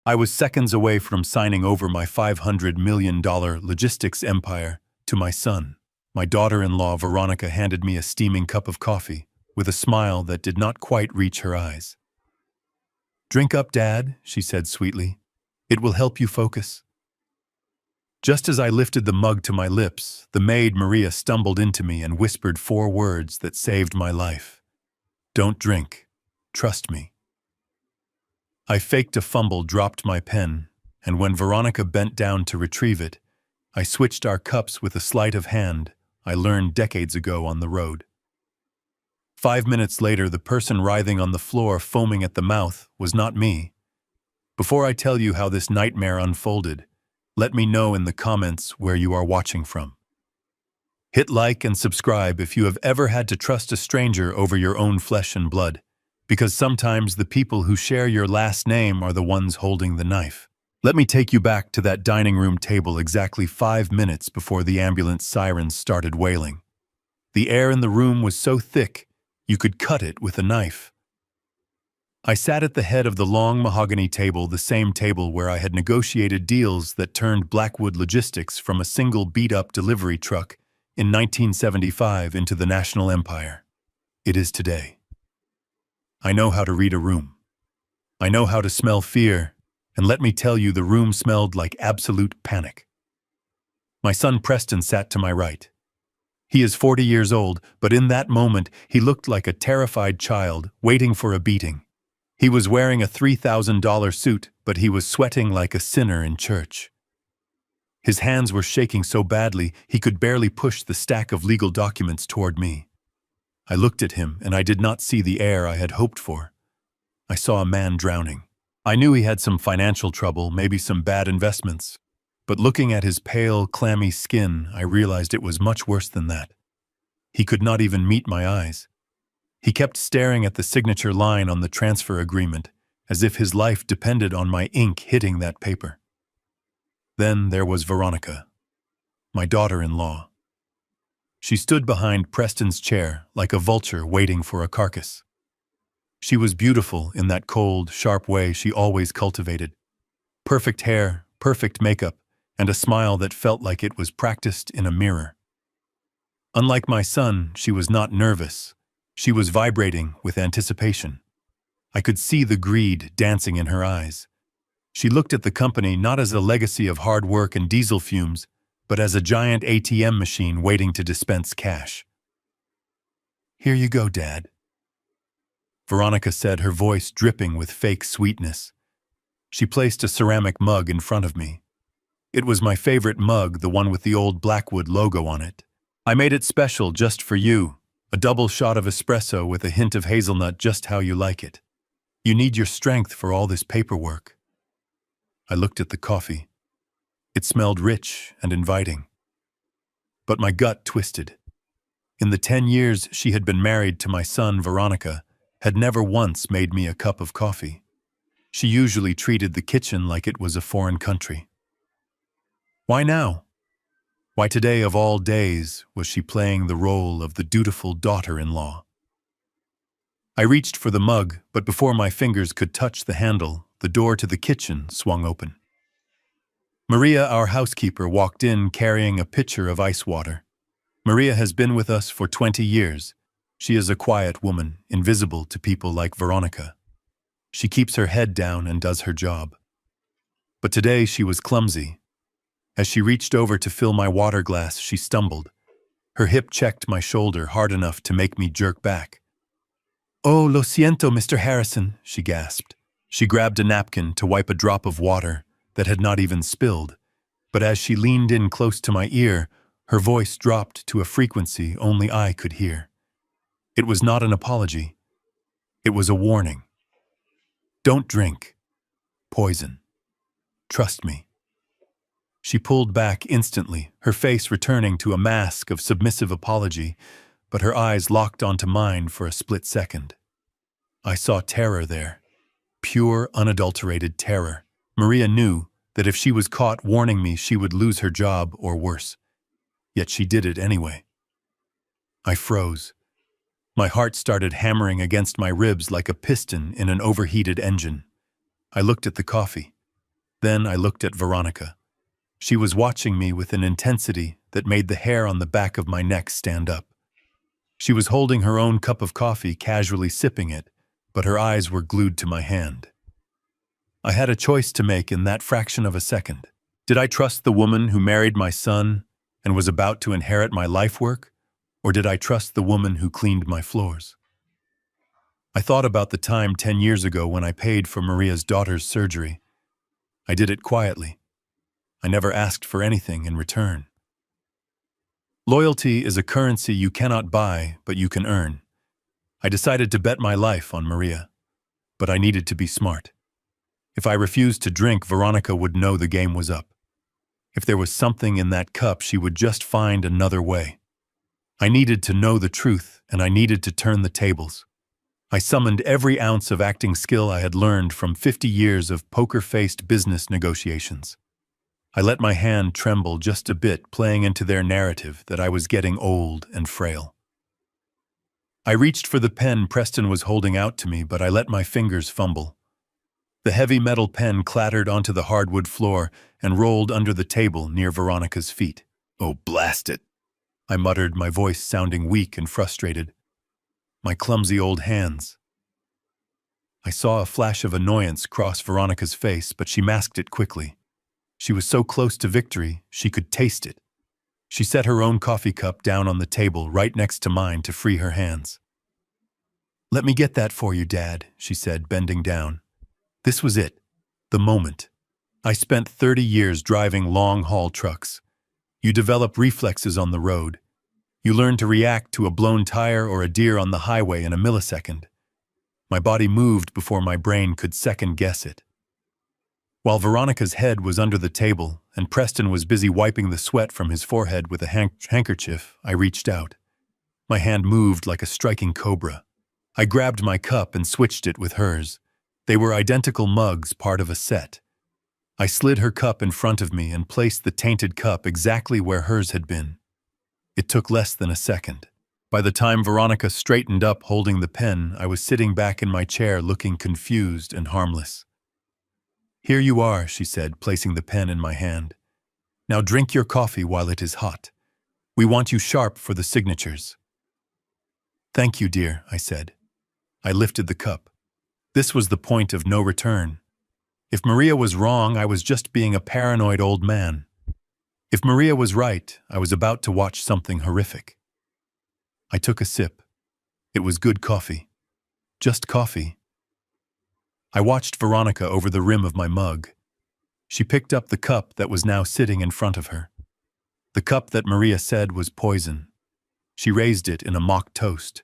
I was seconds away from signing over my $500 million logistics empire to my son. My daughter-in-law Veronica handed me a steaming cup of coffee, with a smile that did not quite reach her eyes. "Drink up, Dad," she said sweetly. "It will help you focus." Just as I lifted the mug to my lips, the maid Maria stumbled into me and whispered 4 words that saved my life. "Don't drink. Trust me." I faked a fumble, dropped my pen, and when Veronica bent down to retrieve it, I switched our cups with a sleight of hand I learned decades ago on the road. 5 minutes later, the person writhing on the floor, foaming at the mouth, was not me. Before I tell you how this nightmare unfolded, let me know in the comments where you are watching from. Hit like and subscribe if you have ever had to trust a stranger over your own flesh and blood, because sometimes the people who share your last name are the ones holding the knife. Let me take you back to that dining room table exactly 5 minutes before the ambulance sirens started wailing. The air in the room was so thick, you could cut it with a knife. I sat at the head of the long mahogany table, the same table where I had negotiated deals that turned Blackwood Logistics from a single beat-up delivery truck in 1975 into the national empire it is today. I know how to read a room. I know how to smell fear, and let me tell you, the room smelled like absolute panic. My son Preston sat to my right. He is 40 years old, but in that moment he looked like a terrified child waiting for a beating. He was wearing a $3,000 suit, but he was sweating like a sinner in church. His hands were shaking so badly he could barely push the stack of legal documents toward me. I looked at him, and I did not see the air I had hoped for. I saw a man drowning. I knew he had some financial trouble, maybe some bad investments. But looking at his pale, clammy skin, I realized it was much worse than that. He could not even meet my eyes. He kept staring at the signature line on the transfer agreement, as if his life depended on my ink hitting that paper. Then there was Veronica, my daughter-in-law. She stood behind Preston's chair like a vulture waiting for a carcass. She was beautiful in that cold, sharp way she always cultivated. Perfect hair, perfect makeup, and a smile that felt like it was practiced in a mirror. Unlike my son, she was not nervous. She was vibrating with anticipation. I could see the greed dancing in her eyes. She looked at the company not as a legacy of hard work and diesel fumes, but as a giant ATM machine waiting to dispense cash. "Here you go, Dad," Veronica said, her voice dripping with fake sweetness. She placed a ceramic mug in front of me. It was my favorite mug, the one with the old Blackwood logo on it. "I made it special just for you. A double shot of espresso with a hint of hazelnut, just how you like it. You need your strength for all this paperwork." I looked at the coffee. It smelled rich and inviting. But my gut twisted. In the 10 years she had been married to my son, Veronica had never once made me a cup of coffee. She usually treated the kitchen like it was a foreign country. Why now? Why today of all days was she playing the role of the dutiful daughter-in-law? I reached for the mug, but before my fingers could touch the handle, the door to the kitchen swung open. Maria, our housekeeper, walked in carrying a pitcher of ice water. Maria has been with us for 20 years. She is a quiet woman, invisible to people like Veronica. She keeps her head down and does her job. But today she was clumsy. As she reached over to fill my water glass, she stumbled. Her hip checked my shoulder hard enough to make me jerk back. "Oh, lo siento, Mr. Harrison," she gasped. She grabbed a napkin to wipe a drop of water that had not even spilled, but as she leaned in close to my ear, her voice dropped to a frequency only I could hear. It was not an apology. It was a warning. "Don't drink. Poison. Trust me." She pulled back instantly, her face returning to a mask of submissive apology, but her eyes locked onto mine for a split second. I saw terror there. Pure, unadulterated terror. Maria knew that if she was caught warning me, she would lose her job or worse. Yet she did it anyway. I froze. My heart started hammering against my ribs like a piston in an overheated engine. I looked at the coffee. Then I looked at Veronica. She was watching me with an intensity that made the hair on the back of my neck stand up. She was holding her own cup of coffee, casually sipping it, but her eyes were glued to my hand. I had a choice to make in that fraction of a second. Did I trust the woman who married my son and was about to inherit my life work, or did I trust the woman who cleaned my floors? I thought about the time 10 years ago when I paid for Maria's daughter's surgery. I did it quietly. I never asked for anything in return. Loyalty is a currency you cannot buy, but you can earn. I decided to bet my life on Maria, but I needed to be smart. If I refused to drink, Veronica would know the game was up. If there was something in that cup, she would just find another way. I needed to know the truth, and I needed to turn the tables. I summoned every ounce of acting skill I had learned from 50 years of poker-faced business negotiations. I let my hand tremble just a bit, playing into their narrative that I was getting old and frail. I reached for the pen Preston was holding out to me, but I let my fingers fumble. The heavy metal pen clattered onto the hardwood floor and rolled under the table near Veronica's feet. "Oh, blast it," I muttered, my voice sounding weak and frustrated. My clumsy old hands. I saw a flash of annoyance cross Veronica's face, but she masked it quickly. She was so close to victory, she could taste it. She set her own coffee cup down on the table right next to mine to free her hands. "Let me get that for you, Dad," she said, bending down. This was it, the moment. I spent 30 years driving long-haul trucks. You develop reflexes on the road. You learn to react to a blown tire or a deer on the highway in a millisecond. My body moved before my brain could second-guess it. While Veronica's head was under the table and Preston was busy wiping the sweat from his forehead with a handkerchief, I reached out. My hand moved like a striking cobra. I grabbed my cup and switched it with hers. They were identical mugs, part of a set. I slid her cup in front of me and placed the tainted cup exactly where hers had been. It took less than a second. By the time Veronica straightened up holding the pen, I was sitting back in my chair looking confused and harmless. "Here you are," she said, placing the pen in my hand. "Now drink your coffee while it is hot. We want you sharp for the signatures." "Thank you, dear," I said. I lifted the cup. This was the point of no return. If Maria was wrong, I was just being a paranoid old man. If Maria was right, I was about to watch something horrific. I took a sip. It was good coffee. Just coffee. I watched Veronica over the rim of my mug. She picked up the cup that was now sitting in front of her. The cup that Maria said was poison. She raised it in a mock toast.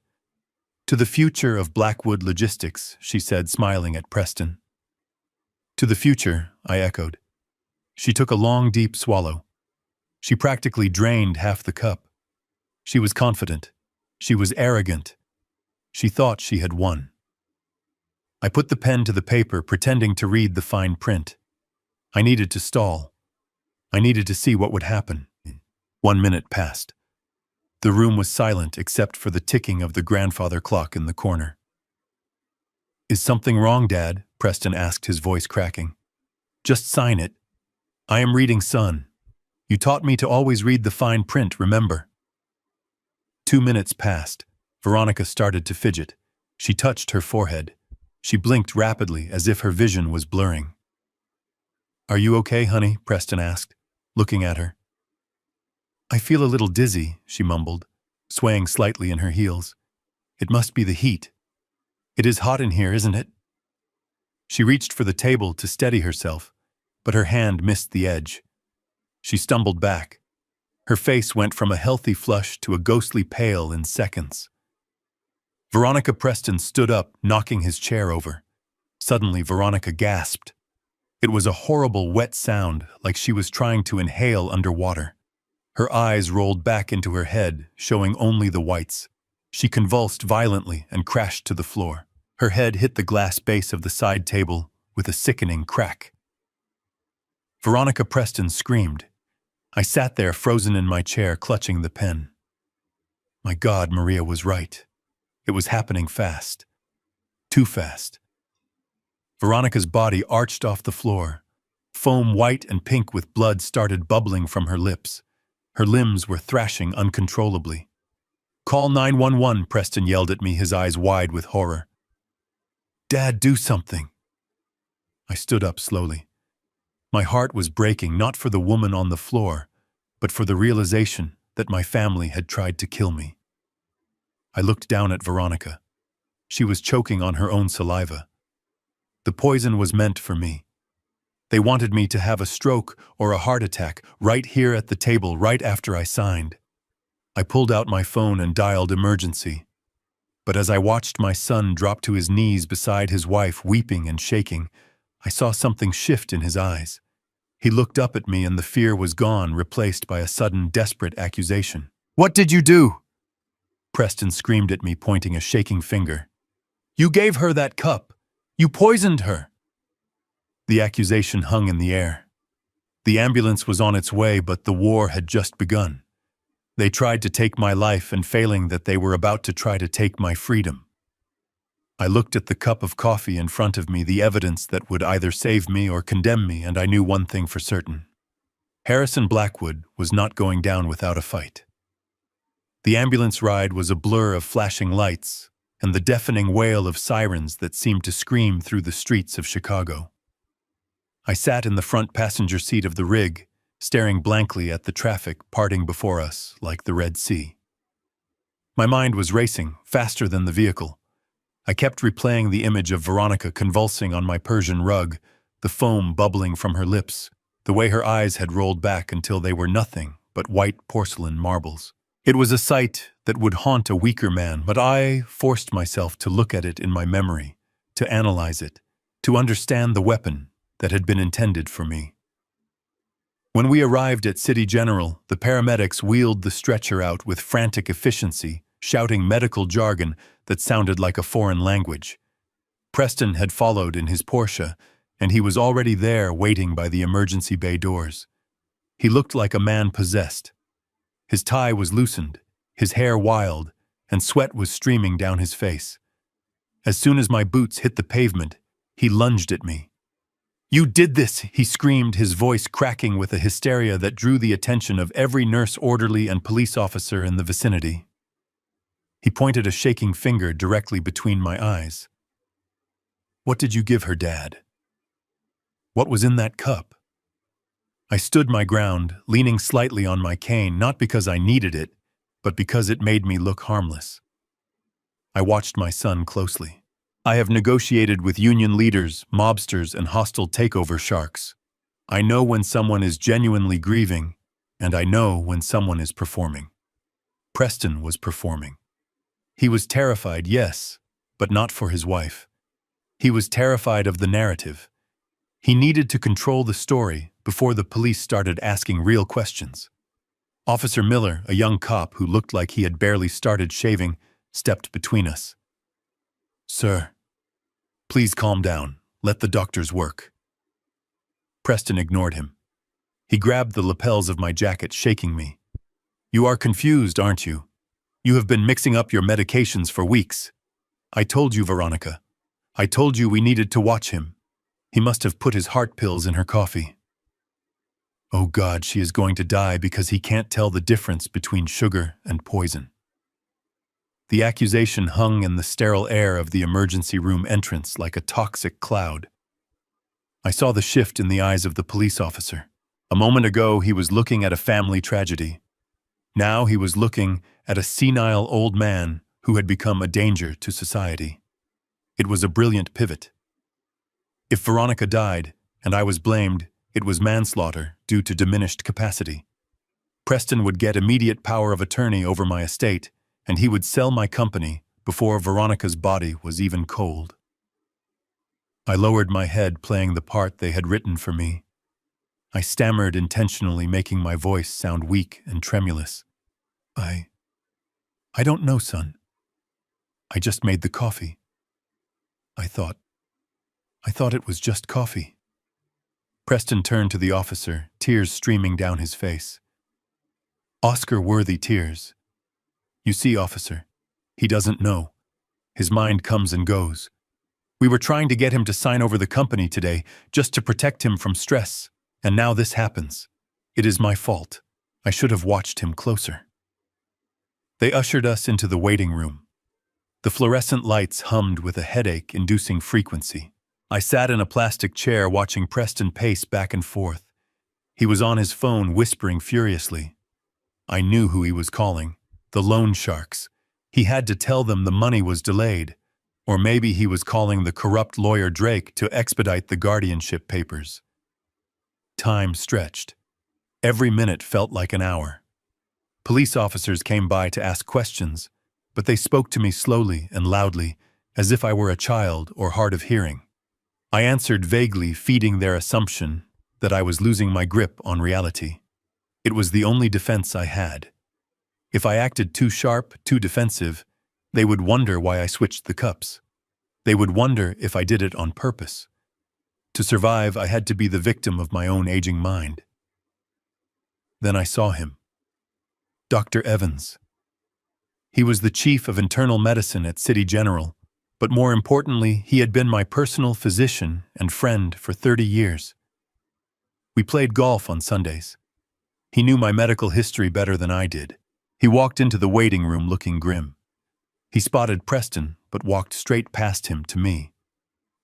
"To the future of Blackwood Logistics," she said, smiling at Preston. "To the future," I echoed. She took a long, deep swallow. She practically drained half the cup. She was confident. She was arrogant. She thought she had won. I put the pen to the paper, pretending to read the fine print. I needed to stall. I needed to see what would happen. 1 minute passed. The room was silent except for the ticking of the grandfather clock in the corner. "Is something wrong, Dad?" Preston asked, his voice cracking. "Just sign it. I am reading, son. You taught me to always read the fine print, remember?" 2 minutes passed. Veronica started to fidget. She touched her forehead. She blinked rapidly as if her vision was blurring. "Are you okay, honey?" Preston asked, looking at her. "I feel a little dizzy," she mumbled, swaying slightly in her heels. "It must be the heat. It is hot in here, isn't it?" She reached for the table to steady herself, but her hand missed the edge. She stumbled back. Her face went from a healthy flush to a ghostly pale in seconds. Veronica Preston stood up, knocking his chair over. Suddenly, Veronica gasped. It was a horrible, wet sound, like she was trying to inhale underwater. Her eyes rolled back into her head, showing only the whites. She convulsed violently and crashed to the floor. Her head hit the glass base of the side table with a sickening crack. Veronica Preston screamed. I sat there, frozen in my chair, clutching the pen. My God, Maria was right. It was happening fast. Too fast. Veronica's body arched off the floor, foam white and pink with blood started bubbling from her lips. Her limbs were thrashing uncontrollably. "Call 911, Preston yelled at me, his eyes wide with horror. "Dad, do something." I stood up slowly. My heart was breaking, not for the woman on the floor, but for the realization that my family had tried to kill me. I looked down at Veronica. She was choking on her own saliva. The poison was meant for me. They wanted me to have a stroke or a heart attack right here at the table right after I signed. I pulled out my phone and dialed emergency. But as I watched my son drop to his knees beside his wife, weeping and shaking, I saw something shift in his eyes. He looked up at me and the fear was gone, replaced by a sudden, desperate accusation. "What did you do?" Preston screamed at me, pointing a shaking finger. "You gave her that cup. You poisoned her." The accusation hung in the air. The ambulance was on its way, but the war had just begun. They tried to take my life, and failing that, they were about to try to take my freedom. I looked at the cup of coffee in front of me, the evidence that would either save me or condemn me, and I knew one thing for certain. Harrison Blackwood was not going down without a fight. The ambulance ride was a blur of flashing lights and the deafening wail of sirens that seemed to scream through the streets of Chicago. I sat in the front passenger seat of the rig, staring blankly at the traffic parting before us like the Red Sea. My mind was racing, faster than the vehicle. I kept replaying the image of Veronica convulsing on my Persian rug, the foam bubbling from her lips, the way her eyes had rolled back until they were nothing but white porcelain marbles. It was a sight that would haunt a weaker man, but I forced myself to look at it in my memory, to analyze it, to understand the weapon that had been intended for me. When we arrived at City General, the paramedics wheeled the stretcher out with frantic efficiency, shouting medical jargon that sounded like a foreign language. Preston had followed in his Porsche, and he was already there waiting by the emergency bay doors. He looked like a man possessed. His tie was loosened, his hair wild, and sweat was streaming down his face. As soon as my boots hit the pavement, he lunged at me. "You did this!" he screamed, his voice cracking with a hysteria that drew the attention of every nurse, orderly, and police officer in the vicinity. He pointed a shaking finger directly between my eyes. "What did you give her, Dad? What was in that cup?" I stood my ground, leaning slightly on my cane, not because I needed it, but because it made me look harmless. I watched my son closely. I have negotiated with union leaders, mobsters, and hostile takeover sharks. I know when someone is genuinely grieving, and I know when someone is performing. Preston was performing. He was terrified, yes, but not for his wife. He was terrified of the narrative. He needed to control the story before the police started asking real questions. Officer Miller, a young cop who looked like he had barely started shaving, stepped between us. "Sir, please calm down. Let the doctors work." Preston ignored him. He grabbed the lapels of my jacket, shaking me. "You are confused, aren't you? You have been mixing up your medications for weeks. I told you, Veronica. I told you we needed to watch him. He must have put his heart pills in her coffee. Oh God, she is going to die because he can't tell the difference between sugar and poison." The accusation hung in the sterile air of the emergency room entrance like a toxic cloud. I saw the shift in the eyes of the police officer. A moment ago, he was looking at a family tragedy. Now he was looking at a senile old man who had become a danger to society. It was a brilliant pivot. If Veronica died, and I was blamed, it was manslaughter due to diminished capacity. Preston would get immediate power of attorney over my estate, and he would sell my company before Veronica's body was even cold. I lowered my head, playing the part they had written for me. I stammered, intentionally making my voice sound weak and tremulous. I don't know, son. I just made the coffee. I thought it was just coffee." Preston turned to the officer, tears streaming down his face. Oscar-worthy tears. "You see, officer, he doesn't know. His mind comes and goes. We were trying to get him to sign over the company today, just to protect him from stress. And now this happens. It is my fault. I should have watched him closer. They ushered us into the waiting room. The fluorescent lights hummed with a headache-inducing frequency. I sat in a plastic chair watching Preston pace back and forth. He was on his phone whispering furiously. I knew who he was calling. The loan sharks. He had to tell them the money was delayed. Or maybe he was calling the corrupt lawyer Drake to expedite the guardianship papers. Time stretched. Every minute felt like an hour. Police officers came by to ask questions, but they spoke to me slowly and loudly, as if I were a child or hard of hearing. I answered vaguely, feeding their assumption that I was losing my grip on reality. It was the only defense I had. If I acted too sharp, too defensive, they would wonder why I switched the cups. They would wonder if I did it on purpose. To survive, I had to be the victim of my own aging mind. Then I saw him. Dr. Evans. He was the chief of internal medicine at City General, but more importantly, he had been my personal physician and friend for 30 years. We played golf on Sundays. He knew my medical history better than I did. He walked into the waiting room looking grim. He spotted Preston, but walked straight past him to me.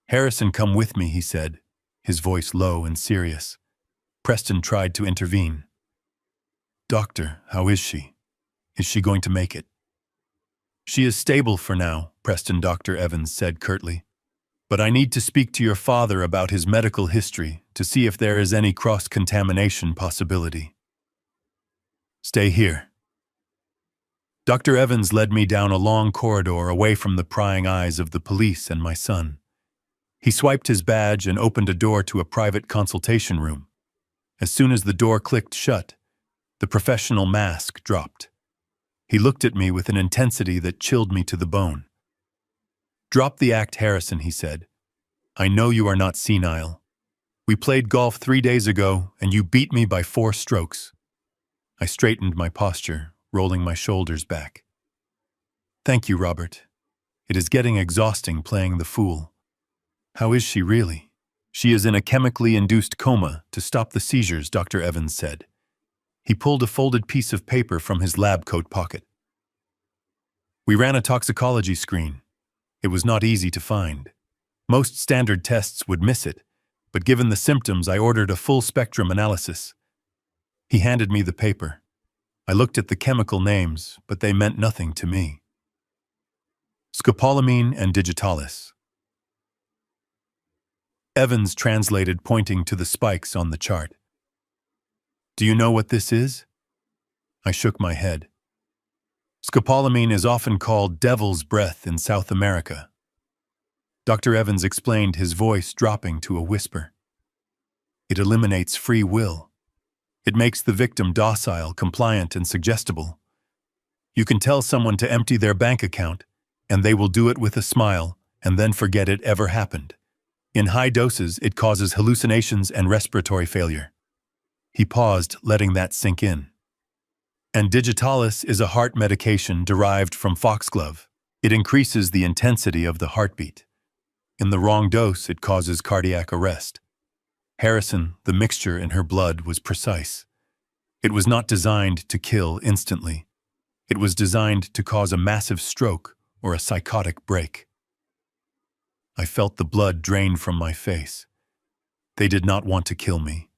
"Harrison, come with me," he said, his voice low and serious. Preston tried to intervene. "Doctor, how is she? Is she going to make it?" "She is stable for now," Dr. Evans said curtly. "But I need to speak to your father about his medical history to see if there is any cross-contamination possibility." "Stay here." Dr. Evans led me down a long corridor away from the prying eyes of the police and my son. He swiped his badge and opened a door to a private consultation room. As soon as the door clicked shut, the professional mask dropped. He looked at me with an intensity that chilled me to the bone. "Drop the act, Harrison," he said. "I know you are not senile. We played golf 3 days ago, and you beat me by 4 strokes. I straightened my posture, rolling my shoulders back. "Thank you, Robert. It is getting exhausting playing the fool." "How is she really?" "She is in a chemically induced coma to stop the seizures," Dr. Evans said. He pulled a folded piece of paper from his lab coat pocket. "We ran a toxicology screen. It was not easy to find. Most standard tests would miss it, but given the symptoms, I ordered a full-spectrum analysis." He handed me the paper. I looked at the chemical names, but they meant nothing to me. Scopolamine and digitalis. Evans translated, pointing to the spikes on the chart. "Do you know what this is?" I shook my head. Scopolamine is often called devil's breath in South America. Dr. Evans explained, his voice dropping to a whisper. "It eliminates free will. It makes the victim docile, compliant, and suggestible. You can tell someone to empty their bank account, and they will do it with a smile, and then forget it ever happened. In high doses, it causes hallucinations and respiratory failure." He paused, letting that sink in. "And digitalis is a heart medication derived from foxglove. It increases the intensity of the heartbeat. In the wrong dose, it causes cardiac arrest. Harrison, the mixture in her blood was precise. It was not designed to kill instantly. It was designed to cause a massive stroke or a psychotic break." I felt the blood drain from my face. They did not want to kill me.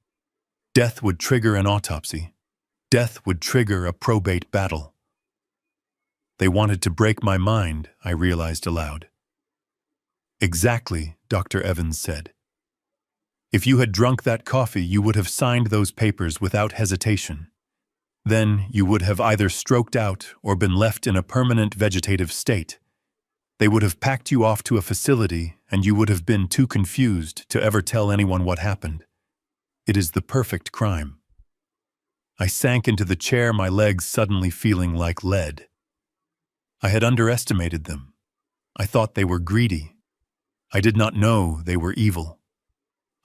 Death would trigger an autopsy. Death would trigger a probate battle. They wanted to break my mind, I realized aloud. "Exactly," Dr. Evans said. "If you had drunk that coffee, you would have signed those papers without hesitation. Then you would have either stroked out or been left in a permanent vegetative state. They would have packed you off to a facility, and you would have been too confused to ever tell anyone what happened. It is the perfect crime." I sank into the chair, my legs suddenly feeling like lead. I had underestimated them. I thought they were greedy. I did not know they were evil.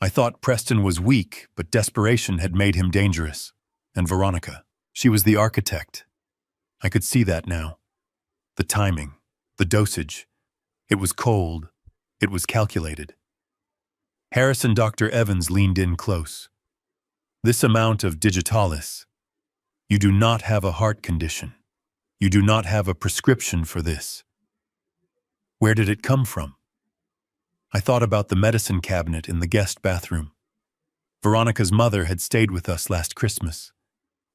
I thought Preston was weak, but desperation had made him dangerous. And Veronica, she was the architect. I could see that now. The timing, the dosage. It was cold. It was calculated. Harrison, Dr. Evans leaned in close. This amount of digitalis. You do not have a heart condition. You do not have a prescription for this. Where did it come from? I thought about the medicine cabinet in the guest bathroom. Veronica's mother had stayed with us last Christmas.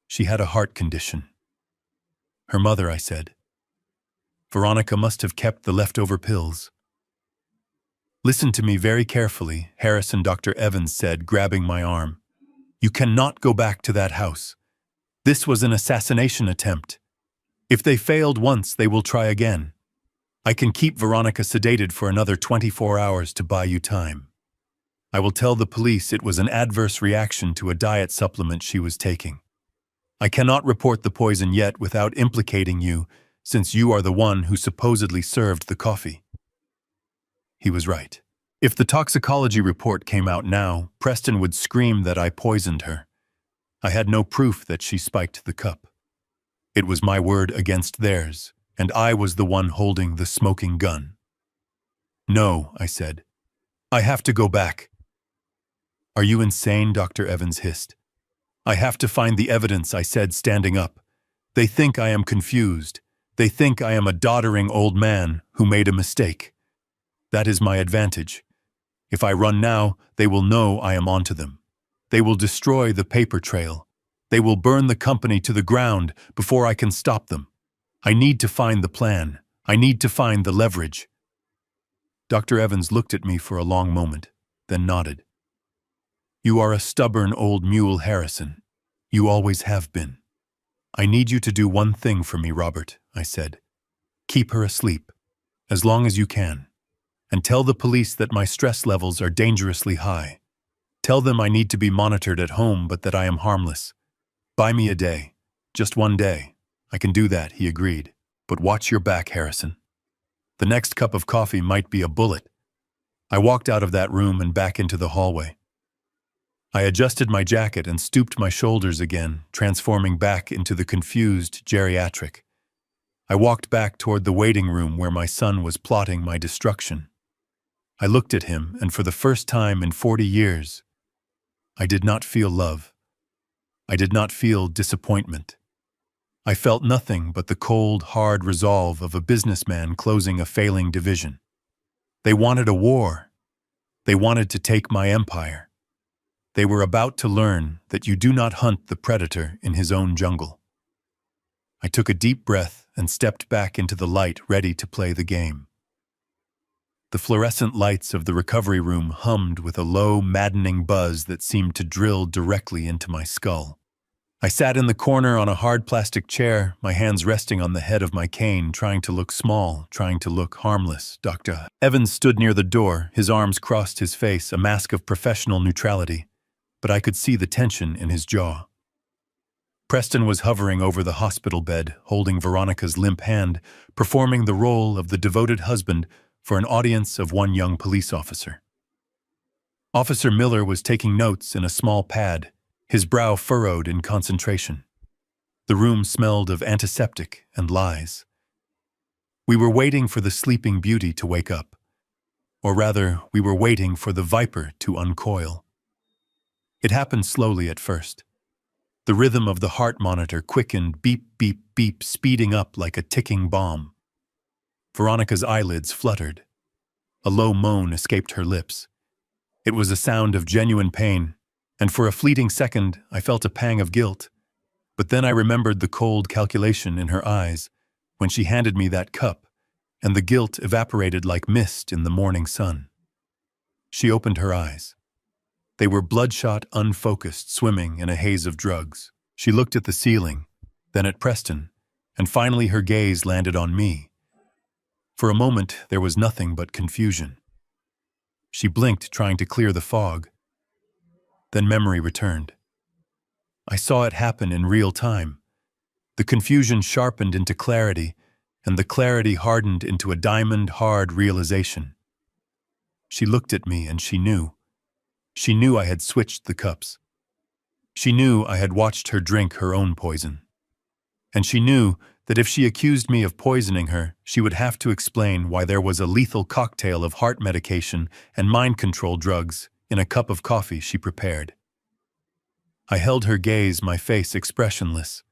She had a heart condition. Her mother, I said. Veronica must have kept the leftover pills. Listen to me very carefully, Harrison, Dr. Evans said, grabbing my arm. You cannot go back to that house. This was an assassination attempt. If they failed once, they will try again. I can keep Veronica sedated for another 24 hours to buy you time. I will tell the police it was an adverse reaction to a diet supplement she was taking. I cannot report the poison yet without implicating you, since you are the one who supposedly served the coffee. He was right. If the toxicology report came out now, Preston would scream that I poisoned her. I had no proof that she spiked the cup. It was my word against theirs, and I was the one holding the smoking gun. No, I said. I have to go back. Are you insane? Dr. Evans hissed. I have to find the evidence, I said, standing up. They think I am confused. They think I am a doddering old man who made a mistake. That is my advantage. If I run now, they will know I am onto them. They will destroy the paper trail. They will burn the company to the ground before I can stop them. I need to find the plan. I need to find the leverage. Dr. Evans looked at me for a long moment, then nodded. You are a stubborn old mule, Harrison. You always have been. I need you to do one thing for me, Robert, I said. Keep her asleep, as long as you can. And tell the police that my stress levels are dangerously high. Tell them I need to be monitored at home, but that I am harmless. Buy me a day. Just one day. I can do that, he agreed. But watch your back, Harrison. The next cup of coffee might be a bullet. I walked out of that room and back into the hallway. I adjusted my jacket and stooped my shoulders again, transforming back into the confused geriatric. I walked back toward the waiting room where my son was plotting my destruction. I looked at him, and for the first time in 40 years, I did not feel love. I did not feel disappointment. I felt nothing but the cold, hard resolve of a businessman closing a failing division. They wanted a war. They wanted to take my empire. They were about to learn that you do not hunt the predator in his own jungle. I took a deep breath and stepped back into the light, ready to play the game. The fluorescent lights of the recovery room hummed with a low, maddening buzz that seemed to drill directly into my skull. I sat in the corner on a hard plastic chair, my hands resting on the head of my cane, trying to look small, trying to look harmless. Dr. Evans stood near the door, his arms crossed his face, a mask of professional neutrality, but I could see the tension in his jaw. Preston was hovering over the hospital bed, holding Veronica's limp hand, performing the role of the devoted husband for an audience of one young police officer. Officer Miller was taking notes in a small pad, his brow furrowed in concentration. The room smelled of antiseptic and lies. We were waiting for the sleeping beauty to wake up. Or rather, we were waiting for the viper to uncoil. It happened slowly at first. The rhythm of the heart monitor quickened, beep, beep, beep, speeding up like a ticking bomb. Veronica's eyelids fluttered. A low moan escaped her lips. It was a sound of genuine pain, and for a fleeting second I felt a pang of guilt. But then I remembered the cold calculation in her eyes when she handed me that cup, and the guilt evaporated like mist in the morning sun. She opened her eyes. They were bloodshot, unfocused, swimming in a haze of drugs. She looked at the ceiling, then at Preston, and finally her gaze landed on me. For a moment, there was nothing but confusion. She blinked, trying to clear the fog. Then memory returned. I saw it happen in real time. The confusion sharpened into clarity, and the clarity hardened into a diamond-hard realization. She looked at me, and she knew. She knew I had switched the cups. She knew I had watched her drink her own poison. And she knew that if she accused me of poisoning her, she would have to explain why there was a lethal cocktail of heart medication and mind control drugs in a cup of coffee she prepared. I held her gaze, my face expressionless.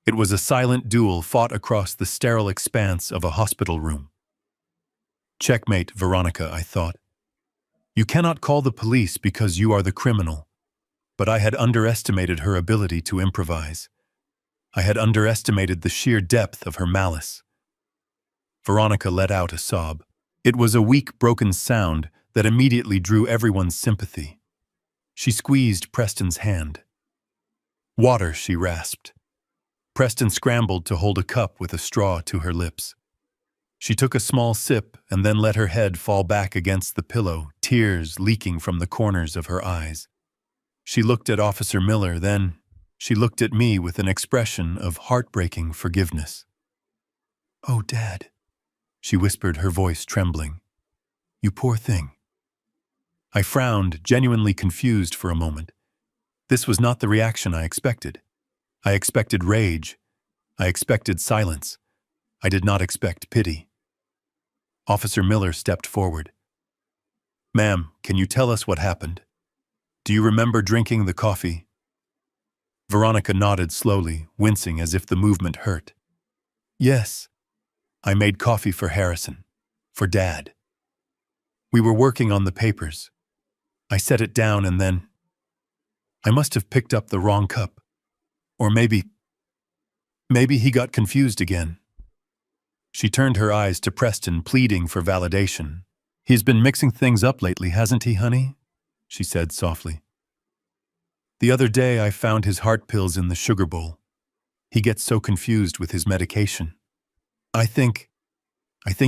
It was a silent duel fought across the sterile expanse of a hospital room. Checkmate, Veronica, I thought. You cannot call the police because you are the criminal. But I had underestimated her ability to improvise. I had underestimated the sheer depth of her malice. Veronica let out a sob. It was a weak, broken sound that immediately drew everyone's sympathy. She squeezed Preston's hand. "Water," she rasped. Preston scrambled to hold a cup with a straw to her lips. She took a small sip and then let her head fall back against the pillow, tears leaking from the corners of her eyes. She looked at Officer Miller, then she looked at me with an expression of heartbreaking forgiveness. "Oh, Dad," she whispered, her voice trembling. "You poor thing." I frowned, genuinely confused for a moment. This was not the reaction I expected. I expected rage. I expected silence. I did not expect pity. Officer Miller stepped forward. "Ma'am, can you tell us what happened? Do you remember drinking the coffee?" Veronica nodded slowly, wincing as if the movement hurt. "Yes. I made coffee for Harrison. For Dad. We were working on the papers. I set it down and then I must have picked up the wrong cup. Or maybe he got confused again." She turned her eyes to Preston, pleading for validation. "He's been mixing things up lately, hasn't he, honey?" she said softly. "The other day I found his heart pills in the sugar bowl. He gets so confused with his medication. I think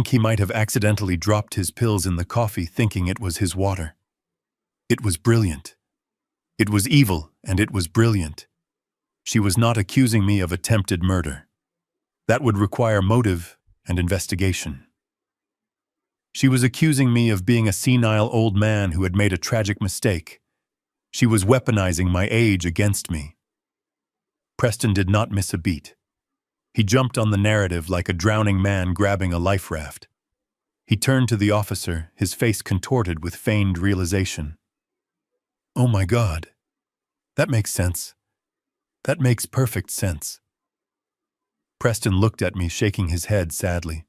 he might have accidentally dropped his pills in the coffee thinking it was his water. It was brilliant. It was evil, and it was brilliant. She was not accusing me of attempted murder. That would require motive and investigation. She was accusing me of being a senile old man who had made a tragic mistake. She was weaponizing my age against me. Preston did not miss a beat. He jumped on the narrative like a drowning man grabbing a life raft. He turned to the officer, his face contorted with feigned realization. "Oh my God. That makes sense. That makes perfect sense." Preston looked at me, shaking his head sadly.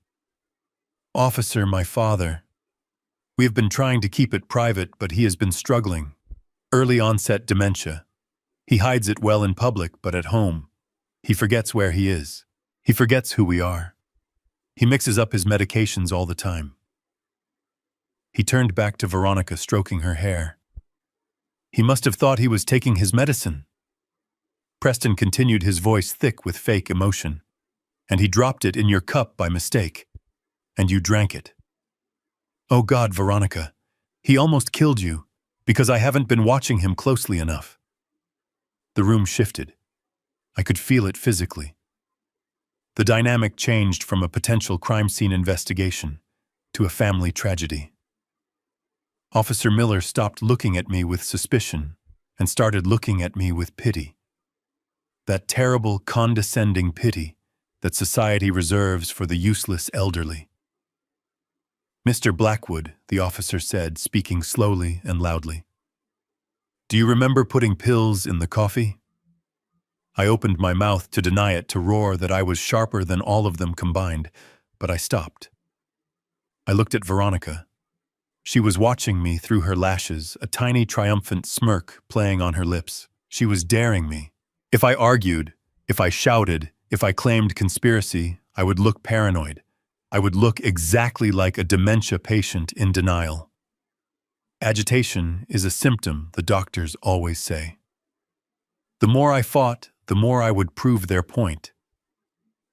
"Officer, my father. We have been trying to keep it private, but he has been struggling. Early onset dementia. He hides it well in public, but at home, he forgets where he is. He forgets who we are. He mixes up his medications all the time." He turned back to Veronica, stroking her hair. "He must have thought he was taking his medicine." Preston continued, his voice thick with fake emotion. "And he dropped it in your cup by mistake. And you drank it. Oh God, Veronica, he almost killed you, because I haven't been watching him closely enough." The room shifted. I could feel it physically. The dynamic changed from a potential crime scene investigation to a family tragedy. Officer Miller stopped looking at me with suspicion and started looking at me with pity. That terrible, condescending pity that society reserves for the useless elderly. "Mr. Blackwood," the officer said, speaking slowly and loudly. "Do you remember putting pills in the coffee?" I opened my mouth to deny it, to roar that I was sharper than all of them combined, but I stopped. I looked at Veronica. She was watching me through her lashes, a tiny triumphant smirk playing on her lips. She was daring me. If I argued, if I shouted, if I claimed conspiracy, I would look paranoid. I would look exactly like a dementia patient in denial. Agitation is a symptom, the doctors always say. The more I fought, the more I would prove their point.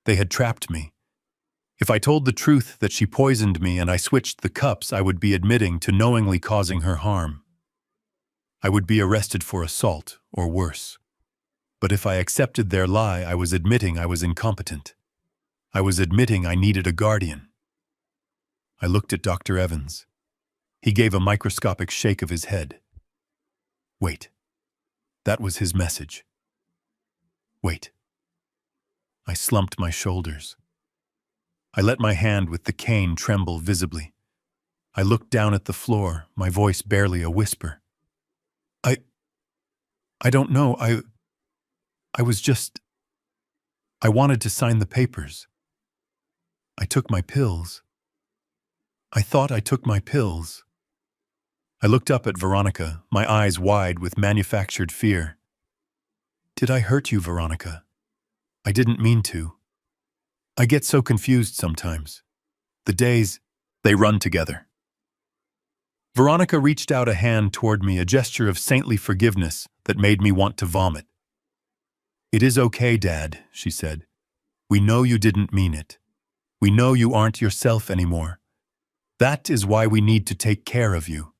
They had trapped me. If I told the truth that she poisoned me and I switched the cups, I would be admitting to knowingly causing her harm. I would be arrested for assault, or worse. But if I accepted their lie, I was admitting I was incompetent. I was admitting I needed a guardian. I looked at Dr. Evans. He gave a microscopic shake of his head. Wait. That was his message. Wait. I slumped my shoulders. I let my hand with the cane tremble visibly. I looked down at the floor, my voice barely a whisper. I I don't know, I was just... I wanted to sign the papers. I took my pills. I thought I took my pills. I looked up at Veronica, my eyes wide with manufactured fear. Did I hurt you, Veronica? I didn't mean to. I get so confused sometimes. The days, they run together. Veronica reached out a hand toward me, a gesture of saintly forgiveness that made me want to vomit. It is okay, Dad, she said. We know you didn't mean it. We know you aren't yourself anymore. That is why we need to take care of you.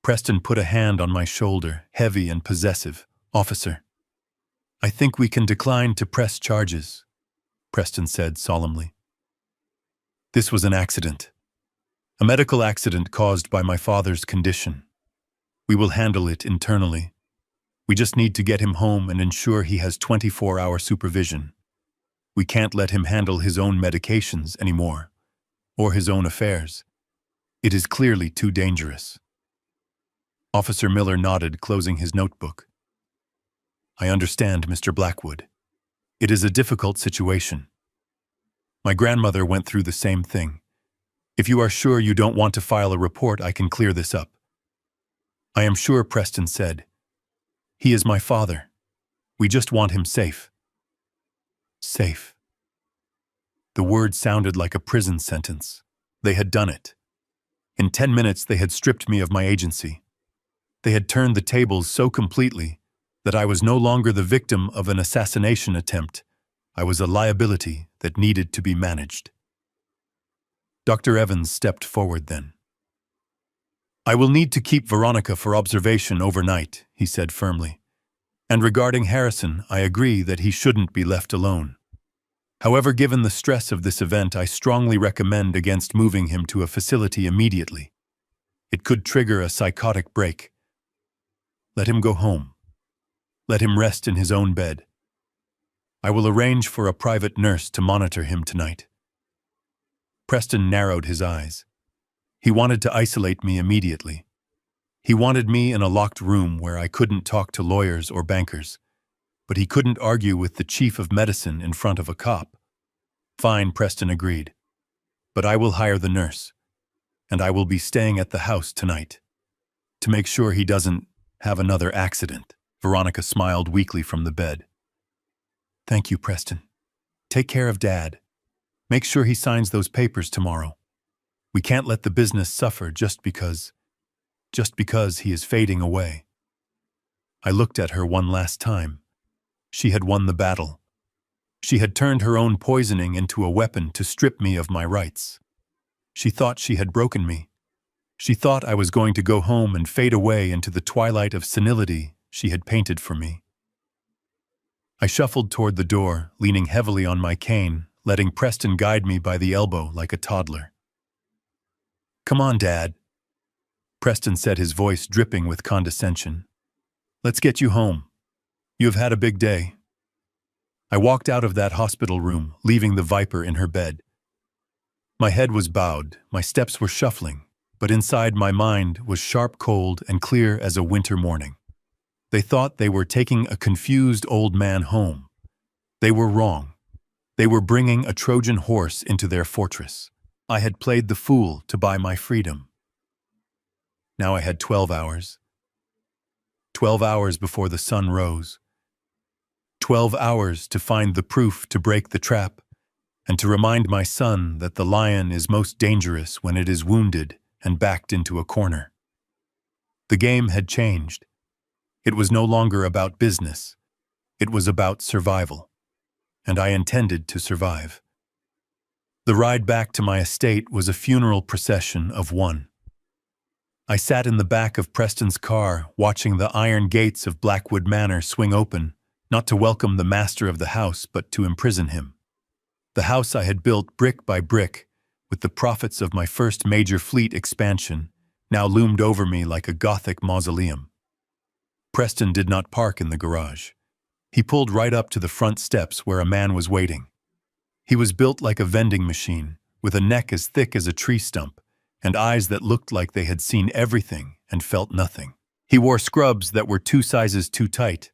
Preston put a hand on my shoulder, heavy and possessive. Officer, I think we can decline to press charges, Preston said solemnly. This was an accident. A medical accident caused by my father's condition. We will handle it internally. We just need to get him home and ensure he has 24-hour supervision. We can't let him handle his own medications anymore, or his own affairs. It is clearly too dangerous. Officer Miller nodded, closing his notebook. I understand, Mr. Blackwood. It is a difficult situation. My grandmother went through the same thing. If you are sure you don't want to file a report, I can clear this up. I am sure, Preston said. He is my father. We just want him safe. Safe. The word sounded like a prison sentence. They had done it. In 10 minutes, they had stripped me of my agency. They had turned the tables so completely that I was no longer the victim of an assassination attempt. I was a liability that needed to be managed. Dr. Evans stepped forward then. I will need to keep Veronica for observation overnight, he said firmly. And regarding Harrison, I agree that he shouldn't be left alone. However, given the stress of this event, I strongly recommend against moving him to a facility immediately. It could trigger a psychotic break. Let him go home. Let him rest in his own bed. I will arrange for a private nurse to monitor him tonight. Preston narrowed his eyes. He wanted to isolate me immediately. He wanted me in a locked room where I couldn't talk to lawyers or bankers, but he couldn't argue with the chief of medicine in front of a cop. Fine, Preston agreed. But I will hire the nurse, and I will be staying at the house tonight. To make sure he doesn't have another accident. Veronica smiled weakly from the bed. Thank you, Preston. Take care of Dad. Make sure he signs those papers tomorrow. We can't let the business suffer just because he is fading away. I looked at her one last time. She had won the battle. She had turned her own poisoning into a weapon to strip me of my rights. She thought she had broken me. She thought I was going to go home and fade away into the twilight of senility she had painted for me. I shuffled toward the door, leaning heavily on my cane, letting Preston guide me by the elbow like a toddler. Come on, Dad, Preston said, his voice dripping with condescension. Let's get you home. You have had a big day. I walked out of that hospital room, leaving the Viper in her bed. My head was bowed, my steps were shuffling, but inside my mind was sharp, cold, and clear as a winter morning. They thought they were taking a confused old man home. They were wrong. They were bringing a Trojan horse into their fortress. I had played the fool to buy my freedom. Now I had 12 hours. 12 hours before the sun rose. 12 hours to find the proof to break the trap, and to remind my son that the lion is most dangerous when it is wounded and backed into a corner. The game had changed. It was no longer about business. It was about survival. And I intended to survive. The ride back to my estate was a funeral procession of one. I sat in the back of Preston's car, watching the iron gates of Blackwood Manor swing open, not to welcome the master of the house, but to imprison him. The house I had built brick by brick, with the profits of my first major fleet expansion, now loomed over me like a Gothic mausoleum. Preston did not park in the garage. He pulled right up to the front steps where a man was waiting. He was built like a vending machine, with a neck as thick as a tree stump, and eyes that looked like they had seen everything and felt nothing. He wore scrubs that were 2 sizes too tight,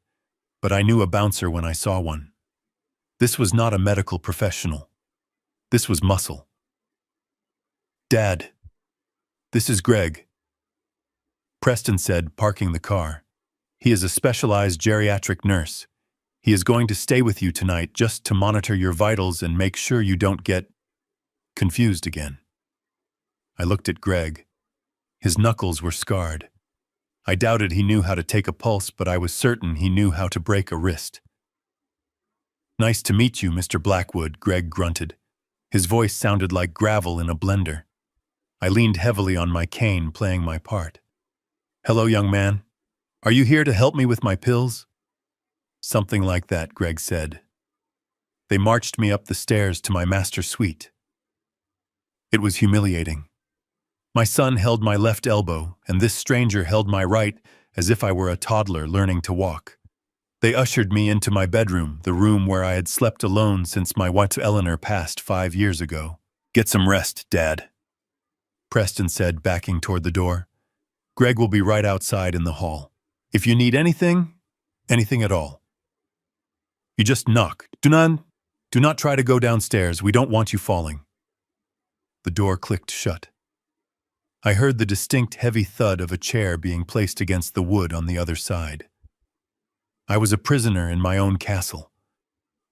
but I knew a bouncer when I saw one. This was not a medical professional. This was muscle. "Dad, this is Greg," Preston said, parking the car. "He is a specialized geriatric nurse. He is going to stay with you tonight just to monitor your vitals and make sure you don't get confused again." I looked at Greg. His knuckles were scarred. I doubted he knew how to take a pulse, but I was certain he knew how to break a wrist. "Nice to meet you, Mr. Blackwood," Greg grunted. His voice sounded like gravel in a blender. I leaned heavily on my cane, playing my part. "Hello, young man. Are you here to help me with my pills?" "Something like that," Greg said. They marched me up the stairs to my master suite. It was humiliating. My son held my left elbow, and this stranger held my right as if I were a toddler learning to walk. They ushered me into my bedroom, the room where I had slept alone since my wife Eleanor passed 5 years ago. "Get some rest, Dad," Preston said, backing toward the door. "Greg will be right outside in the hall. If you need anything at all, you just knock. Do not try to go downstairs. We don't want you falling." The door clicked shut. I heard the distinct heavy thud of a chair being placed against the wood on the other side. I was a prisoner in my own castle.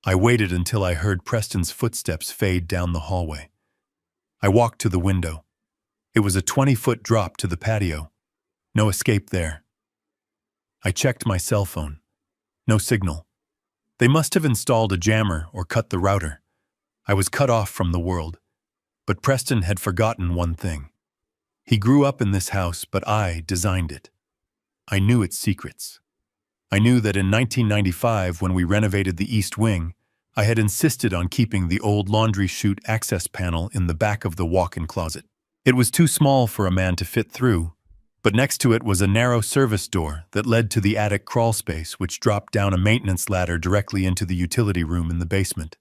I waited until I heard Preston's footsteps fade down the hallway. I walked to the window. It was a 20-foot drop to the patio. No escape there. I checked my cell phone. No signal. They must have installed a jammer or cut the router. I was cut off from the world. But Preston had forgotten one thing. He grew up in this house, but I designed it. I knew its secrets. I knew that in 1995, when we renovated the East Wing, I had insisted on keeping the old laundry chute access panel in the back of the walk-in closet. It was too small for a man to fit through, but next to it was a narrow service door that led to the attic crawl space, which dropped down a maintenance ladder directly into the utility room in the basement.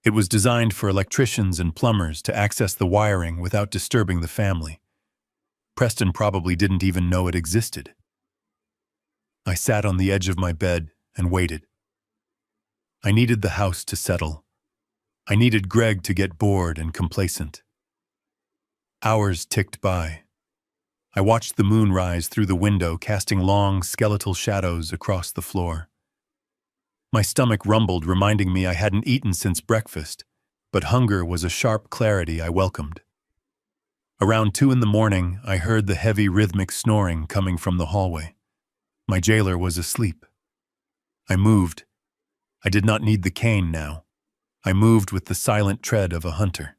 It was designed for electricians and plumbers to access the wiring without disturbing the family. Preston probably didn't even know it existed. I sat on the edge of my bed and waited. I needed the house to settle. I needed Greg to get bored and complacent. Hours ticked by. I watched the moon rise through the window, casting long, skeletal shadows across the floor. My stomach rumbled, reminding me I hadn't eaten since breakfast, but hunger was a sharp clarity I welcomed. Around 2 in the morning, I heard the heavy rhythmic snoring coming from the hallway. My jailer was asleep. I moved. I did not need the cane now. I moved with the silent tread of a hunter.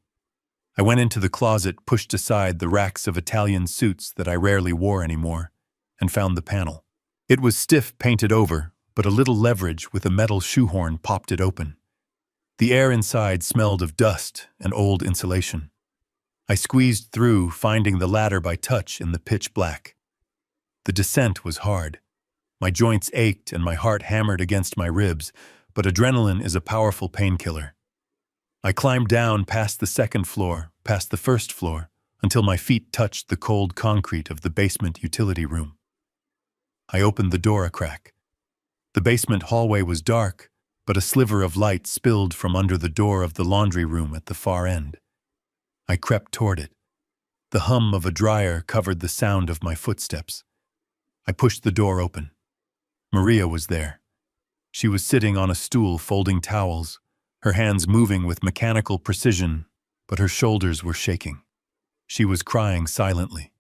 I went into the closet, pushed aside the racks of Italian suits that I rarely wore anymore, and found the panel. It was stiff, painted over, but a little leverage with a metal shoehorn popped it open. The air inside smelled of dust and old insulation. I squeezed through, finding the ladder by touch in the pitch black. The descent was hard. My joints ached and my heart hammered against my ribs, but adrenaline is a powerful painkiller. I climbed down past the second floor, past the first floor, until my feet touched the cold concrete of the basement utility room. I opened the door a crack. The basement hallway was dark, but a sliver of light spilled from under the door of the laundry room at the far end. I crept toward it. The hum of a dryer covered the sound of my footsteps. I pushed the door open. Maria was there. She was sitting on a stool folding towels, her hands moving with mechanical precision, but her shoulders were shaking. She was crying silently.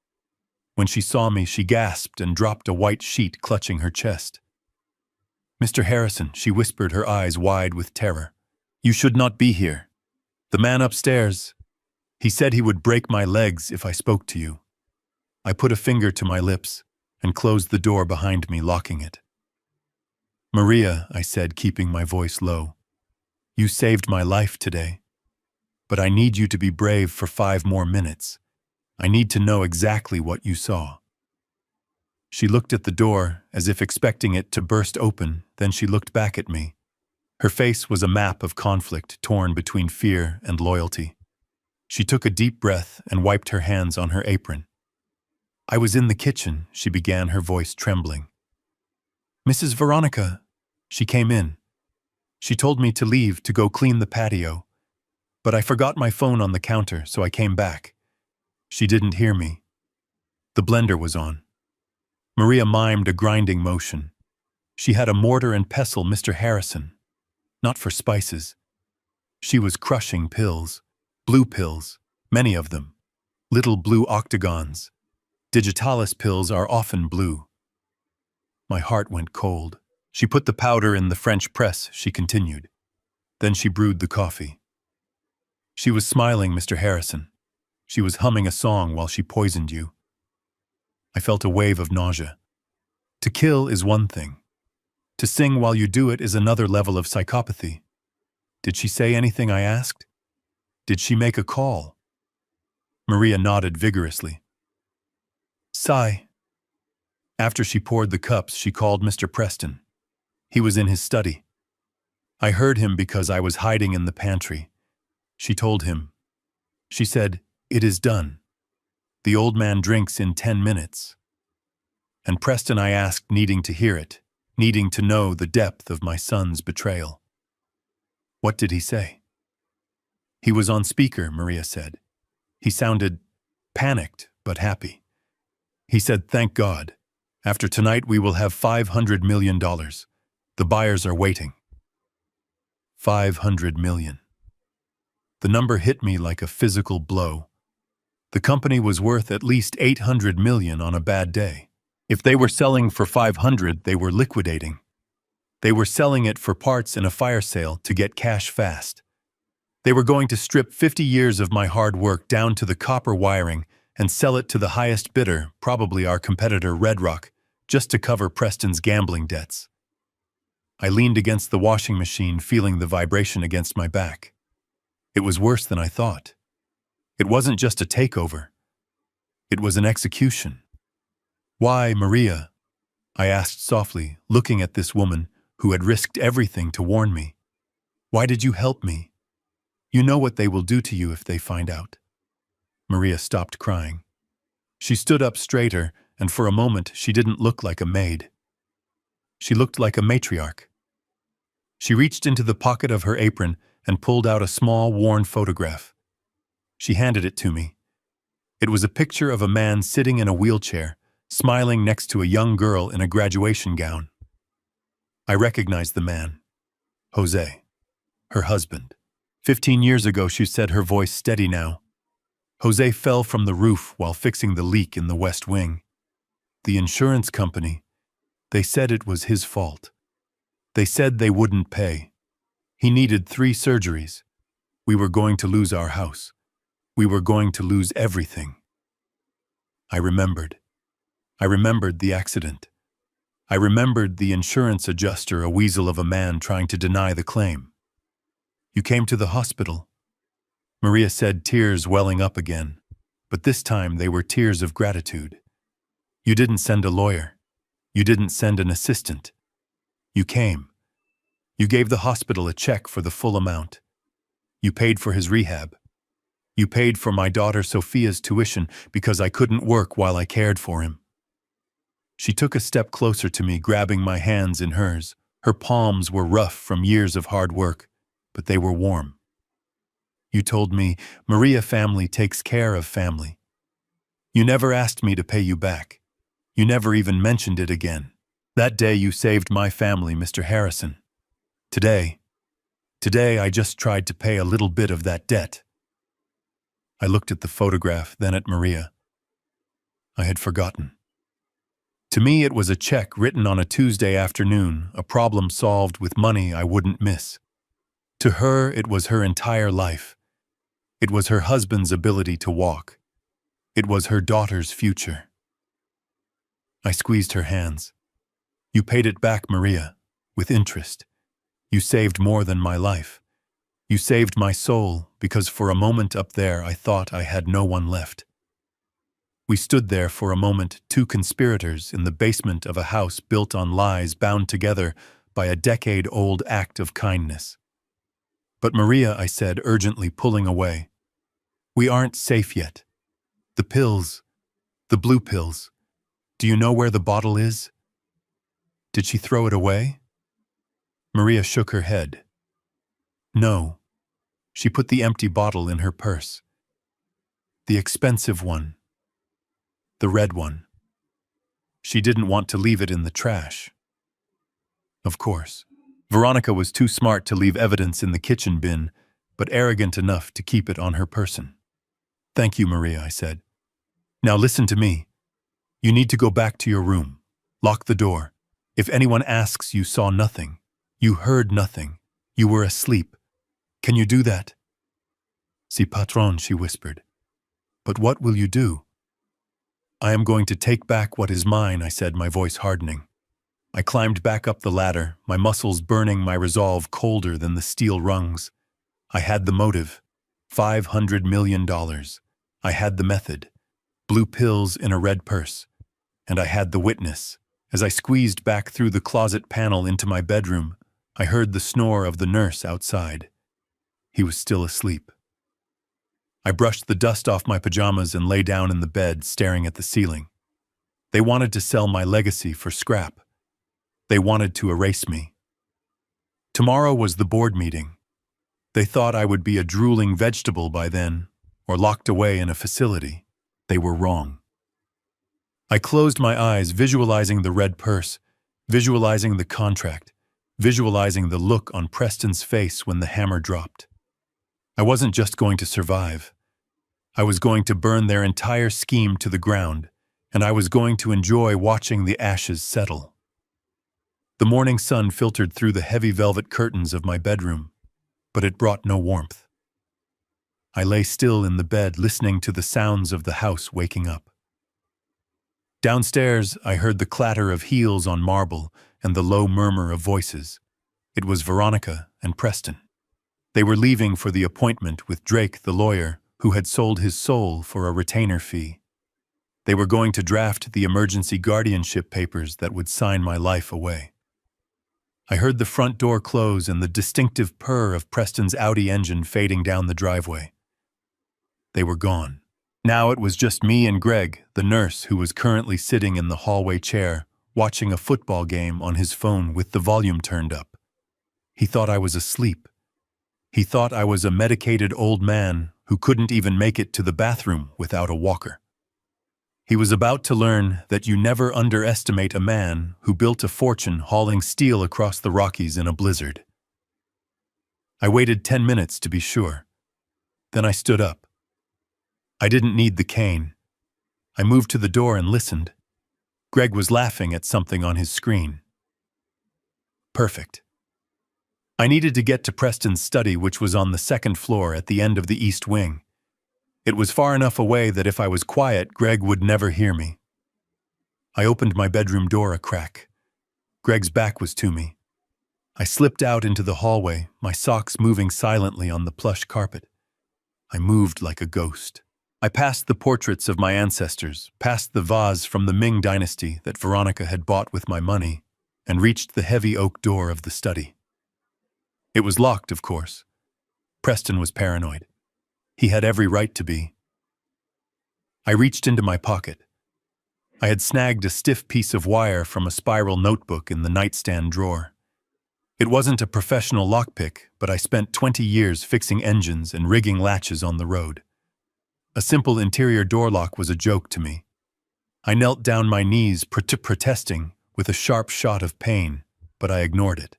When she saw me, she gasped and dropped a white sheet, clutching her chest. "Mr. Harrison," she whispered, her eyes wide with terror. "You should not be here. The man upstairs, he said he would break my legs if I spoke to you." I put a finger to my lips and closed the door behind me, locking it. "Maria," I said, keeping my voice low, "you saved my life today. But I need you to be brave for 5 more minutes. I need to know exactly what you saw." She looked at the door, as if expecting it to burst open, then she looked back at me. Her face was a map of conflict, torn between fear and loyalty. She took a deep breath and wiped her hands on her apron. I was in the kitchen, she began, her voice trembling. Mrs. Veronica, she came in. She told me to leave to go clean the patio. But I forgot my phone on the counter, so I came back. She didn't hear me. The blender was on. Maria mimed a grinding motion. She had a mortar and pestle, Mr. Harrison. Not for spices. She was crushing pills. Blue pills, many of them. Little blue octagons. Digitalis pills are often blue. My heart went cold. She put the powder in the French press, she continued. Then she brewed the coffee. She was smiling, Mr. Harrison. She was humming a song while she poisoned you. I felt a wave of nausea. To kill is one thing. To sing while you do it is another level of psychopathy. Did she say anything, I asked? Did she make a call? Maria nodded vigorously. Sigh. After she poured the cups, she called Mr. Preston. He was in his study. I heard him because I was hiding in the pantry. She told him. She said, "It is done. The old man drinks in 10 minutes. And Preston, I asked, needing to hear it, needing to know the depth of my son's betrayal. What did he say? He was on speaker, Maria said. He sounded panicked but happy. He said, "Thank God. After tonight we will have $500 million. The buyers are waiting." 500 million. The number hit me like a physical blow. The company was worth at least 800 million on a bad day. If they were selling for 500, they were liquidating. They were selling it for parts in a fire sale to get cash fast. They were going to strip 50 years of my hard work down to the copper wiring and sell it to the highest bidder, probably our competitor Red Rock, just to cover Preston's gambling debts. I leaned against the washing machine, feeling the vibration against my back. It was worse than I thought. It wasn't just a takeover. It was an execution. Why, Maria? I asked softly, looking at this woman who had risked everything to warn me. Why did you help me? You know what they will do to you if they find out. Maria stopped crying. She stood up straighter, and for a moment she didn't look like a maid. She looked like a matriarch. She reached into the pocket of her apron and pulled out a small, worn photograph. She handed it to me. It was a picture of a man sitting in a wheelchair, smiling next to a young girl in a graduation gown. I recognized the man. Jose, her husband. 15 years ago, she said, her voice steady now. Jose fell from the roof while fixing the leak in the west wing. The insurance company, they said it was his fault. They said they wouldn't pay. He needed 3 surgeries. We were going to lose our house. We were going to lose everything. I remembered. I remembered the accident. I remembered the insurance adjuster, a weasel of a man trying to deny the claim. You came to the hospital. Maria said, tears welling up again, but this time they were tears of gratitude. You didn't send a lawyer. You didn't send an assistant. You came. You gave the hospital a check for the full amount. You paid for his rehab. You paid for my daughter Sophia's tuition because I couldn't work while I cared for him. She took a step closer to me, grabbing my hands in hers. Her palms were rough from years of hard work, but they were warm. You told me, Maria, family takes care of family. You never asked me to pay you back. You never even mentioned it again. That day you saved my family, Mr. Harrison. Today I just tried to pay a little bit of that debt. I looked at the photograph, then at Maria. I had forgotten. To me, it was a check written on a Tuesday afternoon, a problem solved with money I wouldn't miss. To her, it was her entire life. It was her husband's ability to walk. It was her daughter's future. I squeezed her hands. You paid it back, Maria, with interest. You saved more than my life. You saved my soul, because for a moment up there I thought I had no one left. We stood there for a moment, 2 conspirators in the basement of a house built on lies, bound together by a decade-old act of kindness. But Maria, I said, urgently, pulling away. We aren't safe yet. The pills, The blue pills. Do you know where the bottle is? Did she throw it away? Maria shook her head. No. She put the empty bottle in her purse. The expensive one. The red one. She didn't want to leave it in the trash. Of course. Veronica was too smart to leave evidence in the kitchen bin, but arrogant enough to keep it on her person. Thank you, Maria, I said. Now listen to me. You need to go back to your room. Lock the door. If anyone asks, you saw nothing. You heard nothing. You were asleep. Can you do that? Si, patron, she whispered. But what will you do? I am going to take back what is mine, I said, my voice hardening. I climbed back up the ladder, my muscles burning, my resolve colder than the steel rungs. I had the motive. $500 million. I had the method. Blue pills in a red purse. And I had the witness. As I squeezed back through the closet panel into my bedroom, I heard the snore of the nurse outside. He was still asleep. I brushed the dust off my pajamas and lay down in the bed, staring at the ceiling. They wanted to sell my legacy for scrap. They wanted to erase me. Tomorrow was the board meeting. They thought I would be a drooling vegetable by then, or locked away in a facility. They were wrong. I closed my eyes, visualizing the red purse, visualizing the contract, visualizing the look on Preston's face when the hammer dropped. I wasn't just going to survive. I was going to burn their entire scheme to the ground, and I was going to enjoy watching the ashes settle. The morning sun filtered through the heavy velvet curtains of my bedroom, but it brought no warmth. I lay still in the bed, listening to the sounds of the house waking up. Downstairs, I heard the clatter of heels on marble and the low murmur of voices. It was Veronica and Preston. They were leaving for the appointment with Drake, the lawyer, who had sold his soul for a retainer fee. They were going to draft the emergency guardianship papers that would sign my life away. I heard the front door close and the distinctive purr of Preston's Audi engine fading down the driveway. They were gone. Now it was just me and Greg, the nurse who was currently sitting in the hallway chair, watching a football game on his phone with the volume turned up. He thought I was asleep. He thought I was a medicated old man who couldn't even make it to the bathroom without a walker. He was about to learn that you never underestimate a man who built a fortune hauling steel across the Rockies in a blizzard. I waited 10 minutes to be sure. Then I stood up. I didn't need the cane. I moved to the door and listened. Greg was laughing at something on his screen. Perfect. I needed to get to Preston's study, which was on the second floor at the end of the east wing. It was far enough away that if I was quiet, Greg would never hear me. I opened my bedroom door a crack. Greg's back was to me. I slipped out into the hallway, my socks moving silently on the plush carpet. I moved like a ghost. I passed the portraits of my ancestors, past the vase from the Ming dynasty that Veronica had bought with my money, and reached the heavy oak door of the study. It was locked, of course. Preston was paranoid. He had every right to be. I reached into my pocket. I had snagged a stiff piece of wire from a spiral notebook in the nightstand drawer. It wasn't a professional lockpick, but I spent 20 years fixing engines and rigging latches on the road. A simple interior door lock was a joke to me. I knelt down my knees, protesting, with a sharp shot of pain, but I ignored it.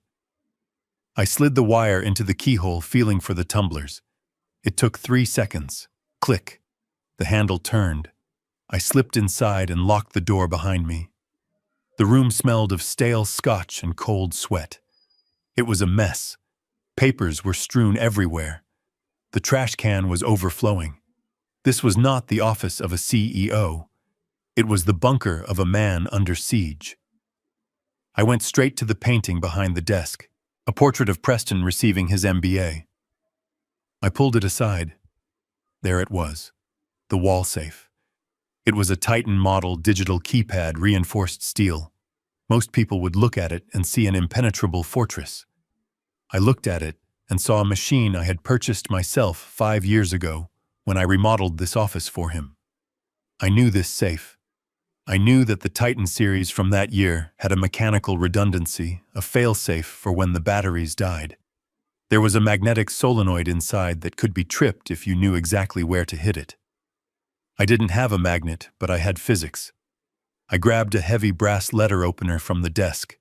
I slid the wire into the keyhole, feeling for the tumblers. It took 3 seconds. Click. The handle turned. I slipped inside and locked the door behind me. The room smelled of stale scotch and cold sweat. It was a mess. Papers were strewn everywhere. The trash can was overflowing. This was not the office of a CEO. It was the bunker of a man under siege. I went straight to the painting behind the desk, a portrait of Preston receiving his MBA. I pulled it aside. There it was, the wall safe. It was a Titan model digital keypad, reinforced steel. Most people would look at it and see an impenetrable fortress. I looked at it and saw a machine I had purchased myself 5 years ago when I remodeled this office for him. I knew this safe. I knew that the Titan series from that year had a mechanical redundancy, a failsafe for when the batteries died. There was a magnetic solenoid inside that could be tripped if you knew exactly where to hit it. I didn't have a magnet, but I had physics. I grabbed a heavy brass letter opener from the desk.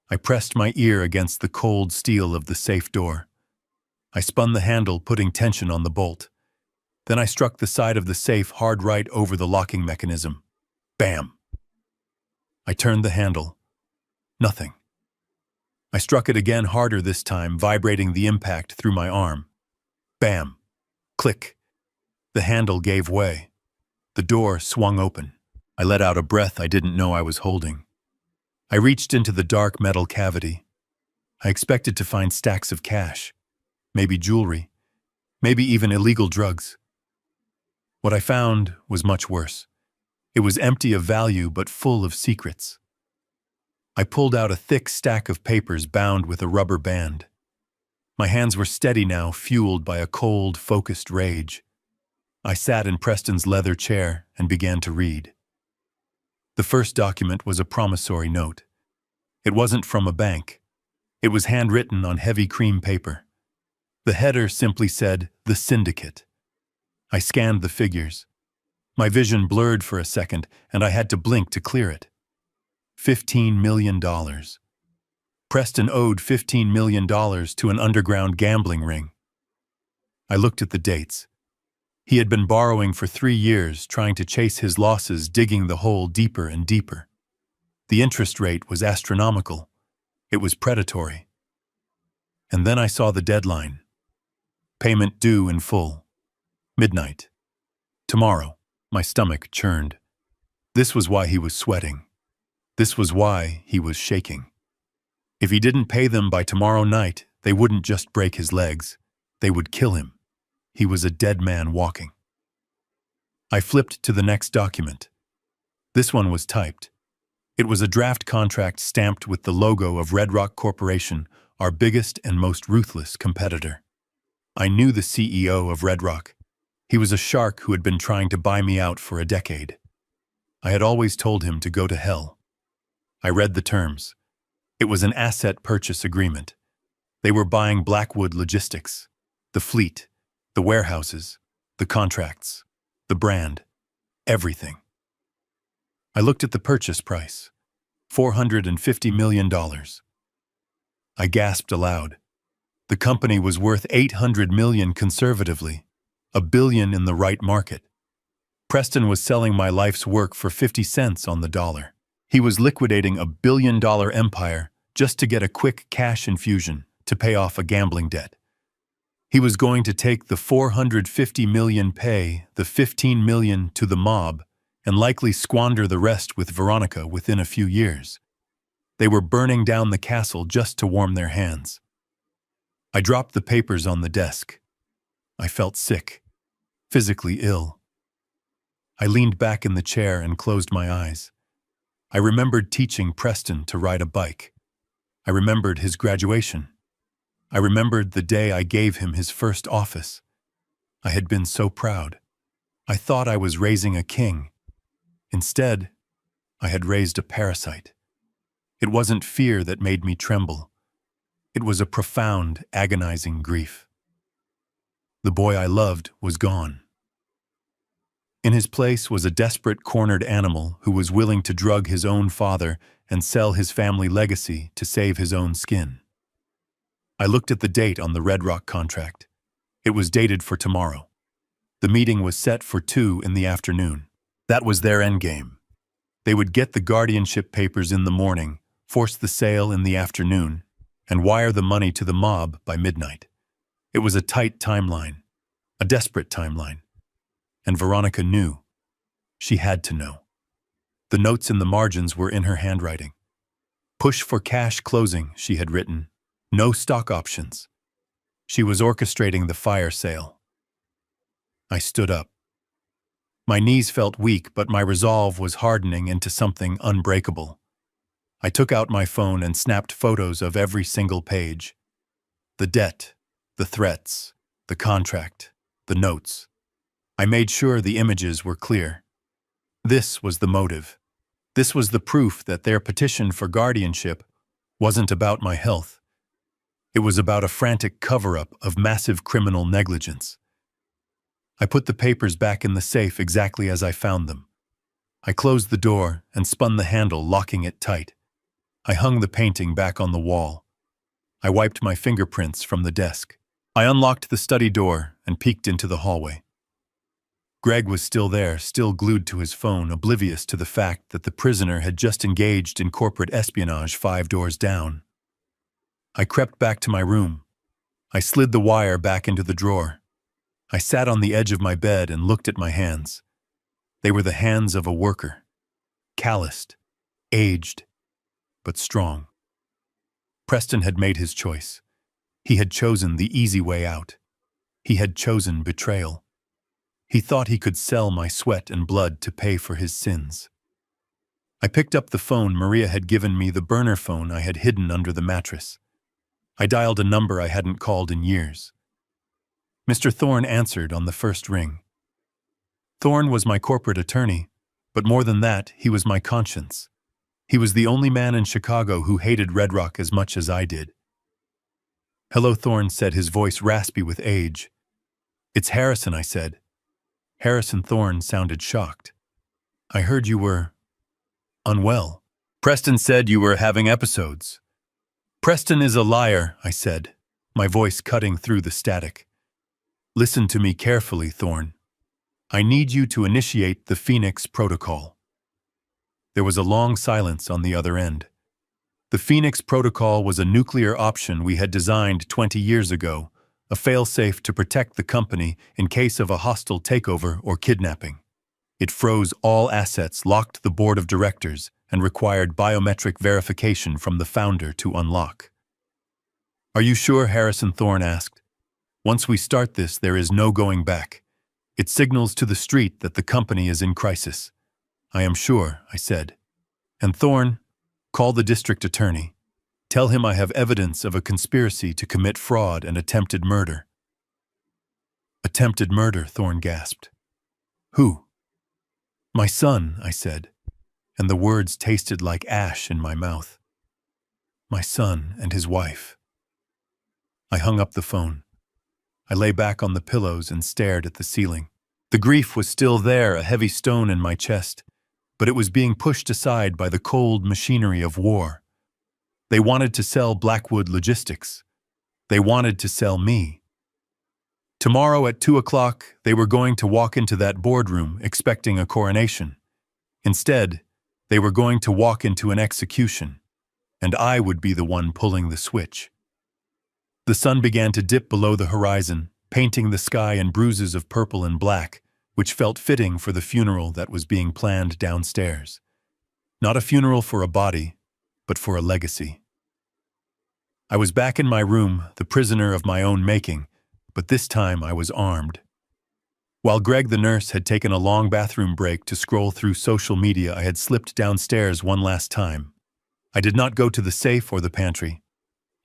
I pressed my ear against the cold steel of the safe door. I spun the handle, putting tension on the bolt. Then I struck the side of the safe hard right over the locking mechanism. Bam! I turned the handle. Nothing. I struck it again harder this time, vibrating the impact through my arm. Bam! Click! The handle gave way. The door swung open. I let out a breath I didn't know I was holding. I reached into the dark metal cavity. I expected to find stacks of cash, maybe jewelry, maybe even illegal drugs. What I found was much worse. It was empty of value but full of secrets. I pulled out a thick stack of papers bound with a rubber band. My hands were steady now, fueled by a cold, focused rage. I sat in Preston's leather chair and began to read. The first document was a promissory note. It wasn't from a bank. It was handwritten on heavy cream paper. The header simply said, "The Syndicate." I scanned the figures. My vision blurred for a second, and I had to blink to clear it. $15 million. Preston owed $15 million to an underground gambling ring. I looked at the dates. He had been borrowing for 3 years, trying to chase his losses, digging the hole deeper and deeper. The interest rate was astronomical. It was predatory. And then I saw the deadline. Payment due in full. Midnight. Tomorrow. My stomach churned. This was why he was sweating. This was why he was shaking. If he didn't pay them by tomorrow night, they wouldn't just break his legs. They would kill him. He was a dead man walking. I flipped to the next document. This one was typed. It was a draft contract stamped with the logo of Red Rock Corporation, our biggest and most ruthless competitor. I knew the CEO of Red Rock. He was a shark who had been trying to buy me out for a decade. I had always told him to go to hell. I read the terms. It was an asset purchase agreement. They were buying Blackwood Logistics, the fleet, the warehouses, the contracts, the brand, everything. I looked at the purchase price, $450 million. I gasped aloud. The company was worth $800 million conservatively, $1 billion in the right market. Preston was selling my life's work for 50 cents on the dollar. He was liquidating a $1 billion empire just to get a quick cash infusion to pay off a gambling debt. He was going to take the $450 million pay, the $15 million to the mob, and likely squander the rest with Veronica within a few years. They were burning down the castle just to warm their hands. I dropped the papers on the desk. I felt sick, physically ill. I leaned back in the chair and closed my eyes. I remembered teaching Preston to ride a bike. I remembered his graduation. I remembered the day I gave him his first office. I had been so proud. I thought I was raising a king. Instead, I had raised a parasite. It wasn't fear that made me tremble. It was a profound, agonizing grief. The boy I loved was gone. In his place was a desperate, cornered animal who was willing to drug his own father and sell his family legacy to save his own skin. I looked at the date on the Red Rock contract. It was dated for tomorrow. The meeting was set for 2 in the afternoon. That was their endgame. They would get the guardianship papers in the morning, force the sale in the afternoon, and wire the money to the mob by midnight. It was a tight timeline, a desperate timeline. And Veronica knew. She had to know. The notes in the margins were in her handwriting. Push for cash closing, she had written. No stock options. She was orchestrating the fire sale. I stood up. My knees felt weak, but my resolve was hardening into something unbreakable. I took out my phone and snapped photos of every single page. The debt, the threats, the contract, the notes. I made sure the images were clear. This was the motive. This was the proof that their petition for guardianship wasn't about my health. It was about a frantic cover-up of massive criminal negligence. I put the papers back in the safe exactly as I found them. I closed the door and spun the handle, locking it tight. I hung the painting back on the wall. I wiped my fingerprints from the desk. I unlocked the study door and peeked into the hallway. Greg was still there, still glued to his phone, oblivious to the fact that the prisoner had just engaged in corporate espionage 5 doors down. I crept back to my room. I slid the wire back into the drawer. I sat on the edge of my bed and looked at my hands. They were the hands of a worker. Calloused, aged, but strong. Preston had made his choice. He had chosen the easy way out. He had chosen betrayal. He thought he could sell my sweat and blood to pay for his sins. I picked up the phone. Maria had given me the burner phone I had hidden under the mattress. I dialed a number I hadn't called in years. Mr. Thorne answered on the first ring. Thorne was my corporate attorney, but more than that, he was my conscience. He was the only man in Chicago who hated Red Rock as much as I did. "Hello," Thorne said, his voice raspy with age. "It's Harrison," I said. Harrison Thorne sounded shocked. "I heard you were unwell. Preston said you were having episodes." "Preston is a liar," I said, my voice cutting through the static. "Listen to me carefully, Thorne. I need you to initiate the Phoenix Protocol." There was a long silence on the other end. The Phoenix Protocol was a nuclear option we had designed 20 years ago, a failsafe to protect the company in case of a hostile takeover or kidnapping. It froze all assets, locked the board of directors, and required biometric verification from the founder to unlock. "Are you sure?" Harrison Thorne asked. "Once we start this, there is no going back. It signals to the street that the company is in crisis." "I am sure," I said. "And Thorne, call the district attorney. Tell him I have evidence of a conspiracy to commit fraud and attempted murder." "Attempted murder?" Thorne gasped. "Who?" "My son," I said, and the words tasted like ash in my mouth. "My son and his wife." I hung up the phone. I lay back on the pillows and stared at the ceiling. The grief was still there, a heavy stone in my chest, but it was being pushed aside by the cold machinery of war. They wanted to sell Blackwood Logistics. They wanted to sell me. Tomorrow at 2 o'clock, they were going to walk into that boardroom expecting a coronation. Instead, they were going to walk into an execution, and I would be the one pulling the switch. The sun began to dip below the horizon, painting the sky in bruises of purple and black, which felt fitting for the funeral that was being planned downstairs. Not a funeral for a body, but for a legacy. I was back in my room, the prisoner of my own making, but this time I was armed. While Greg the nurse had taken a long bathroom break to scroll through social media, I had slipped downstairs one last time. I did not go to the safe or the pantry.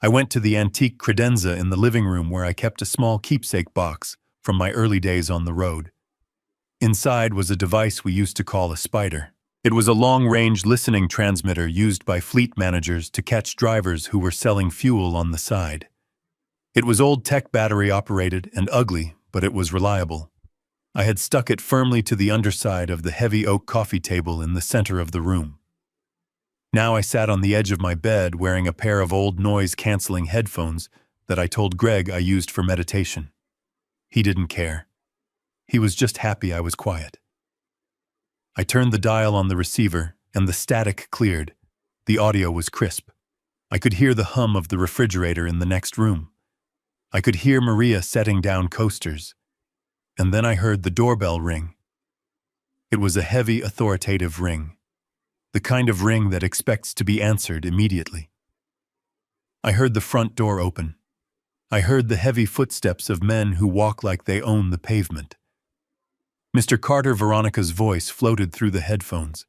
I went to the antique credenza in the living room where I kept a small keepsake box from my early days on the road. Inside was a device we used to call a spider. It was a long-range listening transmitter used by fleet managers to catch drivers who were selling fuel on the side. It was old tech battery-operated and ugly, but it was reliable. I had stuck it firmly to the underside of the heavy oak coffee table in the center of the room. Now I sat on the edge of my bed wearing a pair of old noise-canceling headphones that I told Greg I used for meditation. He didn't care. He was just happy I was quiet. I turned the dial on the receiver, and the static cleared. The audio was crisp. I could hear the hum of the refrigerator in the next room. I could hear Maria setting down coasters. And then I heard the doorbell ring. It was a heavy, authoritative ring. The kind of ring that expects to be answered immediately. I heard the front door open. I heard the heavy footsteps of men who walk like they own the pavement. Mr. Carter, Veronica's voice floated through the headphones.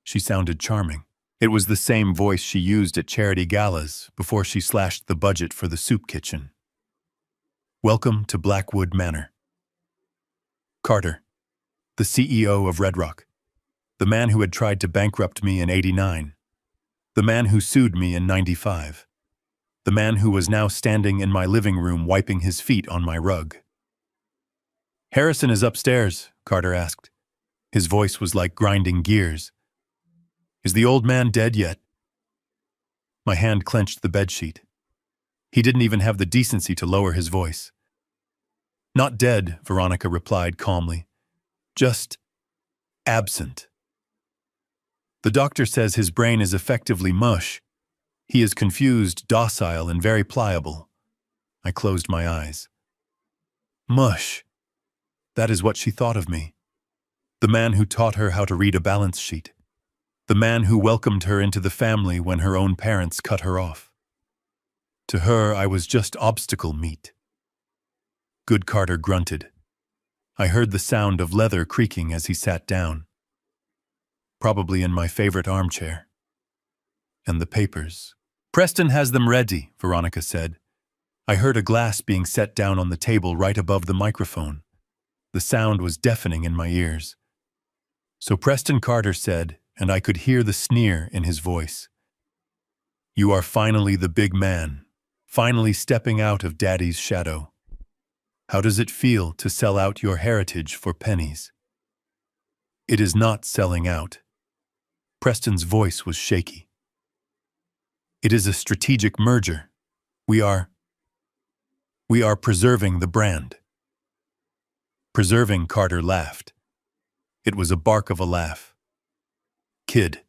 She sounded charming. It was the same voice she used at charity galas before she slashed the budget for the soup kitchen. "Welcome to Blackwood Manor." "Carter, the CEO of Red Rock." The man who had tried to bankrupt me in '89. The man who sued me in '95. The man who was now standing in my living room wiping his feet on my rug. "Harrison is upstairs," Carter asked. His voice was like grinding gears. "Is the old man dead yet?" My hand clenched the bedsheet. He didn't even have the decency to lower his voice. "Not dead," Veronica replied calmly. "Just absent. The doctor says his brain is effectively mush. He is confused, docile, and very pliable." I closed my eyes. Mush. That is what she thought of me. The man who taught her how to read a balance sheet. The man who welcomed her into the family when her own parents cut her off. To her, I was just obstacle meat. Good Carter grunted. I heard the sound of leather creaking as he sat down. Probably in my favorite armchair. And the papers. "Preston has them ready," Veronica said. I heard a glass being set down on the table right above the microphone. The sound was deafening in my ears. "So Preston," Carter said, and I could hear the sneer in his voice. "You are finally the big man, finally stepping out of Daddy's shadow. How does it feel to sell out your heritage for pennies?" "It is not selling out." Preston's voice was shaky. "It is a strategic merger. We are preserving the brand." "Preserving," Carter laughed. It was a bark of a laugh. "Kid,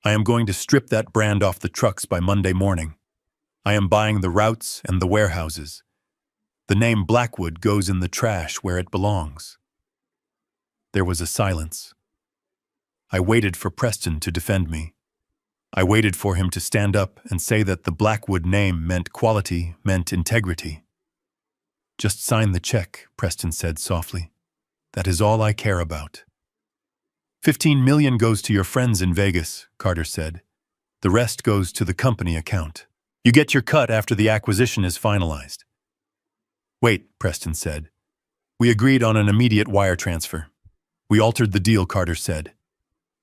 I am going to strip that brand off the trucks by Monday morning. I am buying the routes and the warehouses. The name Blackwood goes in the trash where it belongs." There was a silence. I waited for Preston to defend me. I waited for him to stand up and say that the Blackwood name meant quality, meant integrity. "Just sign the check," Preston said softly. "That is all I care about." $15 million goes to your friends in Vegas," Carter said. "The rest goes to the company account. You get your cut after the acquisition is finalized." "Wait," Preston said. "We agreed on an immediate wire transfer. We altered the deal," Carter said.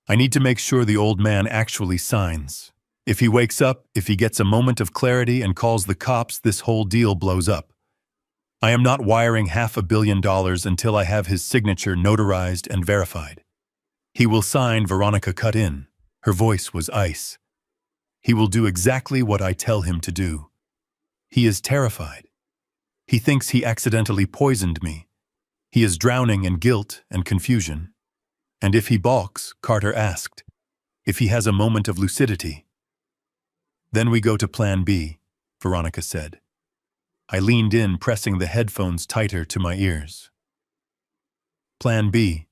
"I need to make sure the old man actually signs. If he wakes up, if he gets a moment of clarity and calls the cops, this whole deal blows up. I am not wiring $500 million until I have his signature notarized and verified." "He will sign," Veronica cut in. Her voice was ice. "He will do exactly what I tell him to do. He is terrified. He thinks he accidentally poisoned me. He is drowning in guilt and confusion. And if he balks," Carter asked, "if he has a moment of lucidity." "Then we go to Plan B," Veronica said. I leaned in, pressing the headphones tighter to my ears. "Plan B?"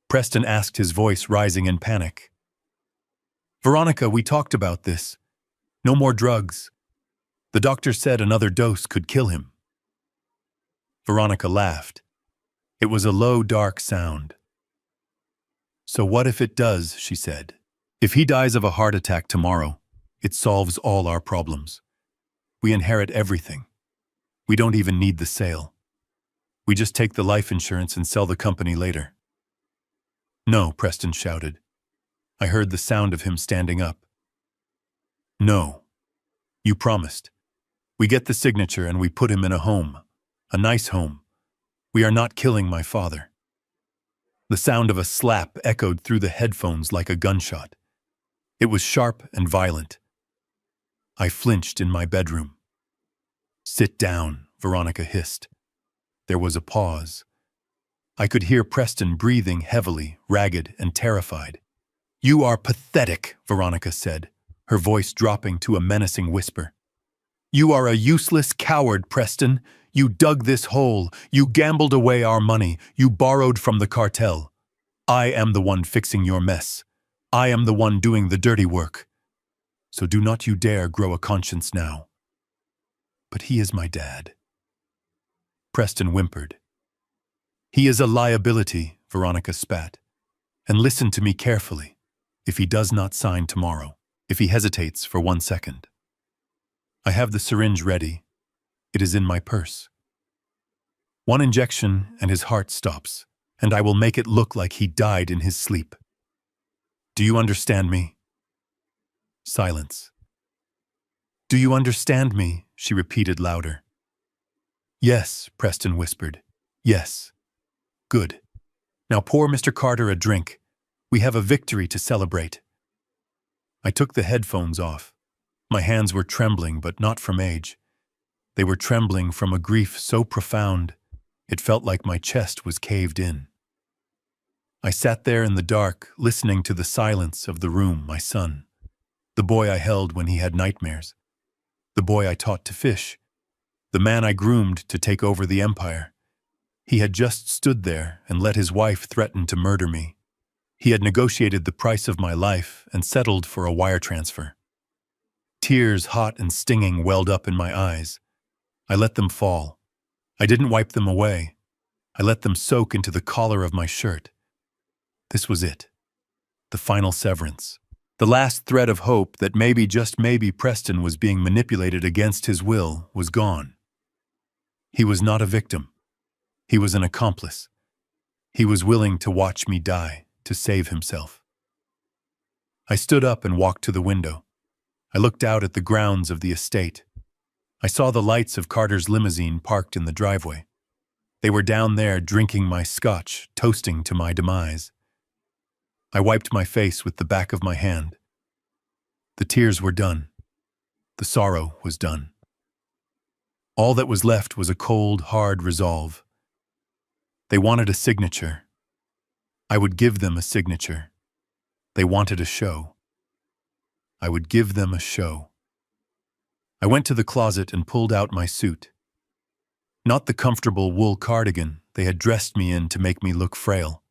Preston asked, his voice rising in panic. "Veronica, we talked about this. No more drugs. The doctor said another dose could kill him." Veronica laughed. It was a low, dark sound. "So what if it does?" she said. "If he dies of a heart attack tomorrow, it solves all our problems. We inherit everything. We don't even need the sale. We just take the life insurance and sell the company later." "No," Preston shouted. I heard the sound of him standing up. "No. You promised. We get the signature and we put him in a home. A nice home. We are not killing my father." The sound of a slap echoed through the headphones like a gunshot. It was sharp and violent. I flinched in my bedroom. "Sit down," Veronica hissed. There was a pause. I could hear Preston breathing heavily, ragged and terrified. "You are pathetic," Veronica said, her voice dropping to a menacing whisper. "You are a useless coward, Preston. You dug this hole. You gambled away our money. You borrowed from the cartel. I am the one fixing your mess. I am the one doing the dirty work. So do not you dare grow a conscience now." "But he is my dad." Preston whimpered. "He is a liability," Veronica spat. "And listen to me carefully. If he does not sign tomorrow, if he hesitates for 1 second. I have the syringe ready. It is in my purse. 1 injection and his heart stops. and I will make it look like he died in his sleep. Do you understand me? Silence. Do you understand me? She repeated louder. Yes, Preston whispered. Yes. Good. Now pour Mr. Carter a drink. We have a victory to celebrate. I took the headphones off. My hands were trembling, but not from age. They were trembling from a grief so profound, it felt like my chest was caved in. I sat there in the dark, listening to the silence of the room, my son. The boy I held when he had nightmares. The boy I taught to fish. The man I groomed to take over the empire. He had just stood there and let his wife threaten to murder me. He had negotiated the price of my life and settled for a wire transfer. Tears, hot and stinging, welled up in my eyes. I let them fall. I didn't wipe them away. I let them soak into the collar of my shirt. This was it. The final severance. The last thread of hope that maybe, just maybe, Preston was being manipulated against his will was gone. He was not a victim. He was an accomplice. He was willing to watch me die, to save himself. I stood up and walked to the window. I looked out at the grounds of the estate. I saw the lights of Carter's limousine parked in the driveway. They were down there drinking my scotch, toasting to my demise. I wiped my face with the back of my hand. The tears were done. The sorrow was done. All that was left was a cold, hard resolve. They wanted a signature. I would give them a signature. They wanted a show. I would give them a show. I went to the closet and pulled out my suit. Not the comfortable wool cardigan they had dressed me in to make me look frail.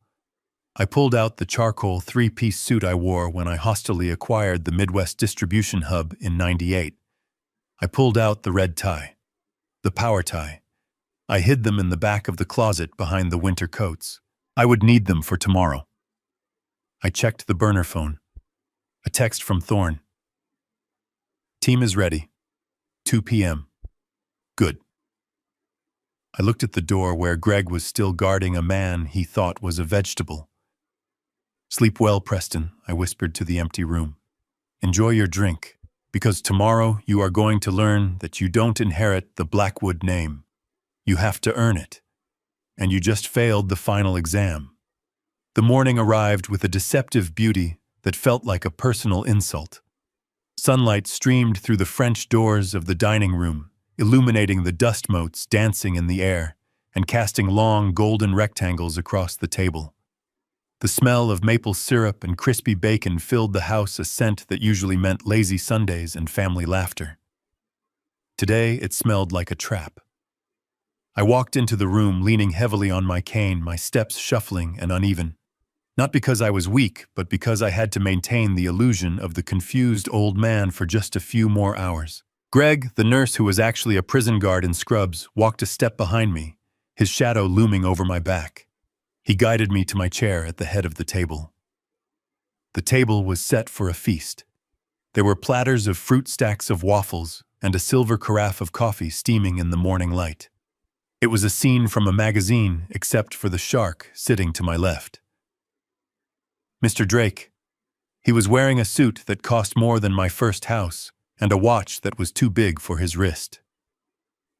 I pulled out the charcoal three-piece suit I wore when I hostilely acquired the Midwest distribution hub in '98. I pulled out the red tie, the power tie. I hid them in the back of the closet behind the winter coats. I would need them for tomorrow. I checked the burner phone. A text from Thorne. Team is ready. 2 p.m. Good. I looked at the door where Greg was still guarding a man he thought was a vegetable. Sleep well, Preston, I whispered to the empty room. Enjoy your drink, because tomorrow you are going to learn that you don't inherit the Blackwood name. You have to earn it. And you just failed the final exam. The morning arrived with a deceptive beauty that felt like a personal insult. Sunlight streamed through the French doors of the dining room, illuminating the dust motes dancing in the air and casting long golden rectangles across the table. The smell of maple syrup and crispy bacon filled the house, a scent that usually meant lazy Sundays and family laughter. Today it smelled like a trap. I walked into the room leaning heavily on my cane, my steps shuffling and uneven. Not because I was weak, but because I had to maintain the illusion of the confused old man for just a few more hours. Greg, the nurse who was actually a prison guard in scrubs, walked a step behind me, his shadow looming over my back. He guided me to my chair at the head of the table. The table was set for a feast. There were platters of fruit, stacks of waffles, and a silver carafe of coffee steaming in the morning light. It was a scene from a magazine, except for the shark sitting to my left. Mr. Drake. He was wearing a suit that cost more than my first house, and a watch that was too big for his wrist.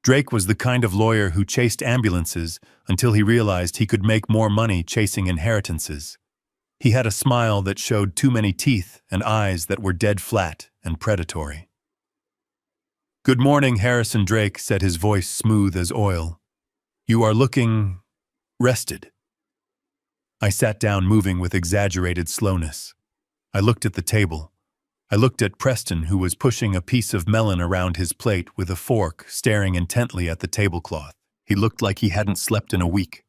Drake was the kind of lawyer who chased ambulances until he realized he could make more money chasing inheritances. He had a smile that showed too many teeth and eyes that were dead flat and predatory. "Good morning, Harrison Drake," said his voice smooth as oil. "You are looking rested." I sat down, moving with exaggerated slowness. I looked at the table. I looked at Preston, who was pushing a piece of melon around his plate with a fork, staring intently at the tablecloth. He looked like he hadn't slept in a week.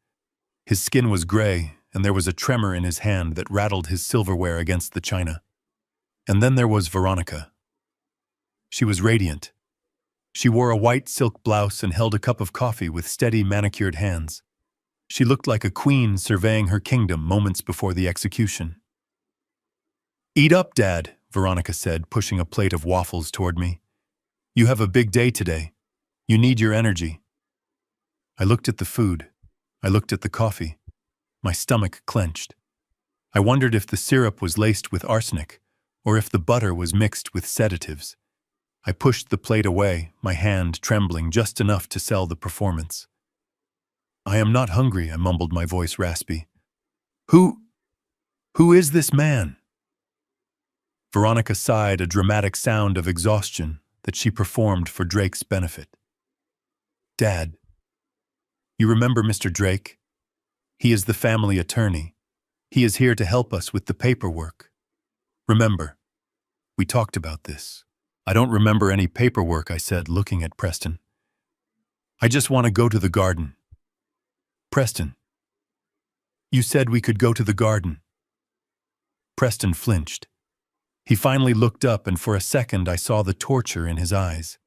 His skin was gray, and there was a tremor in his hand that rattled his silverware against the china. And then there was Veronica. She was radiant. She wore a white silk blouse and held a cup of coffee with steady, manicured hands. She looked like a queen surveying her kingdom moments before the execution. "Eat up, Dad," Veronica said, pushing a plate of waffles toward me. "You have a big day today. You need your energy." I looked at the food. I looked at the coffee. My stomach clenched. I wondered if the syrup was laced with arsenic, or if the butter was mixed with sedatives. I pushed the plate away, my hand trembling just enough to sell the performance. "I am not hungry," I mumbled, my voice raspy. Who is this man?" Veronica sighed, a dramatic sound of exhaustion that she performed for Drake's benefit. "Dad, you remember Mr. Drake? He is the family attorney. He is here to help us with the paperwork. Remember, we talked about this." "I don't remember any paperwork," I said, looking at Preston. "I just want to go to the garden." "Preston, you said we could go to the garden." Preston flinched. He finally looked up, and for a second I saw the torture in his eyes.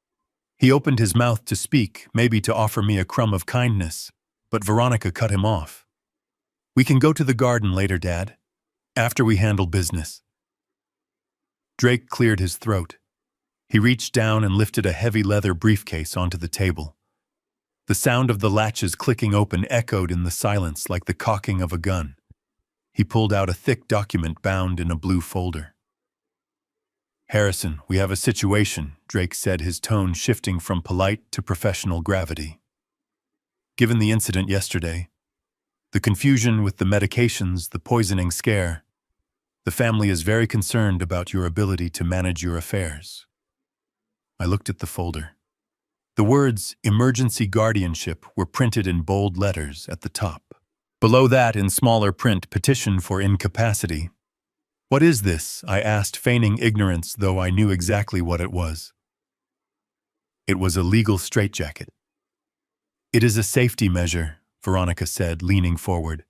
He opened his mouth to speak, maybe to offer me a crumb of kindness, but Veronica cut him off. "We can go to the garden later, Dad, after we handle business." Drake cleared his throat. He reached down and lifted a heavy leather briefcase onto the table. The sound of the latches clicking open echoed in the silence like the cocking of a gun. He pulled out a thick document bound in a blue folder. "Harrison, we have a situation," Drake said, his tone shifting from polite to professional gravity. "Given the incident yesterday, the confusion with the medications, the poisoning scare, the family is very concerned about your ability to manage your affairs." I looked at the folder. The words "emergency guardianship" were printed in bold letters at the top. Below that, in smaller print, "petition for incapacity." "What is this?" I asked, feigning ignorance, though I knew exactly what it was. It was a legal straitjacket. "It is a safety measure," Veronica said, leaning forward.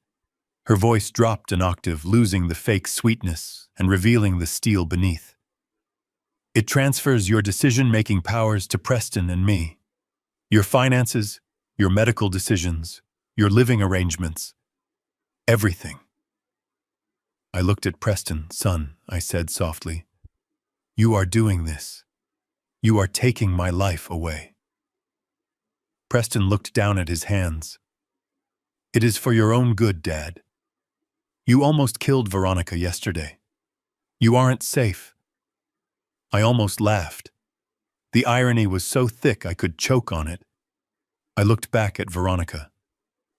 Her voice dropped an octave, losing the fake sweetness and revealing the steel beneath. "It transfers your decision-making powers to Preston and me. Your finances, your medical decisions, your living arrangements. Everything." I looked at Preston. "Son," I said softly, "you are doing this. You are taking my life away." Preston looked down at his hands. "It is for your own good, Dad. You almost killed Veronica yesterday. You aren't safe." I almost laughed. The irony was so thick I could choke on it. I looked back at Veronica.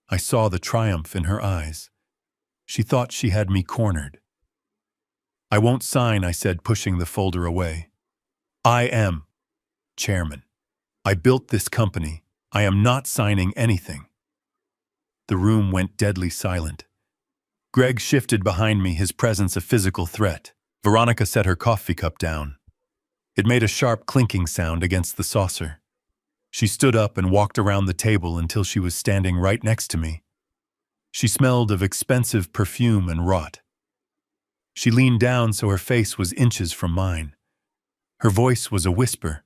I saw the triumph in her eyes. She thought she had me cornered. "I won't sign," I said, pushing the folder away. "I am chairman. I built this company. I am not signing anything." The room went deadly silent. Greg shifted behind me, his presence a physical threat. Veronica set her coffee cup down. It made a sharp clinking sound against the saucer. She stood up and walked around the table until she was standing right next to me. She smelled of expensive perfume and rot. She leaned down so her face was inches from mine. Her voice was a whisper,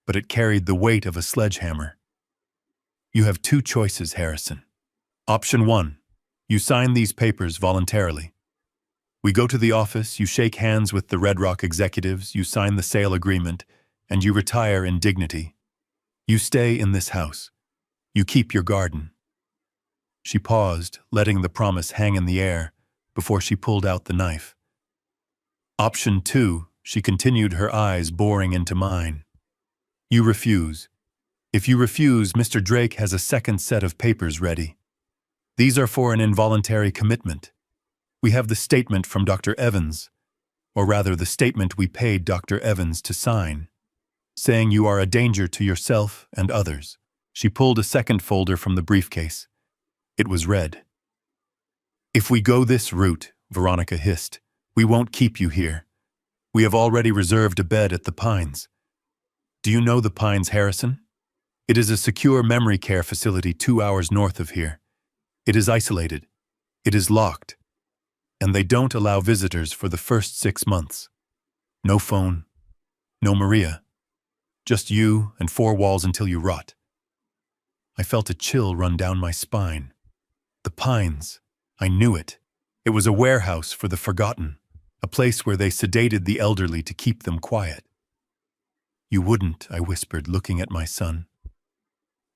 but it carried the weight of a sledgehammer. "You have two choices, Harrison. Option 1, you sign these papers voluntarily. We go to the office, you shake hands with the Red Rock executives, you sign the sale agreement, and you retire in dignity. You stay in this house. You keep your garden." She paused, letting the promise hang in the air, before she pulled out the knife. "Option 2, she continued, her eyes boring into mine. "You refuse. If you refuse, Mr. Drake has a second set of papers ready. These are for an involuntary commitment. We have the statement from Dr. Evans, or rather the statement we paid Dr. Evans to sign, saying you are a danger to yourself and others." She pulled a second folder from the briefcase. It was red. "If we go this route," Veronica hissed, "we won't keep you here. We have already reserved a bed at the Pines." "Do you know the Pines, Harrison? It is a secure memory care facility 2 hours north of here. It is isolated. It is locked. And they don't allow visitors for the first 6 months. No phone, no Maria. Just you and 4 walls until you rot." I felt a chill run down my spine. The Pines. I knew it. It was a warehouse for the forgotten, a place where they sedated the elderly to keep them quiet. "You wouldn't," I whispered, looking at my son.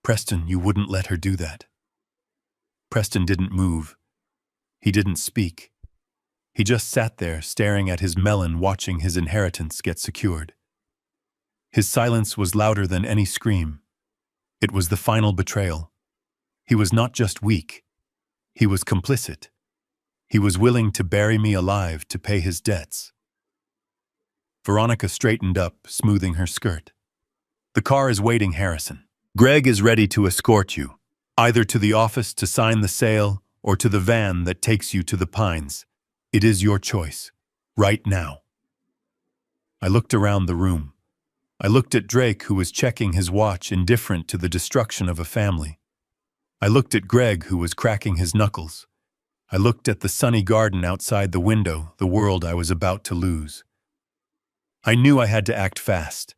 "Preston, you wouldn't let her do that." Preston didn't move. He didn't speak. He just sat there, staring at his melon, watching his inheritance get secured. His silence was louder than any scream. It was the final betrayal. He was not just weak. He was complicit. He was willing to bury me alive to pay his debts. Veronica straightened up, smoothing her skirt. The car is waiting, Harrison. Greg is ready to escort you, either to the office to sign the sale or to the van that takes you to the Pines. It is your choice, right now. I looked around the room. I looked at Drake, who was checking his watch, indifferent to the destruction of a family. I looked at Greg, who was cracking his knuckles. I looked at the sunny garden outside the window, the world I was about to lose. I knew I had to act fast.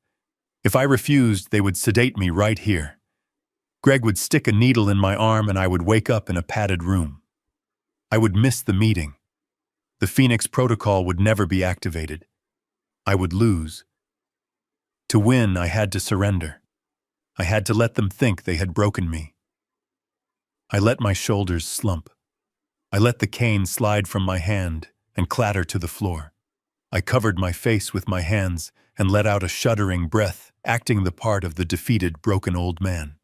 If I refused, they would sedate me right here. Greg would stick a needle in my arm and I would wake up in a padded room. I would miss the meeting. The Phoenix Protocol would never be activated. I would lose. To win, I had to surrender. I had to let them think they had broken me. I let my shoulders slump. I let the cane slide from my hand and clatter to the floor. I covered my face with my hands and let out a shuddering breath, acting the part of the defeated, broken old man.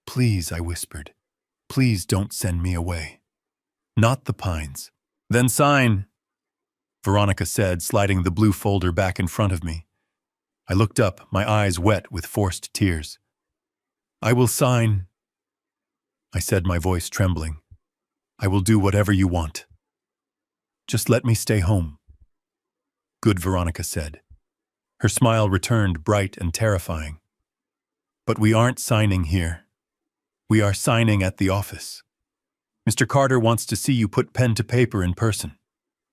Please, I whispered. Please don't send me away. Not the Pines. Then sign, Veronica said, sliding the blue folder back in front of me. I looked up, my eyes wet with forced tears. I will sign, I said, my voice trembling. I will do whatever you want. Just let me stay home. Good, Veronica said. Her smile returned, bright and terrifying. But we aren't signing here. We are signing at the office. Mr. Carter wants to see you put pen to paper in person.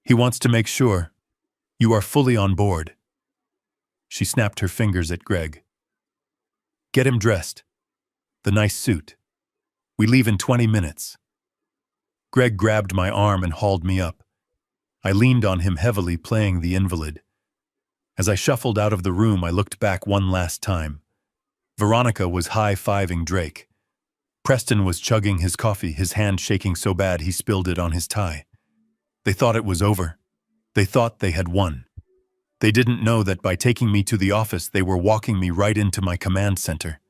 He wants to make sure you are fully on board. She snapped her fingers at Greg. Get him dressed. The nice suit. We leave in 20 minutes. Greg grabbed my arm and hauled me up. I leaned on him heavily, playing the invalid. As I shuffled out of the room, I looked back one last time. Veronica was high-fiving Drake. Preston was chugging his coffee, his hand shaking so bad he spilled it on his tie. They thought it was over. They thought they had won. They didn't know that by taking me to the office, they were walking me right into my command center.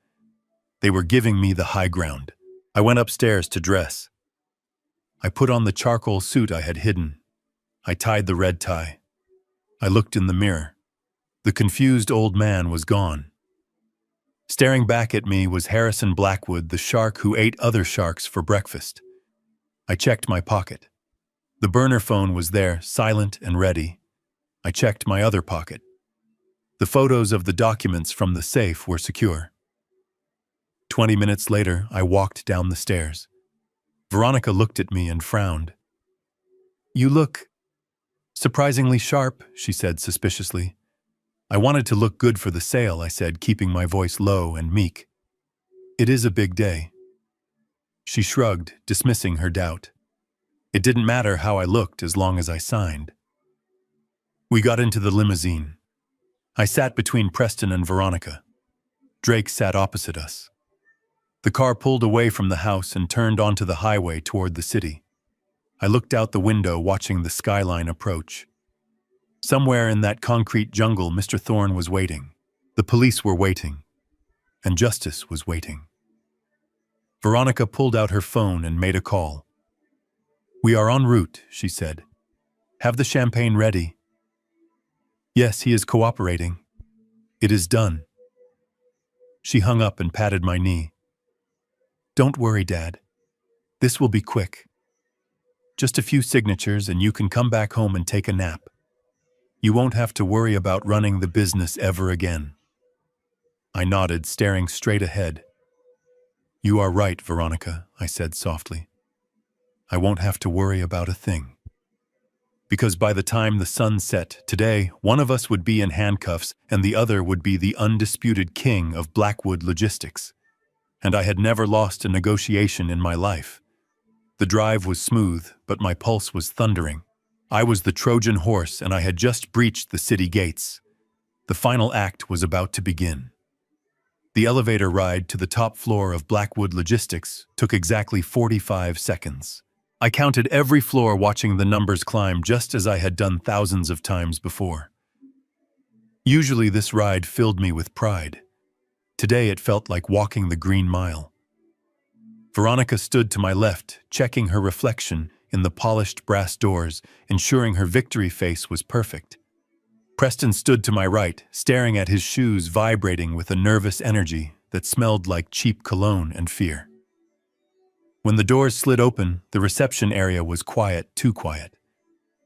They were giving me the high ground. I went upstairs to dress. I put on the charcoal suit I had hidden. I tied the red tie. I looked in the mirror. The confused old man was gone. Staring back at me was Harrison Blackwood, the shark who ate other sharks for breakfast. I checked my pocket. The burner phone was there, silent and ready. I checked my other pocket. The photos of the documents from the safe were secure. 20 minutes later, I walked down the stairs. Veronica looked at me and frowned. You look surprisingly sharp, she said suspiciously. I wanted to look good for the sale, I said, keeping my voice low and meek. It is a big day. She shrugged, dismissing her doubt. It didn't matter how I looked as long as I signed. We got into the limousine. I sat between Preston and Veronica. Drake sat opposite us. The car pulled away from the house and turned onto the highway toward the city. I looked out the window, watching the skyline approach. Somewhere in that concrete jungle, Mr. Thorne was waiting. The police were waiting. And justice was waiting. Veronica pulled out her phone and made a call. We are en route, she said. Have the champagne ready. Yes, he is cooperating. It is done. She hung up and patted my knee. Don't worry, Dad. This will be quick. Just a few signatures and you can come back home and take a nap. You won't have to worry about running the business ever again. I nodded, staring straight ahead. You are right, Veronica, I said softly. I won't have to worry about a thing. Because by the time the sun set today, one of us would be in handcuffs and the other would be the undisputed king of Blackwood logistics. And I had never lost a negotiation in my life. The drive was smooth, but my pulse was thundering. I was the Trojan horse and I had just breached the city gates. The final act was about to begin. The elevator ride to the top floor of Blackwood Logistics took exactly 45 seconds. I counted every floor, watching the numbers climb just as I had done thousands of times before. Usually this ride filled me with pride. Today it felt like walking the Green Mile. Veronica stood to my left, checking her reflection in the polished brass doors, ensuring her victory face was perfect. Preston stood to my right, staring at his shoes vibrating with a nervous energy that smelled like cheap cologne and fear. When the doors slid open, the reception area was quiet, too quiet.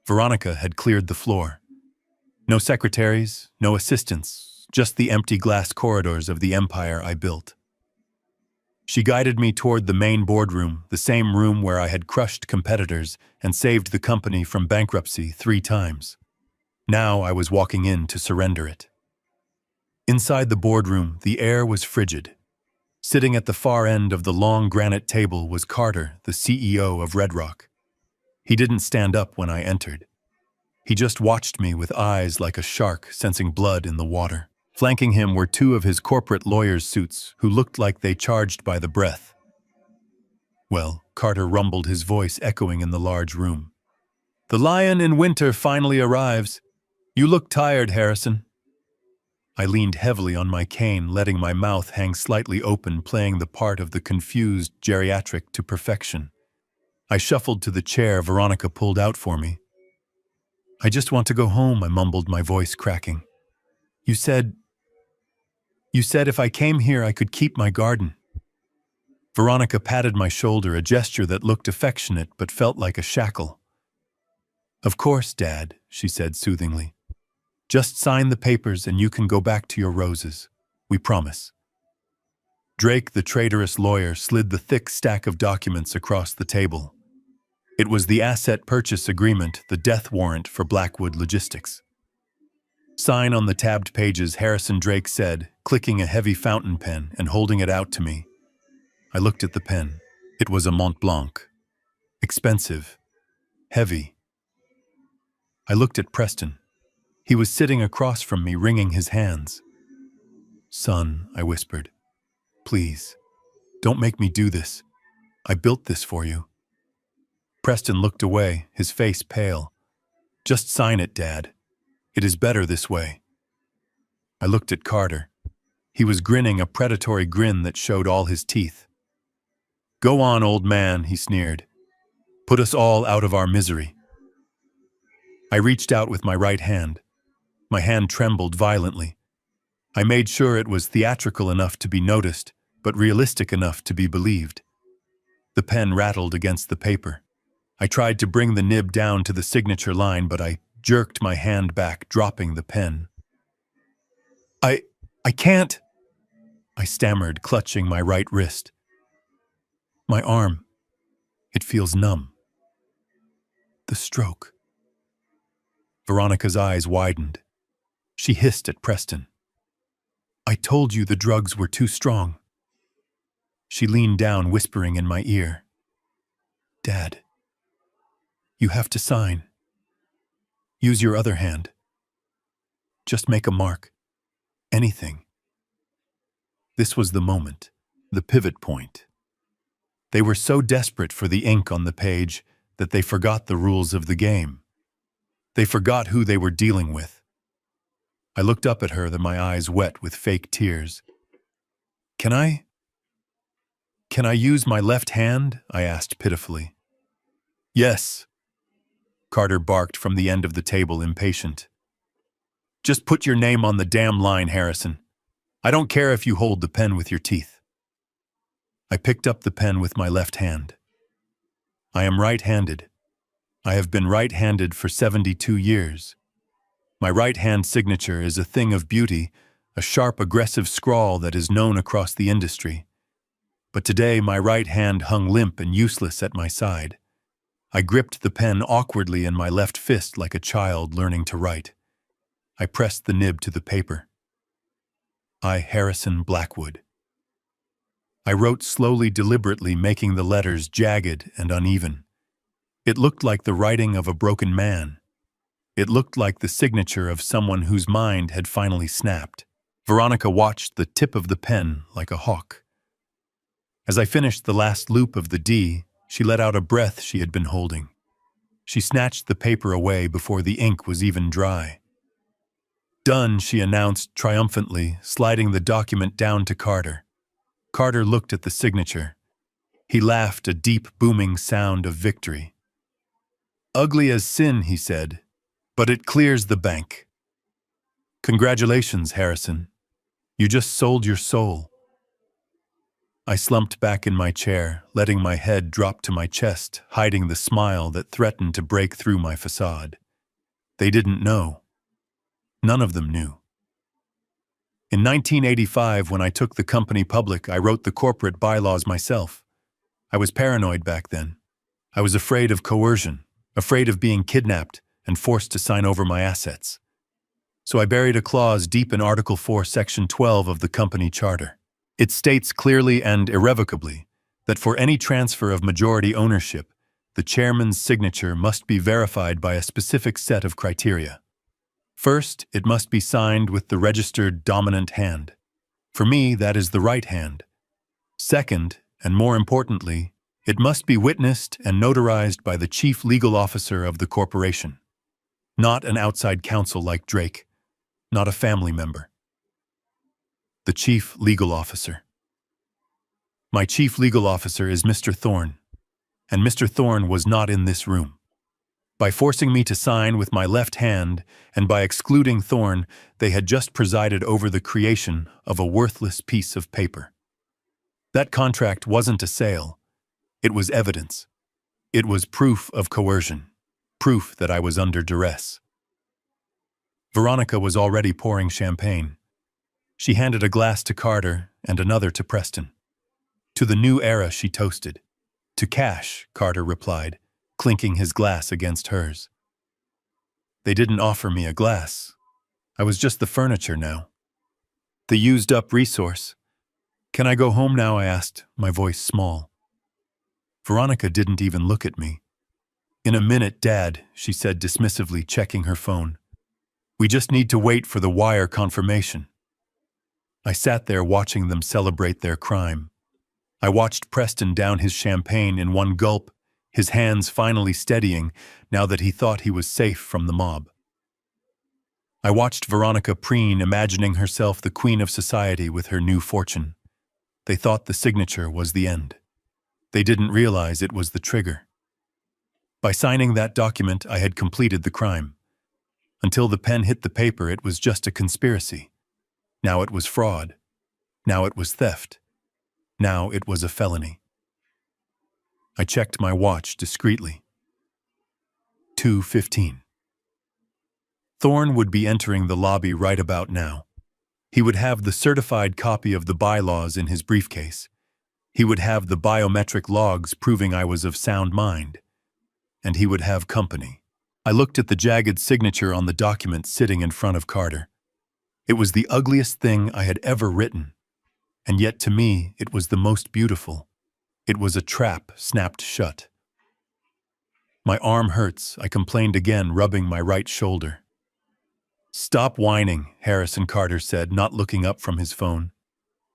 Veronica had cleared the floor. No secretaries, no assistants, just the empty glass corridors of the empire I built. She guided me toward the main boardroom, the same room where I had crushed competitors and saved the company from bankruptcy 3 times. Now I was walking in to surrender it. Inside the boardroom, the air was frigid. Sitting at the far end of the long granite table was Carter, the CEO of Red Rock. He didn't stand up when I entered. He just watched me with eyes like a shark sensing blood in the water. Flanking him were 2 of his corporate lawyers' suits who looked like they charged by the breath. "Well," Carter rumbled, his voice echoing in the large room. "The lion in winter finally arrives. You look tired, Harrison." I leaned heavily on my cane, letting my mouth hang slightly open, playing the part of the confused geriatric to perfection. I shuffled to the chair Veronica pulled out for me. "I just want to go home," I mumbled, my voice cracking. You said if I came here I could keep my garden." Veronica patted my shoulder, a gesture that looked affectionate but felt like a shackle. "Of course, Dad," she said soothingly. "Just sign the papers and you can go back to your roses. We promise." Drake, the traitorous lawyer, slid the thick stack of documents across the table. It was the asset purchase agreement, the death warrant for Blackwood Logistics. "Sign on the tabbed pages," Harrison Drake said, clicking a heavy fountain pen and holding it out to me. I looked at the pen. It was a Mont Blanc. Expensive. Heavy. I looked at Preston. He was sitting across from me, wringing his hands. "Son," I whispered, "please, don't make me do this. I built this for you." Preston looked away, his face pale. "Just sign it, Dad. It is better this way." I looked at Carter. He was grinning, a predatory grin that showed all his teeth. "Go on, old man," he sneered. "Put us all out of our misery." I reached out with my right hand. My hand trembled violently. I made sure it was theatrical enough to be noticed, but realistic enough to be believed. The pen rattled against the paper. I tried to bring the nib down to the signature line, but I jerked my hand back, dropping the pen. I can't," I stammered, clutching my right wrist. "My arm. It feels numb." "The stroke." Veronica's eyes widened. She hissed at Preston. "I told you the drugs were too strong." She leaned down, whispering in my ear. "Dad, you have to sign. Use your other hand. Just make a mark. Anything." This was the moment, the pivot point. They were so desperate for the ink on the page that they forgot the rules of the game. They forgot who they were dealing with. I looked up at her, my eyes wet with fake tears. Can I use my left hand?" I asked pitifully. "Yes," Carter barked from the end of the table, impatient. "Just put your name on the damn line, Harrison. I don't care if you hold the pen with your teeth." I picked up the pen with my left hand. I am right-handed. I have been right-handed for 72 years. My right-hand signature is a thing of beauty, a sharp, aggressive scrawl that is known across the industry. But today my right hand hung limp and useless at my side. I gripped the pen awkwardly in my left fist like a child learning to write. I pressed the nib to the paper. I, Harrison Blackwood. I wrote slowly, deliberately, making the letters jagged and uneven. It looked like the writing of a broken man. It looked like the signature of someone whose mind had finally snapped. Veronica watched the tip of the pen like a hawk. As I finished the last loop of the D, She let out a breath she had been holding. She snatched the paper away before the ink was even dry. "Done," she announced triumphantly, sliding the document down to Carter. Carter looked at the signature. He laughed, a deep, booming sound of victory. "Ugly as sin," he said, "but it clears the bank." "Congratulations, Harrison. You just sold your soul." I slumped back in my chair, letting my head drop to my chest, hiding the smile that threatened to break through my facade. They didn't know. None of them knew. In 1985, when I took the company public, I wrote the corporate bylaws myself. I was paranoid back then. I was afraid of coercion, afraid of being kidnapped and forced to sign over my assets. So I buried a clause deep in Article 4, Section 12 of the company charter. It states clearly and irrevocably that for any transfer of majority ownership, the chairman's signature must be verified by a specific set of criteria. First, it must be signed with the registered dominant hand. For me, that is the right hand. Second, and more importantly, it must be witnessed and notarized by the chief legal officer of the corporation. Not an outside counsel like Drake, not a family member. The chief legal officer. My chief legal officer is Mr. Thorne, and Mr. Thorne was not in this room. By forcing me to sign with my left hand and by excluding Thorne, they had just presided over the creation of a worthless piece of paper. That contract wasn't a sale. It was evidence. It was proof of coercion, proof that I was under duress. Veronica was already pouring champagne. She handed a glass to Carter and another to Preston. To the new era, she toasted. To cash, Carter replied, clinking his glass against hers. They didn't offer me a glass. I was just the furniture now. The used-up resource. "Can I go home now?" I asked, my voice small. Veronica didn't even look at me. "In a minute, Dad," she said dismissively, checking her phone. "We just need to wait for the wire confirmation." I sat there watching them celebrate their crime. I watched Preston down his champagne in one gulp, his hands finally steadying now that he thought he was safe from the mob. I watched Veronica preen, imagining herself the queen of society with her new fortune. They thought the signature was the end. They didn't realize it was the trigger. By signing that document, I had completed the crime. Until the pen hit the paper, it was just a conspiracy. Now it was fraud. Now it was theft. Now it was a felony. I checked my watch discreetly. 2:15. Thorne would be entering the lobby right about now. He would have the certified copy of the bylaws in his briefcase. He would have the biometric logs proving I was of sound mind. And he would have company. I looked at the jagged signature on the document sitting in front of Carter. It was the ugliest thing I had ever written, and yet to me it was the most beautiful. It was a trap snapped shut. "My arm hurts," I complained again, rubbing my right shoulder. "Stop whining," Harrison Carter said, not looking up from his phone.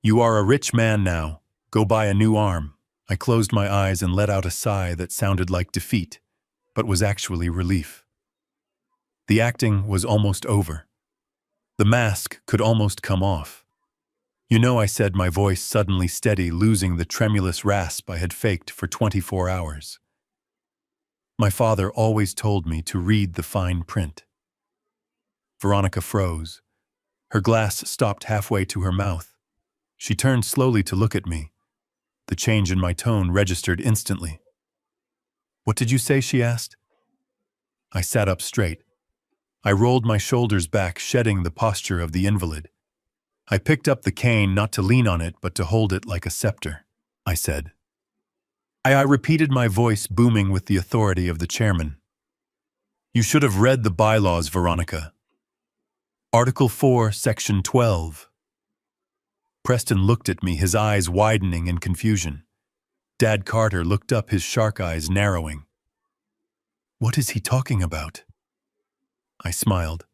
"You are a rich man now. Go buy a new arm." I closed my eyes and let out a sigh that sounded like defeat, but was actually relief. The acting was almost over. The mask could almost come off. "You know," I said, my voice suddenly steady, losing the tremulous rasp I had faked for 24 hours. "My father always told me to read the fine print." Veronica froze. Her glass stopped halfway to her mouth. She turned slowly to look at me. The change in my tone registered instantly. "What did you say?" she asked. I sat up straight. I rolled my shoulders back, shedding the posture of the invalid. I picked up the cane, not to lean on it, but to hold it like a scepter. I said. I repeated, my voice booming with the authority of the chairman. "You should have read the bylaws, Veronica. Article 4, Section 12. Preston looked at me, his eyes widening in confusion. Dad Carter looked up, his shark eyes narrowing. "What is he talking about?" I smiled.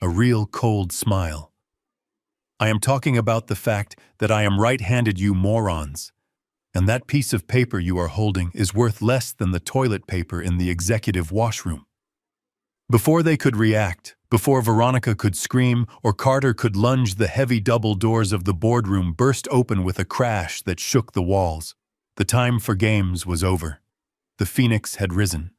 A real cold smile. "I am talking about the fact that I am right-handed, you morons. And that piece of paper you are holding is worth less than the toilet paper in the executive washroom. Before they could react, before Veronica could scream or Carter could lunge, the heavy double doors of the boardroom burst open with a crash that shook the walls. The time for games was over. The phoenix had risen.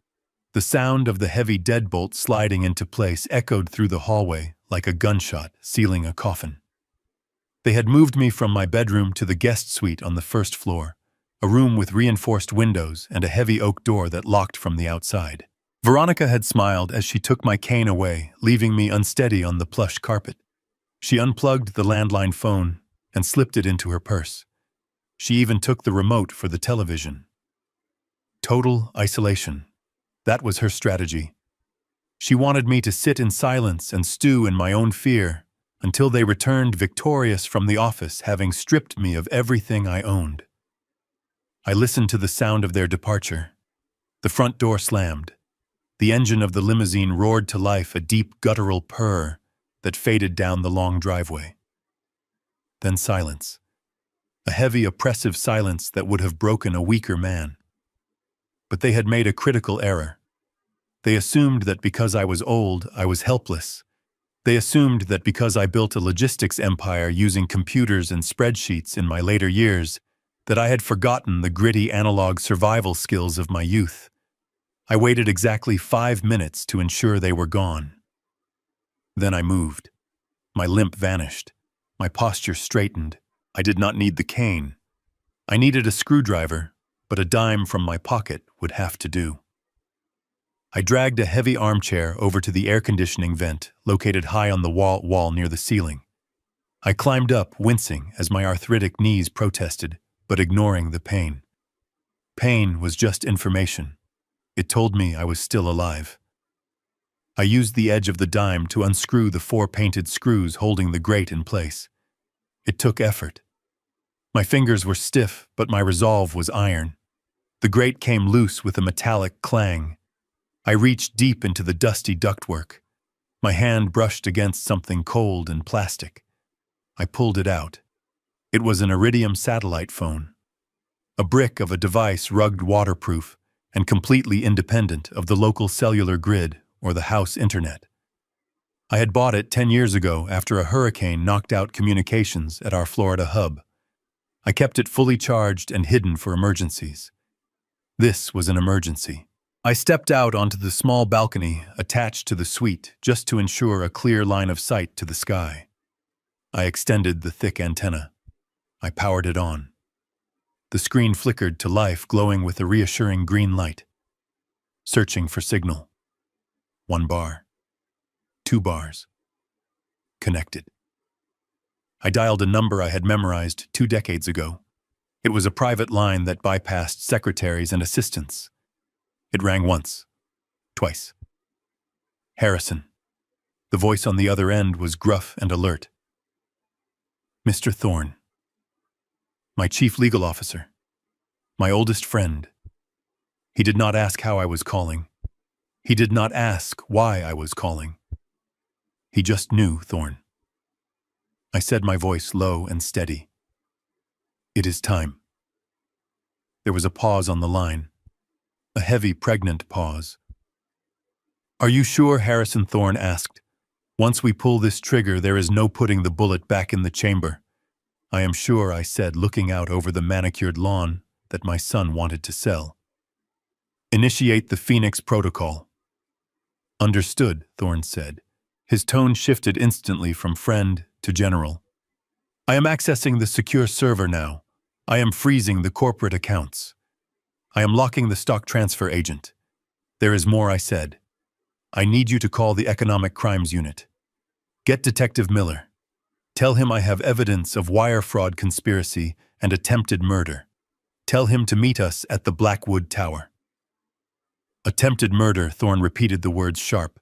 The sound of the heavy deadbolt sliding into place echoed through the hallway like a gunshot sealing a coffin. They had moved me from my bedroom to the guest suite on the first floor, a room with reinforced windows and a heavy oak door that locked from the outside. Veronica had smiled as she took my cane away, leaving me unsteady on the plush carpet. She unplugged the landline phone and slipped it into her purse. She even took the remote for the television. Total isolation. That was her strategy. She wanted me to sit in silence and stew in my own fear until they returned victorious from the office, having stripped me of everything I owned. I listened to the sound of their departure. The front door slammed. The engine of the limousine roared to life, a deep guttural purr that faded down the long driveway. Then silence. A heavy, oppressive silence that would have broken a weaker man. But they had made a critical error. They assumed that because I was old, I was helpless. They assumed that because I built a logistics empire using computers and spreadsheets in my later years, that I had forgotten the gritty analog survival skills of my youth. I waited exactly 5 minutes to ensure they were gone. Then I moved. My limp vanished. My posture straightened. I did not need the cane. I needed a screwdriver, but a dime from my pocket would have to do. I dragged a heavy armchair over to the air conditioning vent located high on the wall near the ceiling. I climbed up, wincing as my arthritic knees protested, but ignoring the pain. Pain was just information. It told me I was still alive. I used the edge of the dime to unscrew the 4 painted screws holding the grate in place. It took effort. My fingers were stiff, but my resolve was iron. The grate came loose with a metallic clang. I reached deep into the dusty ductwork. My hand brushed against something cold and plastic. I pulled it out. It was an Iridium satellite phone. A brick of a device rugged waterproof and completely independent of the local cellular grid or the house internet. I had bought it 10 years ago after a hurricane knocked out communications at our Florida hub. I kept it fully charged and hidden for emergencies. This was an emergency. I stepped out onto the small balcony attached to the suite just to ensure a clear line of sight to the sky. I extended the thick antenna. I powered it on. The screen flickered to life, glowing with a reassuring green light. Searching for signal. 1 bar. 2 bars. Connected. I dialed a number I had memorized 2 decades ago. It was a private line that bypassed secretaries and assistants. It rang once. Twice. Harrison. The voice on the other end was gruff and alert. Mr. Thorne. My chief legal officer. My oldest friend. He did not ask how I was calling. He did not ask why I was calling. He just knew Thorne. I said, my voice low and steady. It is time. There was a pause on the line. A heavy, pregnant pause. Are you sure? Harrison Thorne asked. Once we pull this trigger, there is no putting the bullet back in the chamber. I am sure, I said, looking out over the manicured lawn that my son wanted to sell. Initiate the Phoenix Protocol. Understood, Thorne said. His tone shifted instantly from friend to general. I am accessing the secure server now. I am freezing the corporate accounts. I am locking the stock transfer agent. There is more, I said. I need you to call the Economic Crimes Unit. Get Detective Miller. Tell him I have evidence of wire fraud conspiracy and attempted murder. Tell him to meet us at the Blackwood Tower. Attempted murder, Thorne repeated the words sharp.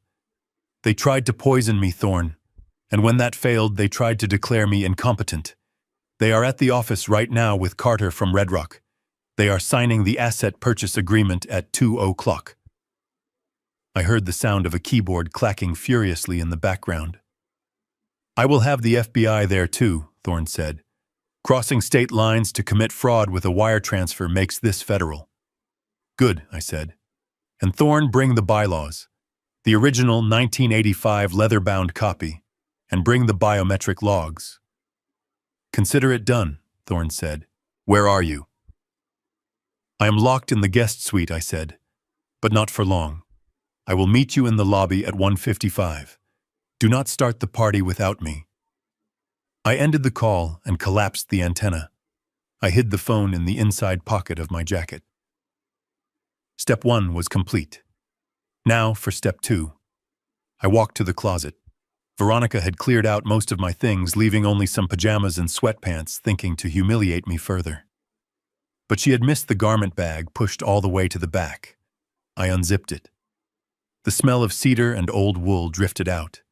They tried to poison me, Thorne, and when that failed, they tried to declare me incompetent. They are at the office right now with Carter from Red Rock. They are signing the asset purchase agreement at 2:00. I heard the sound of a keyboard clacking furiously in the background. I will have the FBI there too, Thorne said. Crossing state lines to commit fraud with a wire transfer makes this federal. Good, I said. And Thorne, bring the bylaws, the original 1985 leather-bound copy, and bring the biometric logs. Consider it done, Thorne said. Where are you? I am locked in the guest suite, I said, but not for long. I will meet you in the lobby at 1:55. Do not start the party without me. I ended the call and collapsed the antenna. I hid the phone in the inside pocket of my jacket. Step 1 was complete. Now for step 2. I walked to the closet. Veronica had cleared out most of my things, leaving only some pajamas and sweatpants, thinking to humiliate me further. But she had missed the garment bag pushed all the way to the back. I unzipped it. The smell of cedar and old wool drifted out.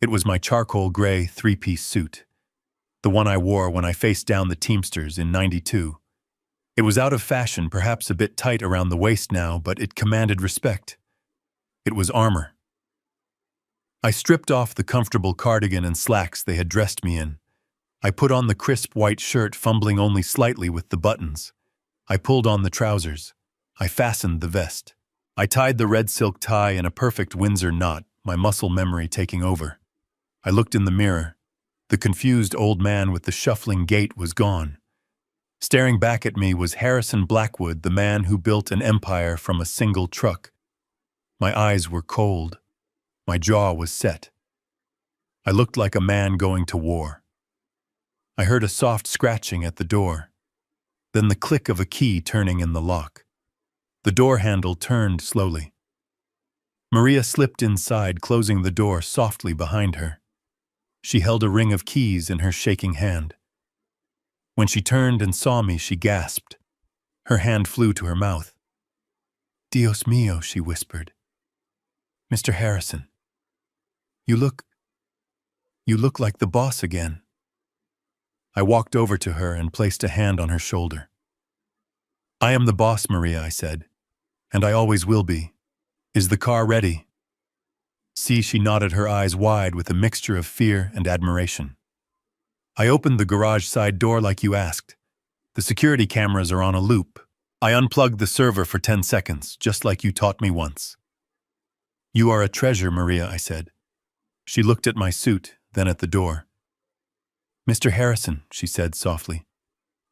It was my charcoal gray 3-piece suit, the one I wore when I faced down the Teamsters in '92. It was out of fashion, perhaps a bit tight around the waist now, but it commanded respect. It was armor. I stripped off the comfortable cardigan and slacks they had dressed me in. I put on the crisp white shirt, fumbling only slightly with the buttons. I pulled on the trousers. I fastened the vest. I tied the red silk tie in a perfect Windsor knot, my muscle memory taking over. I looked in the mirror. The confused old man with the shuffling gait was gone. Staring back at me was Harrison Blackwood, the man who built an empire from a single truck. My eyes were cold. My jaw was set. I looked like a man going to war. I heard a soft scratching at the door, then the click of a key turning in the lock. The door handle turned slowly. Maria slipped inside, closing the door softly behind her. She held a ring of keys in her shaking hand. When she turned and saw me, she gasped. Her hand flew to her mouth. "Dios mío," she whispered. "Mr. Harrison, you look like the boss again." I walked over to her and placed a hand on her shoulder. "I am the boss, Maria," I said, "and I always will be. Is the car ready?" See, she nodded, her eyes wide with a mixture of fear and admiration. "I opened the garage side door like you asked. The security cameras are on a loop. I unplugged the server for 10 seconds, just like you taught me once." "You are a treasure, Maria," I said. She looked at my suit, then at the door. "Mr. Harrison," she said softly,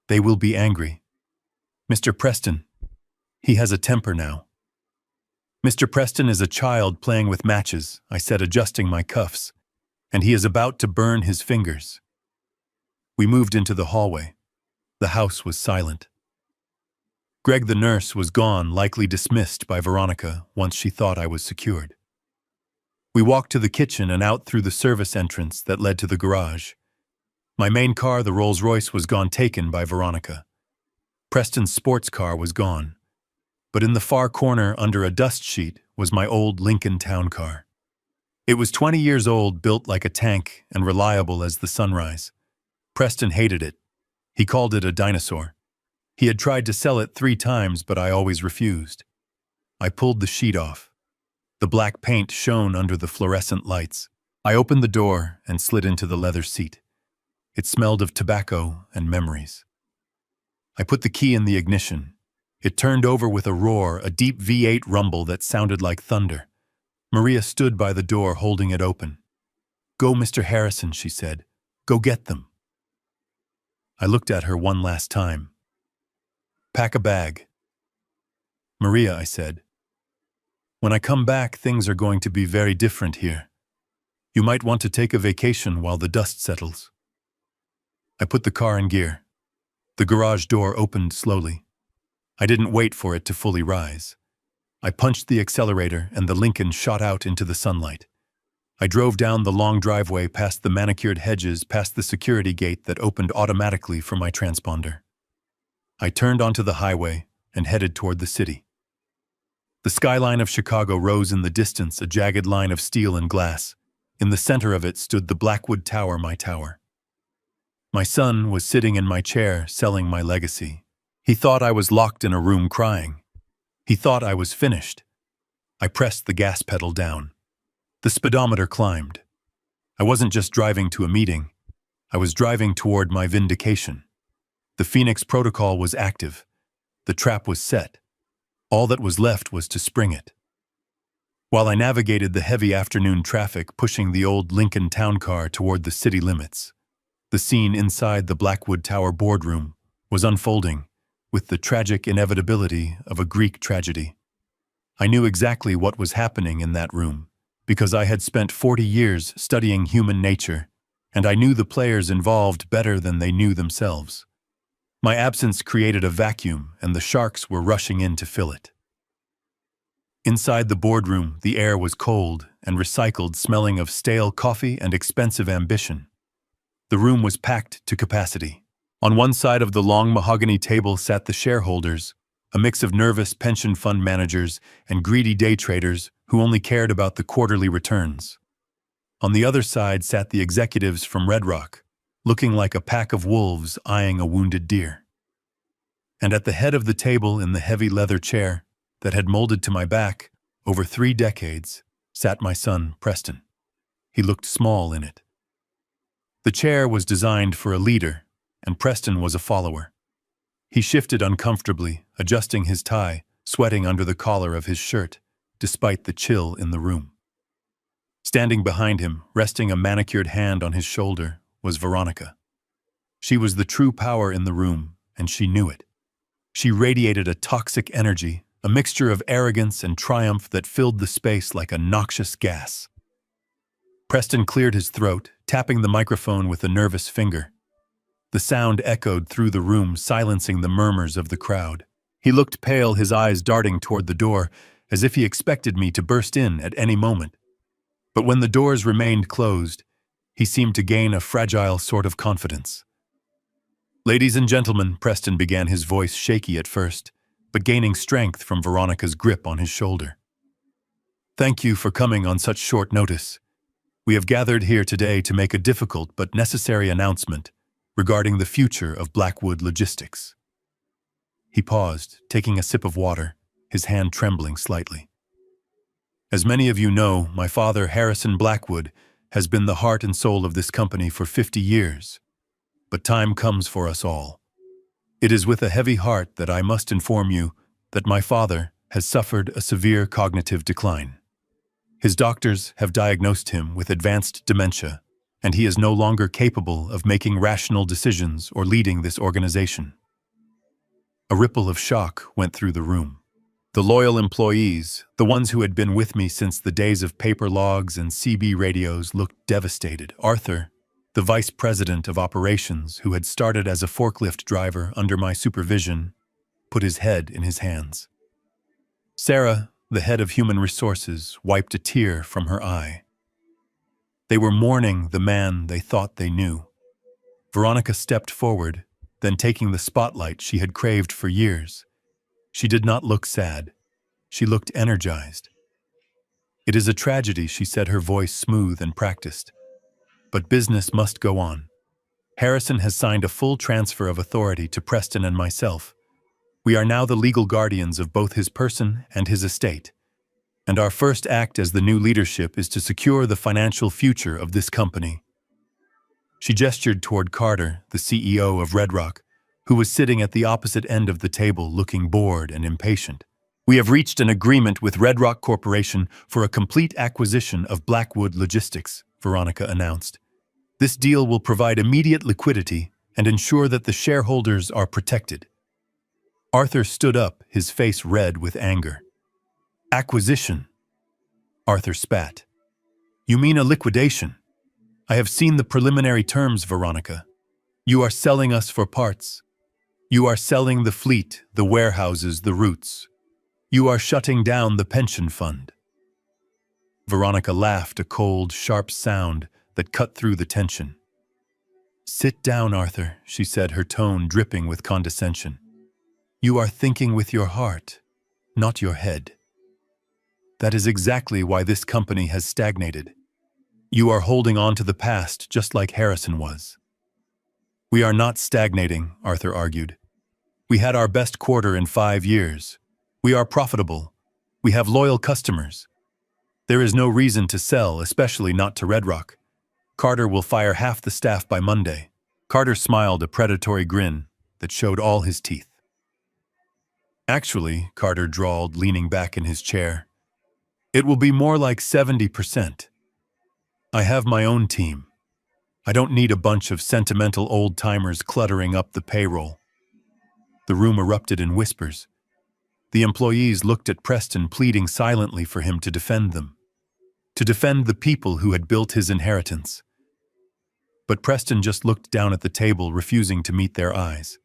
"they will be angry. Mr. Preston, he has a temper now." "Mr. Preston is a child playing with matches," I said, adjusting my cuffs, "and he is about to burn his fingers." We moved into the hallway. The house was silent. Greg the nurse was gone, likely dismissed by Veronica once she thought I was secured. We walked to the kitchen and out through the service entrance that led to the garage. My main car, the Rolls-Royce, was gone, taken by Veronica. Preston's sports car was gone. But in the far corner, under a dust sheet, was my old Lincoln town car. It was 20 years old, built like a tank, and reliable as the sunrise. Preston hated it. He called it a dinosaur. He had tried to sell it 3 times, but I always refused. I pulled the sheet off. The black paint shone under the fluorescent lights. I opened the door and slid into the leather seat. It smelled of tobacco and memories. I put the key in the ignition. It turned over with a roar, a deep V8 rumble that sounded like thunder. Maria stood by the door, holding it open. "Go, Mr. Harrison," she said. "Go get them." I looked at her one last time. "Pack a bag." "Maria," I said, "when I come back, things are going to be very different here. You might want to take a vacation while the dust settles." I put the car in gear. The garage door opened slowly. I didn't wait for it to fully rise. I punched the accelerator and the Lincoln shot out into the sunlight. I drove down the long driveway, past the manicured hedges, past the security gate that opened automatically for my transponder. I turned onto the highway and headed toward the city. The skyline of Chicago rose in the distance, a jagged line of steel and glass. In the center of it stood the Blackwood Tower, my tower. My son was sitting in my chair, selling my legacy. He thought I was locked in a room crying. He thought I was finished. I pressed the gas pedal down. The speedometer climbed. I wasn't just driving to a meeting. I was driving toward my vindication. The Phoenix Protocol was active. The trap was set. All that was left was to spring it. While I navigated the heavy afternoon traffic pushing the old Lincoln town car toward the city limits, the scene inside the Blackwood Tower boardroom was unfolding with the tragic inevitability of a Greek tragedy. I knew exactly what was happening in that room because I had spent 40 years studying human nature, and I knew the players involved better than they knew themselves. My absence created a vacuum, and the sharks were rushing in to fill it. Inside the boardroom, the air was cold and recycled, smelling of stale coffee and expensive ambition. The room was packed to capacity. On one side of the long mahogany table sat the shareholders, a mix of nervous pension fund managers and greedy day traders who only cared about the quarterly returns. On the other side sat the executives from Red Rock, looking like a pack of wolves eyeing a wounded deer. And at the head of the table, in the heavy leather chair that had molded to my back over 3 decades, sat my son, Preston. He looked small in it. The chair was designed for a leader, and Preston was a follower. He shifted uncomfortably, adjusting his tie, sweating under the collar of his shirt, despite the chill in the room. Standing behind him, resting a manicured hand on his shoulder, was Veronica. She was the true power in the room, and she knew it. She radiated a toxic energy, a mixture of arrogance and triumph that filled the space like a noxious gas. Preston cleared his throat, tapping the microphone with a nervous finger. The sound echoed through the room, silencing the murmurs of the crowd. He looked pale, his eyes darting toward the door, as if he expected me to burst in at any moment. But when the doors remained closed, he seemed to gain a fragile sort of confidence. "Ladies and gentlemen," Preston began, his voice shaky at first, but gaining strength from Veronica's grip on his shoulder. "Thank you for coming on such short notice. We have gathered here today to make a difficult but necessary announcement regarding the future of Blackwood Logistics." He paused, taking a sip of water, his hand trembling slightly. "As many of you know, my father, Harrison Blackwood, has been the heart and soul of this company for 50 years. But time comes for us all. It is with a heavy heart that I must inform you that my father has suffered a severe cognitive decline. His doctors have diagnosed him with advanced dementia, and he is no longer capable of making rational decisions or leading this organization." A ripple of shock went through the room. The loyal employees, the ones who had been with me since the days of paper logs and CB radios, looked devastated. Arthur, the vice president of operations, who had started as a forklift driver under my supervision, put his head in his hands. Sarah, the head of human resources, wiped a tear from her eye. They were mourning the man they thought they knew. Veronica stepped forward, then taking the spotlight she had craved for years. She did not look sad. She looked energized. "It is a tragedy," she said, her voice smooth and practiced. "But business must go on. Harrison has signed a full transfer of authority to Preston and myself. We are now the legal guardians of both his person and his estate. And our first act as the new leadership is to secure the financial future of this company." She gestured toward Carter, the CEO of Red Rock, who was sitting at the opposite end of the table looking bored and impatient. "We have reached an agreement with Red Rock Corporation for a complete acquisition of Blackwood Logistics," Veronica announced. "This deal will provide immediate liquidity and ensure that the shareholders are protected." Arthur stood up, his face red with anger. "Acquisition?" Arthur spat. "You mean a liquidation? I have seen the preliminary terms, Veronica. You are selling us for parts. You are selling the fleet, the warehouses, the routes. You are shutting down the pension fund." Veronica laughed, a cold, sharp sound that cut through the tension. "Sit down, Arthur," she said, her tone dripping with condescension. "You are thinking with your heart, not your head. That is exactly why this company has stagnated. You are holding on to the past just like Harrison was." "We are not stagnating," Arthur argued. "We had our best quarter in 5 years. We are profitable. We have loyal customers. There is no reason to sell, especially not to Red Rock. Carter will fire half the staff by Monday. Carter smiled a predatory grin that showed all his teeth. Actually, Carter drawled, leaning back in his chair, it will be more like 70%. I have my own team. I don't need a bunch of sentimental old-timers cluttering up the payroll. The room erupted in whispers. The employees looked at Preston, pleading silently for him to defend them, to defend the people who had built his inheritance. But Preston just looked down at the table, refusing to meet their eyes.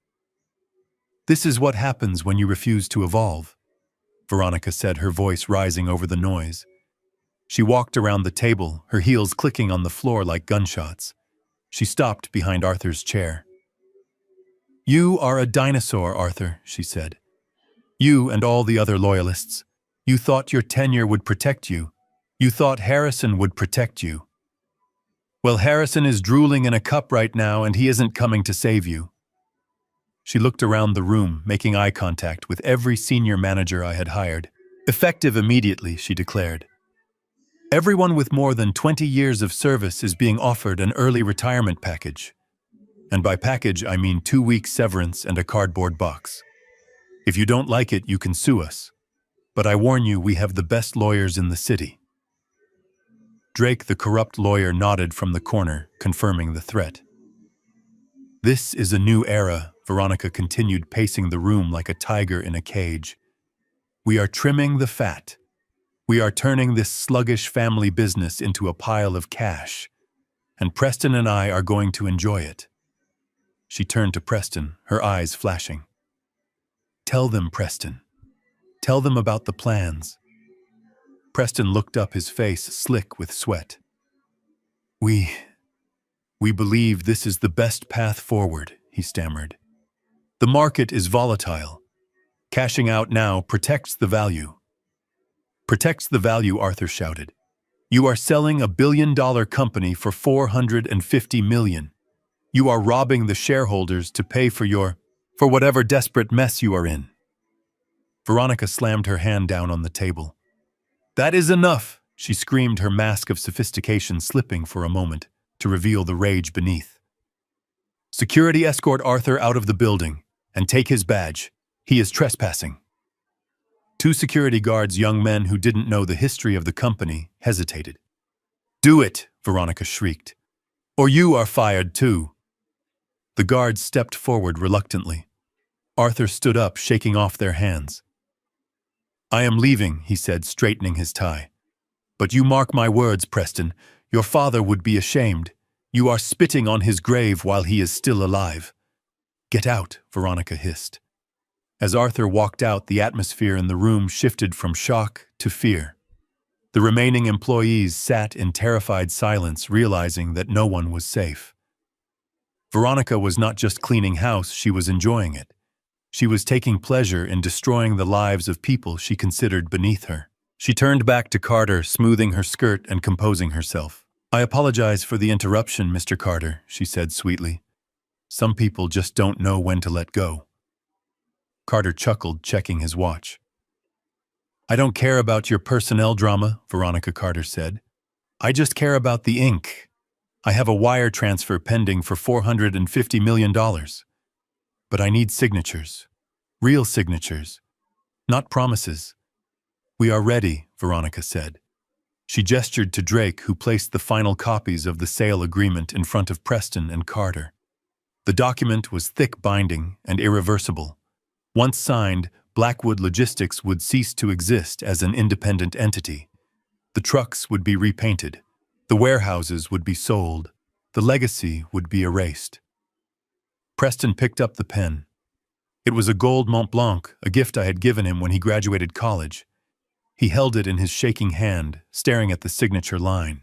This is what happens when you refuse to evolve, Veronica said, her voice rising over the noise. She walked around the table, her heels clicking on the floor like gunshots. She stopped behind Arthur's chair. You are a dinosaur, Arthur, she said. You and all the other loyalists. You thought your tenure would protect you. You thought Harrison would protect you. Well, Harrison is drooling in a cup right now, and he isn't coming to save you. She looked around the room, making eye contact with every senior manager I had hired. Effective immediately, she declared. Everyone with more than 20 years of service is being offered an early retirement package. And by package, I mean 2 weeks severance and a cardboard box. If you don't like it, you can sue us. But I warn you, we have the best lawyers in the city. Drake, the corrupt lawyer, nodded from the corner, confirming the threat. This is a new era, Veronica continued, pacing the room like a tiger in a cage. We are trimming the fat. We are turning this sluggish family business into a pile of cash. And Preston and I are going to enjoy it. She turned to Preston, her eyes flashing. Tell them, Preston. Tell them about the plans. Preston looked up, his face slick with sweat. We believe this is the best path forward, he stammered. The market is volatile. Cashing out now protects the value. Protects the value, Arthur shouted. You are selling a billion-dollar company for $450 million. You are robbing the shareholders to pay for whatever desperate mess you are in. Veronica slammed her hand down on the table. That is enough, she screamed, her mask of sophistication slipping for a moment to reveal the rage beneath. Security, escort Arthur out of the building and take his badge. He is trespassing. 2 security guards, young men who didn't know the history of the company, hesitated. Do it, Veronica shrieked. Or you are fired too. The guards stepped forward reluctantly. Arthur stood up, shaking off their hands. I am leaving, he said, straightening his tie. But you mark my words, Preston. Your father would be ashamed. You are spitting on his grave while he is still alive. Get out, Veronica hissed. As Arthur walked out, the atmosphere in the room shifted from shock to fear. The remaining employees sat in terrified silence, realizing that no one was safe. Veronica was not just cleaning house, she was enjoying it. She was taking pleasure in destroying the lives of people she considered beneath her. She turned back to Carter, smoothing her skirt and composing herself. I apologize for the interruption, Mr. Carter, she said sweetly. Some people just don't know when to let go. Carter chuckled, checking his watch. I don't care about your personnel drama, Veronica Carter said. I just care about the ink. I have a wire transfer pending for $450 million. But I need signatures. Real signatures. Not promises. We are ready, Veronica said. She gestured to Drake, who placed the final copies of the sale agreement in front of Preston and Carter. The document was thick, binding, and irreversible. Once signed, Blackwood Logistics would cease to exist as an independent entity. The trucks would be repainted. The warehouses would be sold. The legacy would be erased. Preston picked up the pen. It was a gold Mont Blanc, a gift I had given him when he graduated college. He held it in his shaking hand, staring at the signature line.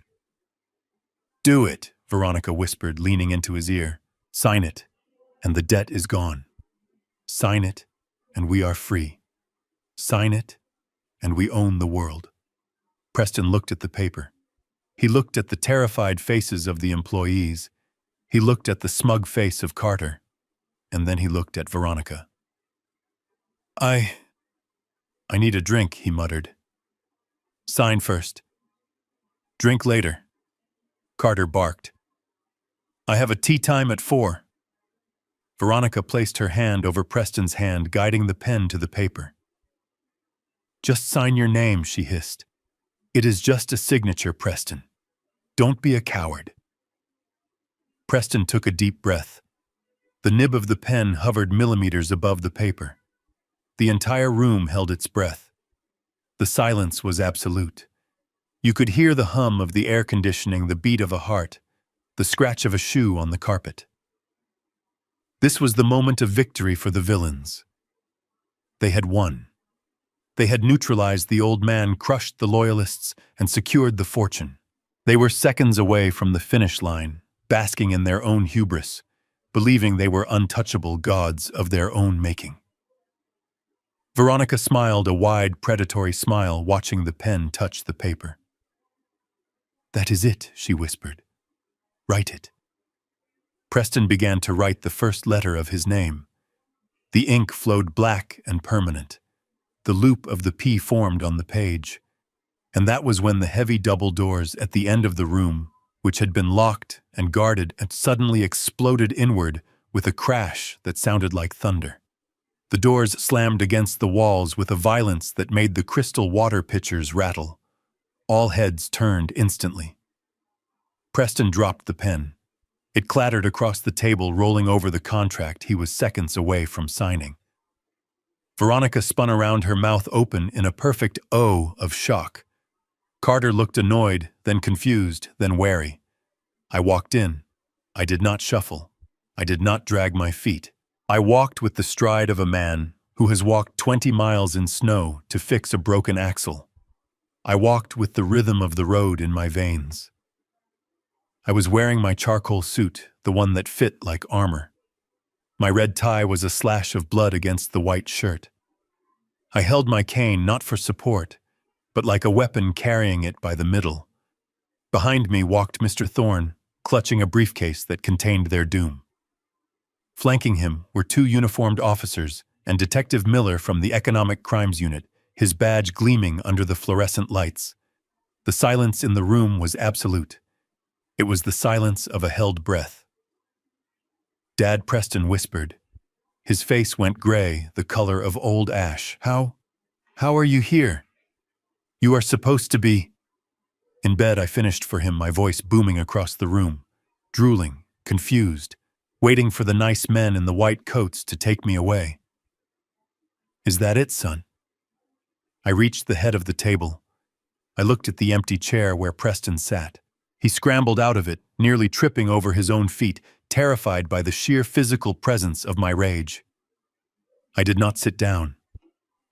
Do it, Veronica whispered, leaning into his ear. Sign it, and the debt is gone. Sign it, and we are free. Sign it, and we own the world. Preston looked at the paper. He looked at the terrified faces of the employees. He looked at the smug face of Carter. And then he looked at Veronica. I need a drink, he muttered. Sign first. Drink later. Carter barked. I have a tea time at 4. Veronica placed her hand over Preston's hand, guiding the pen to the paper. Just sign your name, she hissed. It is just a signature, Preston. Don't be a coward. Preston took a deep breath. The nib of the pen hovered millimeters above the paper. The entire room held its breath. The silence was absolute. You could hear the hum of the air conditioning, the beat of a heart, the scratch of a shoe on the carpet. This was the moment of victory for the villains. They had won. They had neutralized the old man, crushed the loyalists, and secured the fortune. They were seconds away from the finish line, basking in their own hubris, believing they were untouchable gods of their own making. Veronica smiled a wide, predatory smile, watching the pen touch the paper. That is it, she whispered. Write it. Preston began to write the first letter of his name. The ink flowed black and permanent. The loop of the P formed on the page. And that was when the heavy double doors at the end of the room, which had been locked and guarded, and suddenly exploded inward with a crash that sounded like thunder. The doors slammed against the walls with a violence that made the crystal water pitchers rattle. All heads turned instantly. Preston dropped the pen. It clattered across the table, rolling over the contract he was seconds away from signing. Veronica spun around, her mouth open in a perfect O of shock. Carter looked annoyed, then confused, then wary. I walked in. I did not shuffle. I did not drag my feet. I walked with the stride of a man who has walked 20 miles in snow to fix a broken axle. I walked with the rhythm of the road in my veins. I was wearing my charcoal suit, the one that fit like armor. My red tie was a slash of blood against the white shirt. I held my cane not for support, but like a weapon, carrying it by the middle. Behind me walked Mr. Thorne, clutching a briefcase that contained their doom. Flanking him were 2 uniformed officers and Detective Miller from the Economic Crimes Unit, his badge gleaming under the fluorescent lights. The silence in the room was absolute. It was the silence of a held breath. Dad, Preston whispered. His face went gray, the color of old ash. How are you here? You are supposed to be. In bed, I finished for him, my voice booming across the room, drooling, confused, waiting for the nice men in the white coats to take me away. Is that it, son? I reached the head of the table. I looked at the empty chair where Preston sat. He scrambled out of it, nearly tripping over his own feet, terrified by the sheer physical presence of my rage. I did not sit down.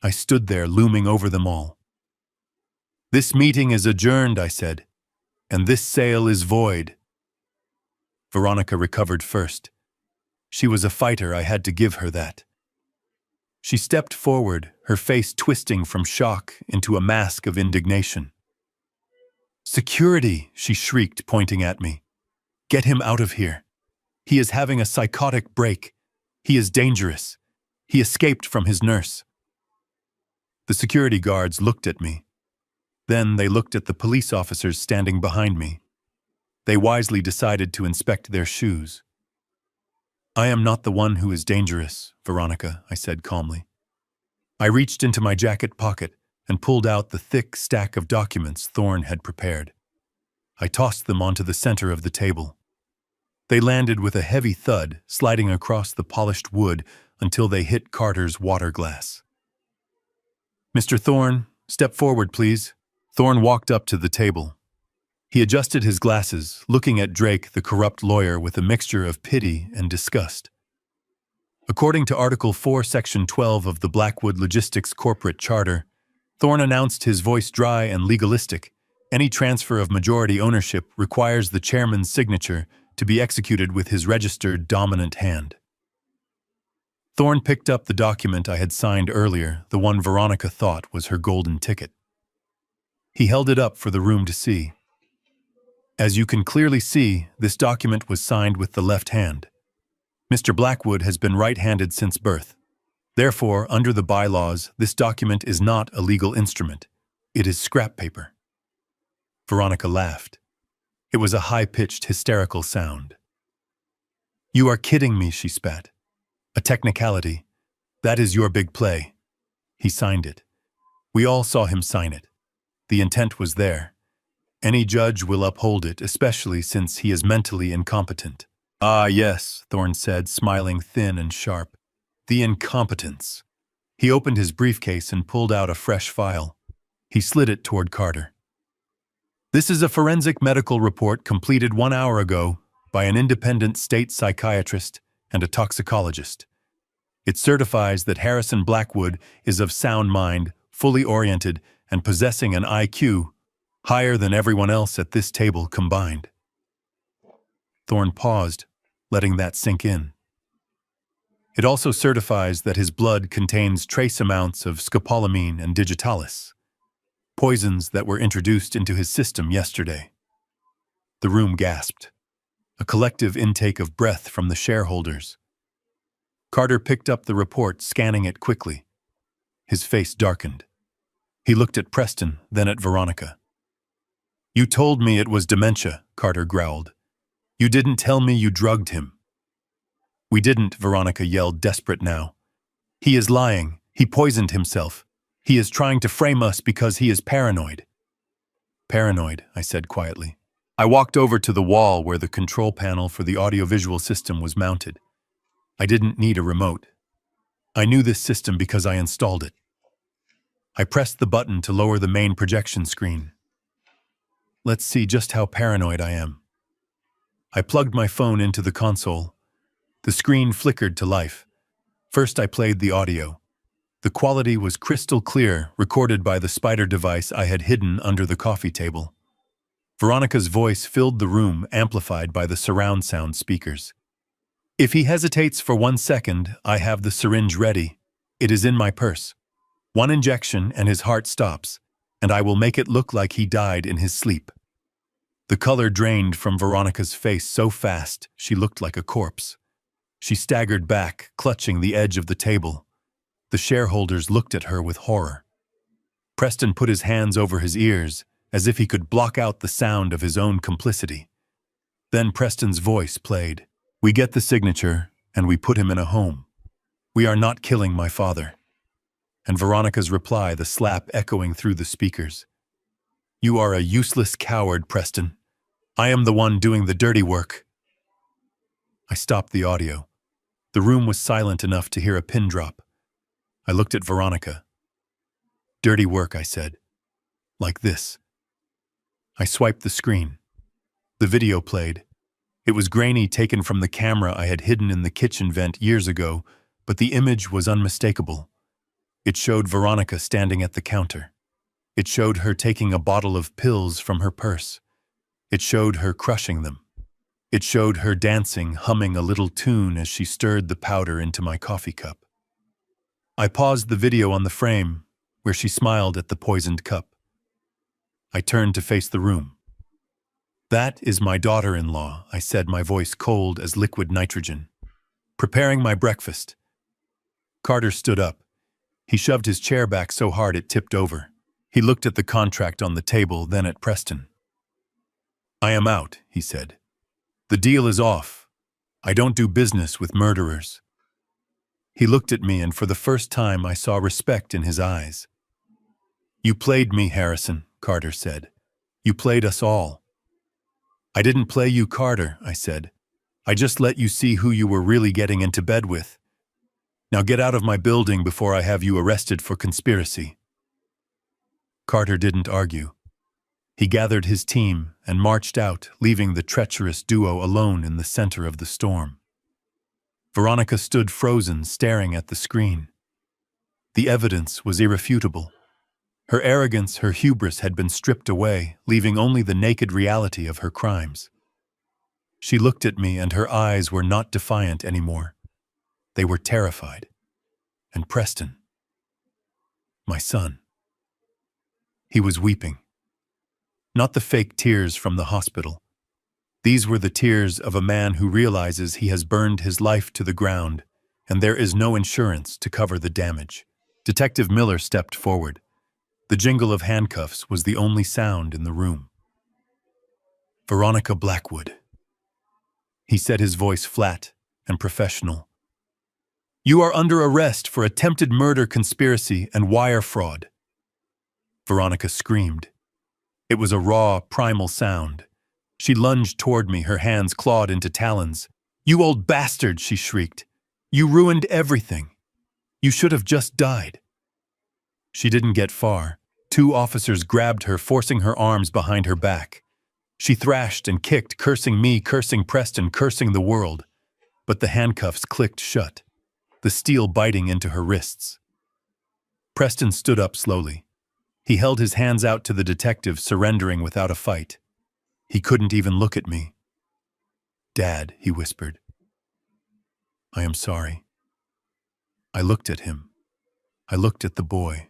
I stood there, looming over them all. This meeting is adjourned, I said, and this sale is void. Veronica recovered first. She was a fighter, I had to give her that. She stepped forward, her face twisting from shock into a mask of indignation. Security, she shrieked, pointing at me. Get him out of here. He is having a psychotic break. He is dangerous. He escaped from his nurse. The security guards looked at me. Then they looked at the police officers standing behind me. They wisely decided to inspect their shoes. I am not the one who is dangerous, Veronica, I said calmly. I reached into my jacket pocket and pulled out the thick stack of documents Thorne had prepared. I tossed them onto the center of the table. They landed with a heavy thud, sliding across the polished wood until they hit Carter's water glass. Mr. Thorne, step forward, please. Thorne walked up to the table. He adjusted his glasses, looking at Drake, the corrupt lawyer, with a mixture of pity and disgust. According to Article 4, Section 12 of the Blackwood Logistics Corporate Charter, Thorne announced, his voice dry and legalistic, any transfer of majority ownership requires the chairman's signature to be executed with his registered dominant hand. Thorne picked up the document I had signed earlier, the one Veronica thought was her golden ticket. He held it up for the room to see. As you can clearly see, this document was signed with the left hand. Mr. Blackwood has been right-handed since birth. Therefore, under the bylaws, this document is not a legal instrument. It is scrap paper. Veronica laughed. It was a high-pitched, hysterical sound. You are kidding me, she spat. A technicality. That is your big play. He signed it. We all saw him sign it. The intent was there. Any judge will uphold it, especially since he is mentally incompetent. Ah, yes, Thorne said, smiling thin and sharp. The incompetence. He opened his briefcase and pulled out a fresh file. He slid it toward Carter. This is a forensic medical report completed 1 hour ago by an independent state psychiatrist and a toxicologist. It certifies that Harrison Blackwood is of sound mind, fully oriented, and possessing an IQ higher than everyone else at this table combined. Thorne paused, letting that sink in. It also certifies that his blood contains trace amounts of scopolamine and digitalis, poisons that were introduced into his system yesterday. The room gasped. A collective intake of breath from the shareholders. Carter picked up the report, scanning it quickly. His face darkened. He looked at Preston, then at Veronica. You told me it was dementia, Carter growled. You didn't tell me you drugged him. We didn't, Veronica yelled, desperate now. He is lying. He poisoned himself. He is trying to frame us because he is paranoid. Paranoid, I said quietly. I walked over to the wall where the control panel for the audiovisual system was mounted. I didn't need a remote. I knew this system because I installed it. I pressed the button to lower the main projection screen. Let's see just how paranoid I am. I plugged my phone into the console. The screen flickered to life. First I played the audio. The quality was crystal clear, recorded by the spider device I had hidden under the coffee table. Veronica's voice filled the room, amplified by the surround sound speakers. If he hesitates for 1 second, I have the syringe ready. It is in my purse. 1 injection and his heart stops, and I will make it look like he died in his sleep. The color drained from Veronica's face so fast she looked like a corpse. She staggered back, clutching the edge of the table. The shareholders looked at her with horror. Preston put his hands over his ears, as if he could block out the sound of his own complicity. Then Preston's voice played. We get the signature, and we put him in a home. We are not killing my father. And Veronica's reply, the slap echoing through the speakers. You are a useless coward, Preston. I am the one doing the dirty work. I stopped the audio. The room was silent enough to hear a pin drop. I looked at Veronica. Dirty work, I said. Like this. I swiped the screen. The video played. It was grainy, taken from the camera I had hidden in the kitchen vent years ago, but the image was unmistakable. It showed Veronica standing at the counter. It showed her taking a bottle of pills from her purse. It showed her crushing them. It showed her dancing, humming a little tune as she stirred the powder into my coffee cup. I paused the video on the frame, where she smiled at the poisoned cup. I turned to face the room. That is my daughter-in-law, I said, my voice cold as liquid nitrogen. Preparing my breakfast. Carter stood up. He shoved his chair back so hard it tipped over. He looked at the contract on the table, then at Preston. I am out, he said. The deal is off. I don't do business with murderers. He looked at me, and for the first time I saw respect in his eyes. You played me, Harrison, Carter said. You played us all. I didn't play you, Carter, I said. I just let you see who you were really getting into bed with. Now get out of my building before I have you arrested for conspiracy. Carter didn't argue. He gathered his team and marched out, leaving the treacherous duo alone in the center of the storm. Veronica stood frozen, staring at the screen. The evidence was irrefutable. Her arrogance, her hubris had been stripped away, leaving only the naked reality of her crimes. She looked at me, and her eyes were not defiant anymore. They were terrified. And Preston, my son. He was weeping. Not the fake tears from the hospital. These were the tears of a man who realizes he has burned his life to the ground, and there is no insurance to cover the damage. Detective Miller stepped forward. The jingle of handcuffs was the only sound in the room. Veronica Blackwood. He said, his voice flat, and professional. You are under arrest for attempted murder conspiracy and wire fraud. Veronica screamed. It was a raw, primal sound. She lunged toward me, her hands clawed into talons. You old bastard, she shrieked. You ruined everything. You should have just died. She didn't get far. 2 officers grabbed her, forcing her arms behind her back. She thrashed and kicked, cursing me, cursing Preston, cursing the world. But the handcuffs clicked shut, the steel biting into her wrists. Preston stood up slowly. He held his hands out to the detective, surrendering without a fight. He couldn't even look at me. Dad, he whispered. I am sorry. I looked at him. I looked at the boy.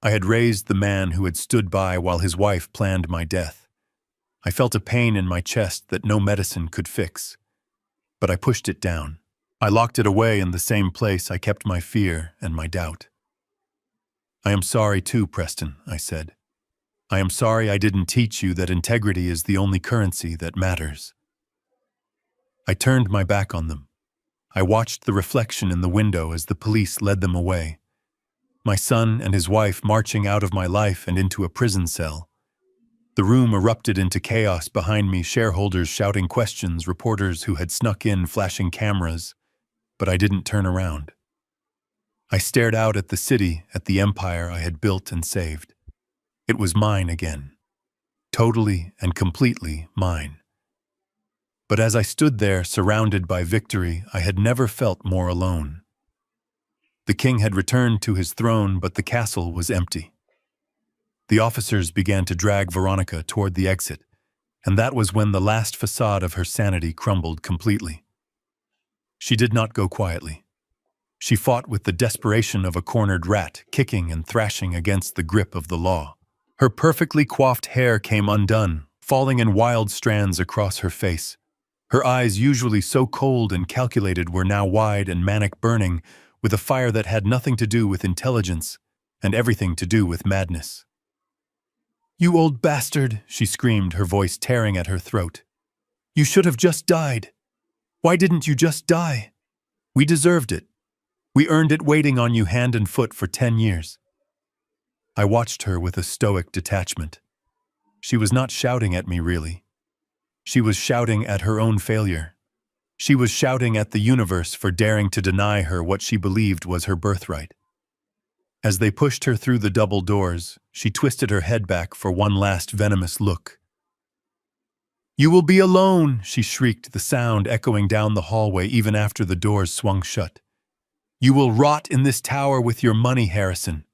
I had raised the man who had stood by while his wife planned my death. I felt a pain in my chest that no medicine could fix. But I pushed it down. I locked it away in the same place I kept my fear and my doubt. I am sorry too, Preston, I said. I am sorry I didn't teach you that integrity is the only currency that matters. I turned my back on them. I watched the reflection in the window as the police led them away. My son and his wife marching out of my life and into a prison cell. The room erupted into chaos behind me, shareholders shouting questions, reporters who had snuck in flashing cameras. But I didn't turn around. I stared out at the city, at the empire I had built and saved. It was mine again. Totally and completely mine. But as I stood there, surrounded by victory, I had never felt more alone. The king had returned to his throne, but the castle was empty. The officers began to drag Veronica toward the exit, and that was when the last facade of her sanity crumbled completely. She did not go quietly. She fought with the desperation of a cornered rat, kicking and thrashing against the grip of the law. Her perfectly coiffed hair came undone, falling in wild strands across her face. Her eyes, usually so cold and calculated, were now wide and manic, burning with a fire that had nothing to do with intelligence and everything to do with madness. You old bastard, she screamed, her voice tearing at her throat. You should have just died. Why didn't you just die? We deserved it. We earned it waiting on you hand and foot for 10 years. I watched her with a stoic detachment. She was not shouting at me, really. She was shouting at her own failure. She was shouting at the universe for daring to deny her what she believed was her birthright. As they pushed her through the double doors, she twisted her head back for one last venomous look. You will be alone, she shrieked, the sound echoing down the hallway even after the doors swung shut. You will rot in this tower with your money, Harrison.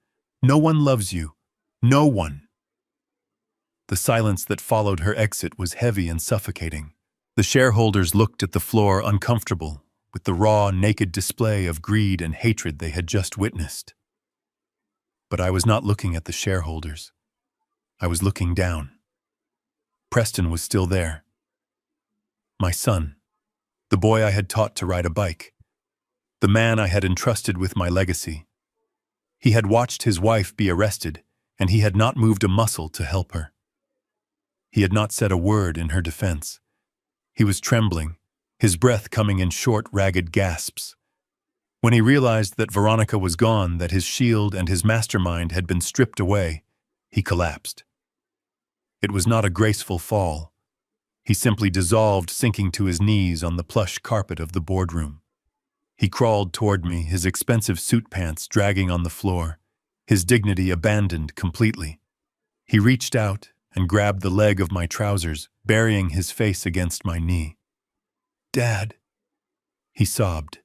No one loves you. No one. The silence that followed her exit was heavy and suffocating. The shareholders looked at the floor, uncomfortable, with the raw, naked display of greed and hatred they had just witnessed. But I was not looking at the shareholders. I was looking down. Preston was still there. My son, the boy I had taught to ride a bike, the man I had entrusted with my legacy. He had watched his wife be arrested, and he had not moved a muscle to help her. He had not said a word in her defense. He was trembling, his breath coming in short, ragged gasps. When he realized that Veronica was gone, that his shield and his mastermind had been stripped away, he collapsed. It was not a graceful fall. He simply dissolved, sinking to his knees on the plush carpet of the boardroom. He crawled toward me, his expensive suit pants dragging on the floor, his dignity abandoned completely. He reached out and grabbed the leg of my trousers, burying his face against my knee. Dad, he sobbed,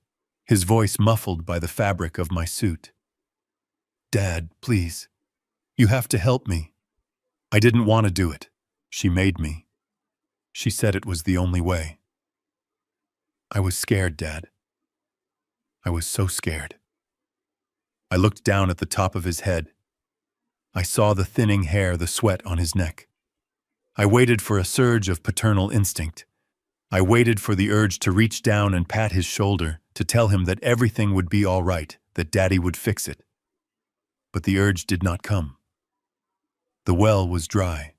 his voice muffled by the fabric of my suit. Dad, please, you have to help me. I didn't want to do it. She made me. She said it was the only way. I was scared, Dad. I was so scared. I looked down at the top of his head. I saw the thinning hair, the sweat on his neck. I waited for a surge of paternal instinct. I waited for the urge to reach down and pat his shoulder, to tell him that everything would be all right, that Daddy would fix it. But the urge did not come. The well was dry.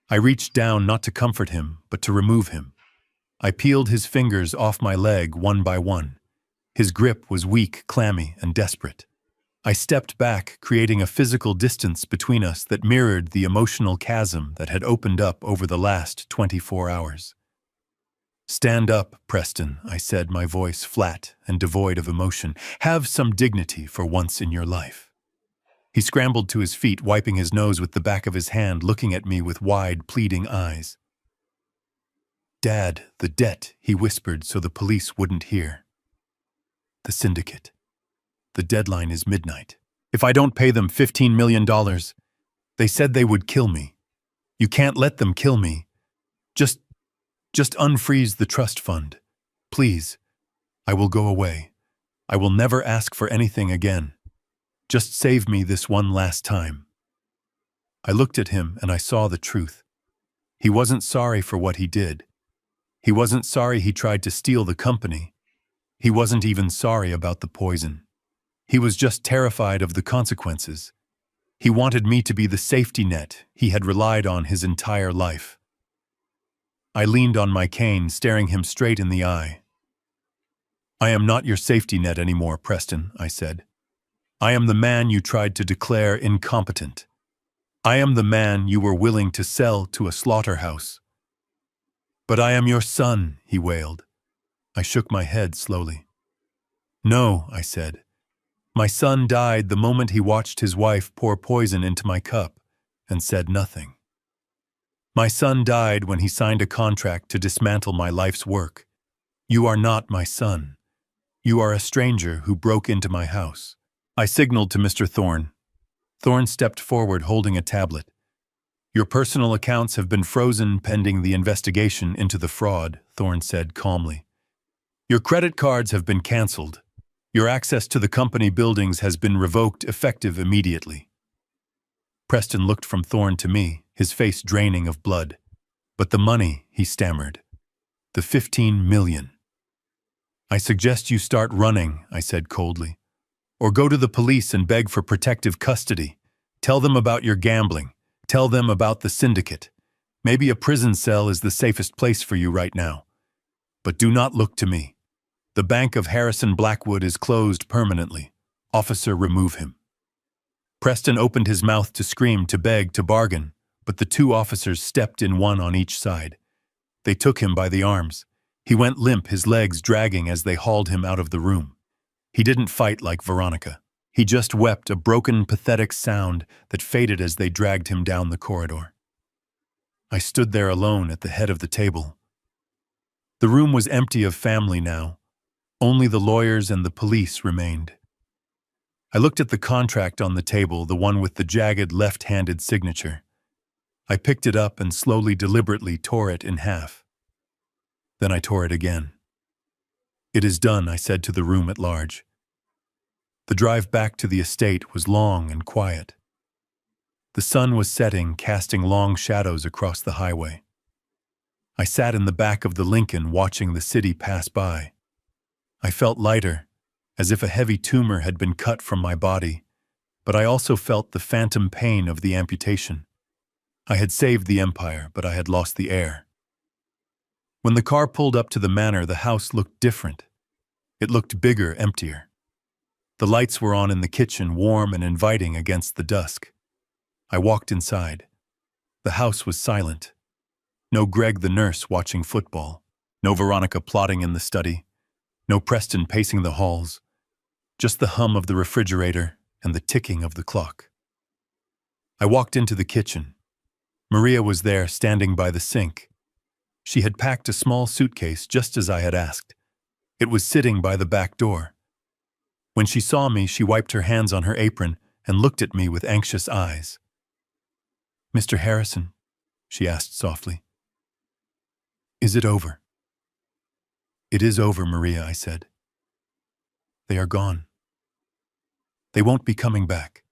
I reached down not to comfort him, but to remove him. I peeled his fingers off my leg one by one. His grip was weak, clammy, and desperate. I stepped back, creating a physical distance between us that mirrored the emotional chasm that had opened up over the last 24 hours. "Stand up, Preston," I said, my voice flat and devoid of emotion. "Have some dignity for once in your life." He scrambled to his feet, wiping his nose with the back of his hand, looking at me with wide, pleading eyes. "Dad, the debt," he whispered so the police wouldn't hear. "The syndicate. The deadline is midnight. If I don't pay them $15 million, they said they would kill me. You can't let them kill me. Just unfreeze the trust fund. Please. I will go away. I will never ask for anything again. Just save me this one last time." I looked at him and I saw the truth. He wasn't sorry for what he did. He wasn't sorry he tried to steal the company. He wasn't even sorry about the poison. He was just terrified of the consequences. He wanted me to be the safety net he had relied on his entire life. I leaned on my cane, staring him straight in the eye. "I am not your safety net anymore, Preston," I said. "I am the man you tried to declare incompetent. I am the man you were willing to sell to a slaughterhouse." "But I am your son," he wailed. I shook my head slowly. "No," I said. "My son died the moment he watched his wife pour poison into my cup and said nothing. My son died when he signed a contract to dismantle my life's work. You are not my son. You are a stranger who broke into my house." I signaled to Mr. Thorne. Thorne stepped forward holding a tablet. "Your personal accounts have been frozen pending the investigation into the fraud," Thorne said calmly. "Your credit cards have been canceled. Your access to the company buildings has been revoked effective immediately." Preston looked from Thorne to me, his face draining of blood. "But the money," he stammered. "The 15 million. "I suggest you start running," I said coldly. "Or go to the police and beg for protective custody. Tell them about your gambling. Tell them about the syndicate. Maybe a prison cell is the safest place for you right now. But do not look to me. The Bank of Harrison Blackwood is closed permanently. Officer, remove him." Preston opened his mouth to scream, to beg, to bargain, but the two officers stepped in, one on each side. They took him by the arms. He went limp, his legs dragging as they hauled him out of the room. He didn't fight like Veronica. He just wept, a broken, pathetic sound that faded as they dragged him down the corridor. I stood there alone at the head of the table. The room was empty of family now. Only the lawyers and the police remained. I looked at the contract on the table, the one with the jagged left-handed signature. I picked it up and slowly, deliberately tore it in half. Then I tore it again. "It is done," I said to the room at large. The drive back to the estate was long and quiet. The sun was setting, casting long shadows across the highway. I sat in the back of the Lincoln watching the city pass by. I felt lighter, as if a heavy tumor had been cut from my body, but I also felt the phantom pain of the amputation. I had saved the empire, but I had lost the heir. When the car pulled up to the manor, the house looked different. It looked bigger, emptier. The lights were on in the kitchen, warm and inviting against the dusk. I walked inside. The house was silent. No Greg the nurse watching football. No Veronica plotting in the study. No Preston pacing the halls. Just the hum of the refrigerator and the ticking of the clock. I walked into the kitchen. Maria was there, standing by the sink. She had packed a small suitcase just as I had asked. It was sitting by the back door. When she saw me, she wiped her hands on her apron and looked at me with anxious eyes. "Mr. Harrison," she asked softly, "is it over?" "It is over, Maria," I said. "They are gone. They won't be coming back."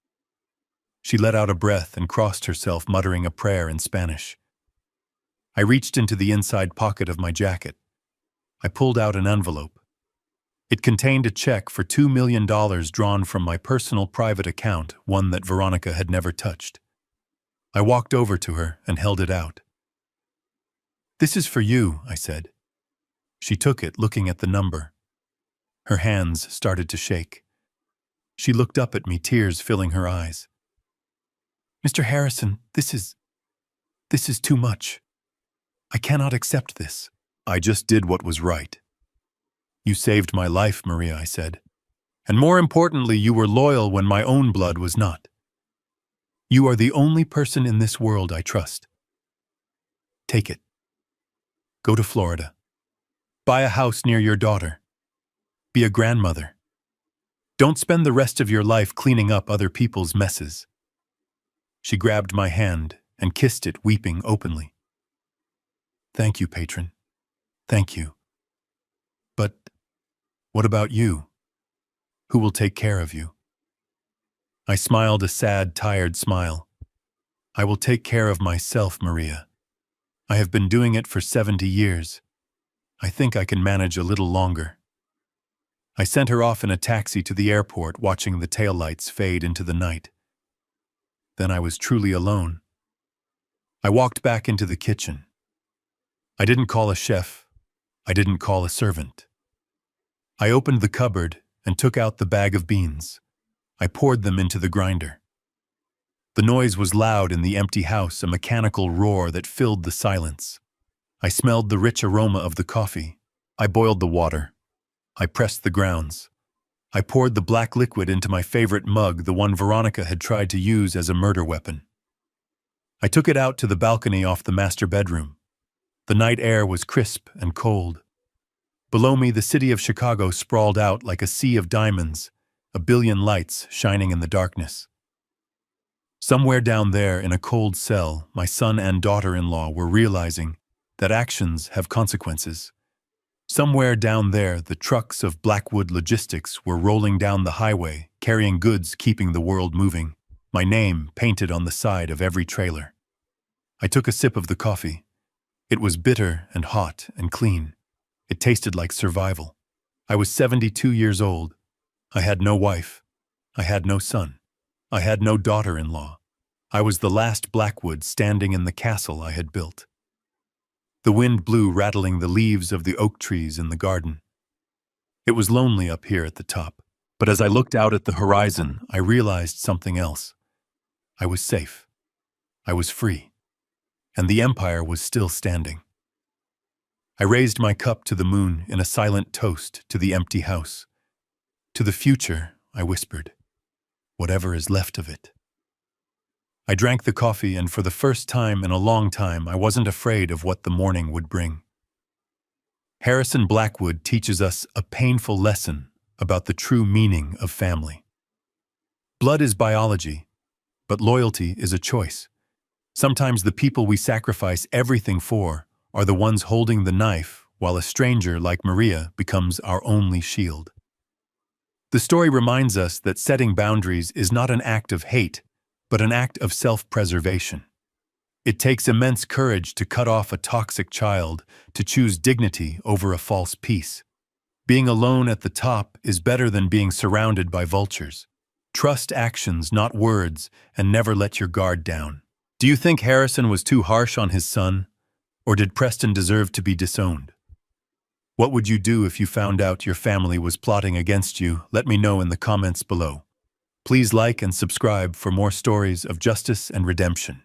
She let out a breath and crossed herself, muttering a prayer in Spanish. I reached into the inside pocket of my jacket. I pulled out an envelope. It contained a check for $2 million drawn from my personal private account, one that Veronica had never touched. I walked over to her and held it out. "This is for you," I said. She took it, looking at the number. Her hands started to shake. She looked up at me, tears filling her eyes. "Mr. Harrison, this is too much. I cannot accept this." "I just did what was right." "You saved my life, Maria," I said. "And more importantly, you were loyal when my own blood was not. You are the only person in this world I trust. Take it. Go to Florida. Buy a house near your daughter. Be a grandmother. Don't spend the rest of your life cleaning up other people's messes." She grabbed my hand and kissed it, weeping openly. "Thank you, patron. Thank you. But what about you? Who will take care of you?" I smiled a sad, tired smile. "I will take care of myself, Maria. I have been doing it for 70 years. I think I can manage a little longer." I sent her off in a taxi to the airport, watching the taillights fade into the night. Then I was truly alone. I walked back into the kitchen. I didn't call a chef. I didn't call a servant. I opened the cupboard and took out the bag of beans. I poured them into the grinder. The noise was loud in the empty house, a mechanical roar that filled the silence. I smelled the rich aroma of the coffee. I boiled the water. I pressed the grounds. I poured the black liquid into my favorite mug, the one Veronica had tried to use as a murder weapon. I took it out to the balcony off the master bedroom. The night air was crisp and cold. Below me, the city of Chicago sprawled out like a sea of diamonds, a billion lights shining in the darkness. Somewhere down there in a cold cell, my son and daughter-in-law were realizing that actions have consequences. Somewhere down there, the trucks of Blackwood Logistics were rolling down the highway, carrying goods, keeping the world moving, my name painted on the side of every trailer. I took a sip of the coffee. It was bitter and hot and clean. It tasted like survival. I was 72 years old. I had no wife. I had no son. I had no daughter-in-law. I was the last Blackwood standing in the castle I had built. The wind blew, rattling the leaves of the oak trees in the garden. It was lonely up here at the top, but as I looked out at the horizon, I realized something else. I was safe. I was free. And the empire was still standing. I raised my cup to the moon in a silent toast to the empty house. To the future, I whispered. Whatever is left of it. I drank the coffee, and for the first time in a long time, I wasn't afraid of what the morning would bring. Harrison Blackwood teaches us a painful lesson about the true meaning of family. Blood is biology, but loyalty is a choice. Sometimes the people we sacrifice everything for are the ones holding the knife, while a stranger like Maria becomes our only shield. The story reminds us that setting boundaries is not an act of hate, but an act of self-preservation. It takes immense courage to cut off a toxic child, to choose dignity over a false peace. Being alone at the top is better than being surrounded by vultures. Trust actions, not words, and never let your guard down. Do you think Harrison was too harsh on his son, or did Preston deserve to be disowned? What would you do if you found out your family was plotting against you? Let me know in the comments below. Please like and subscribe for more stories of justice and redemption.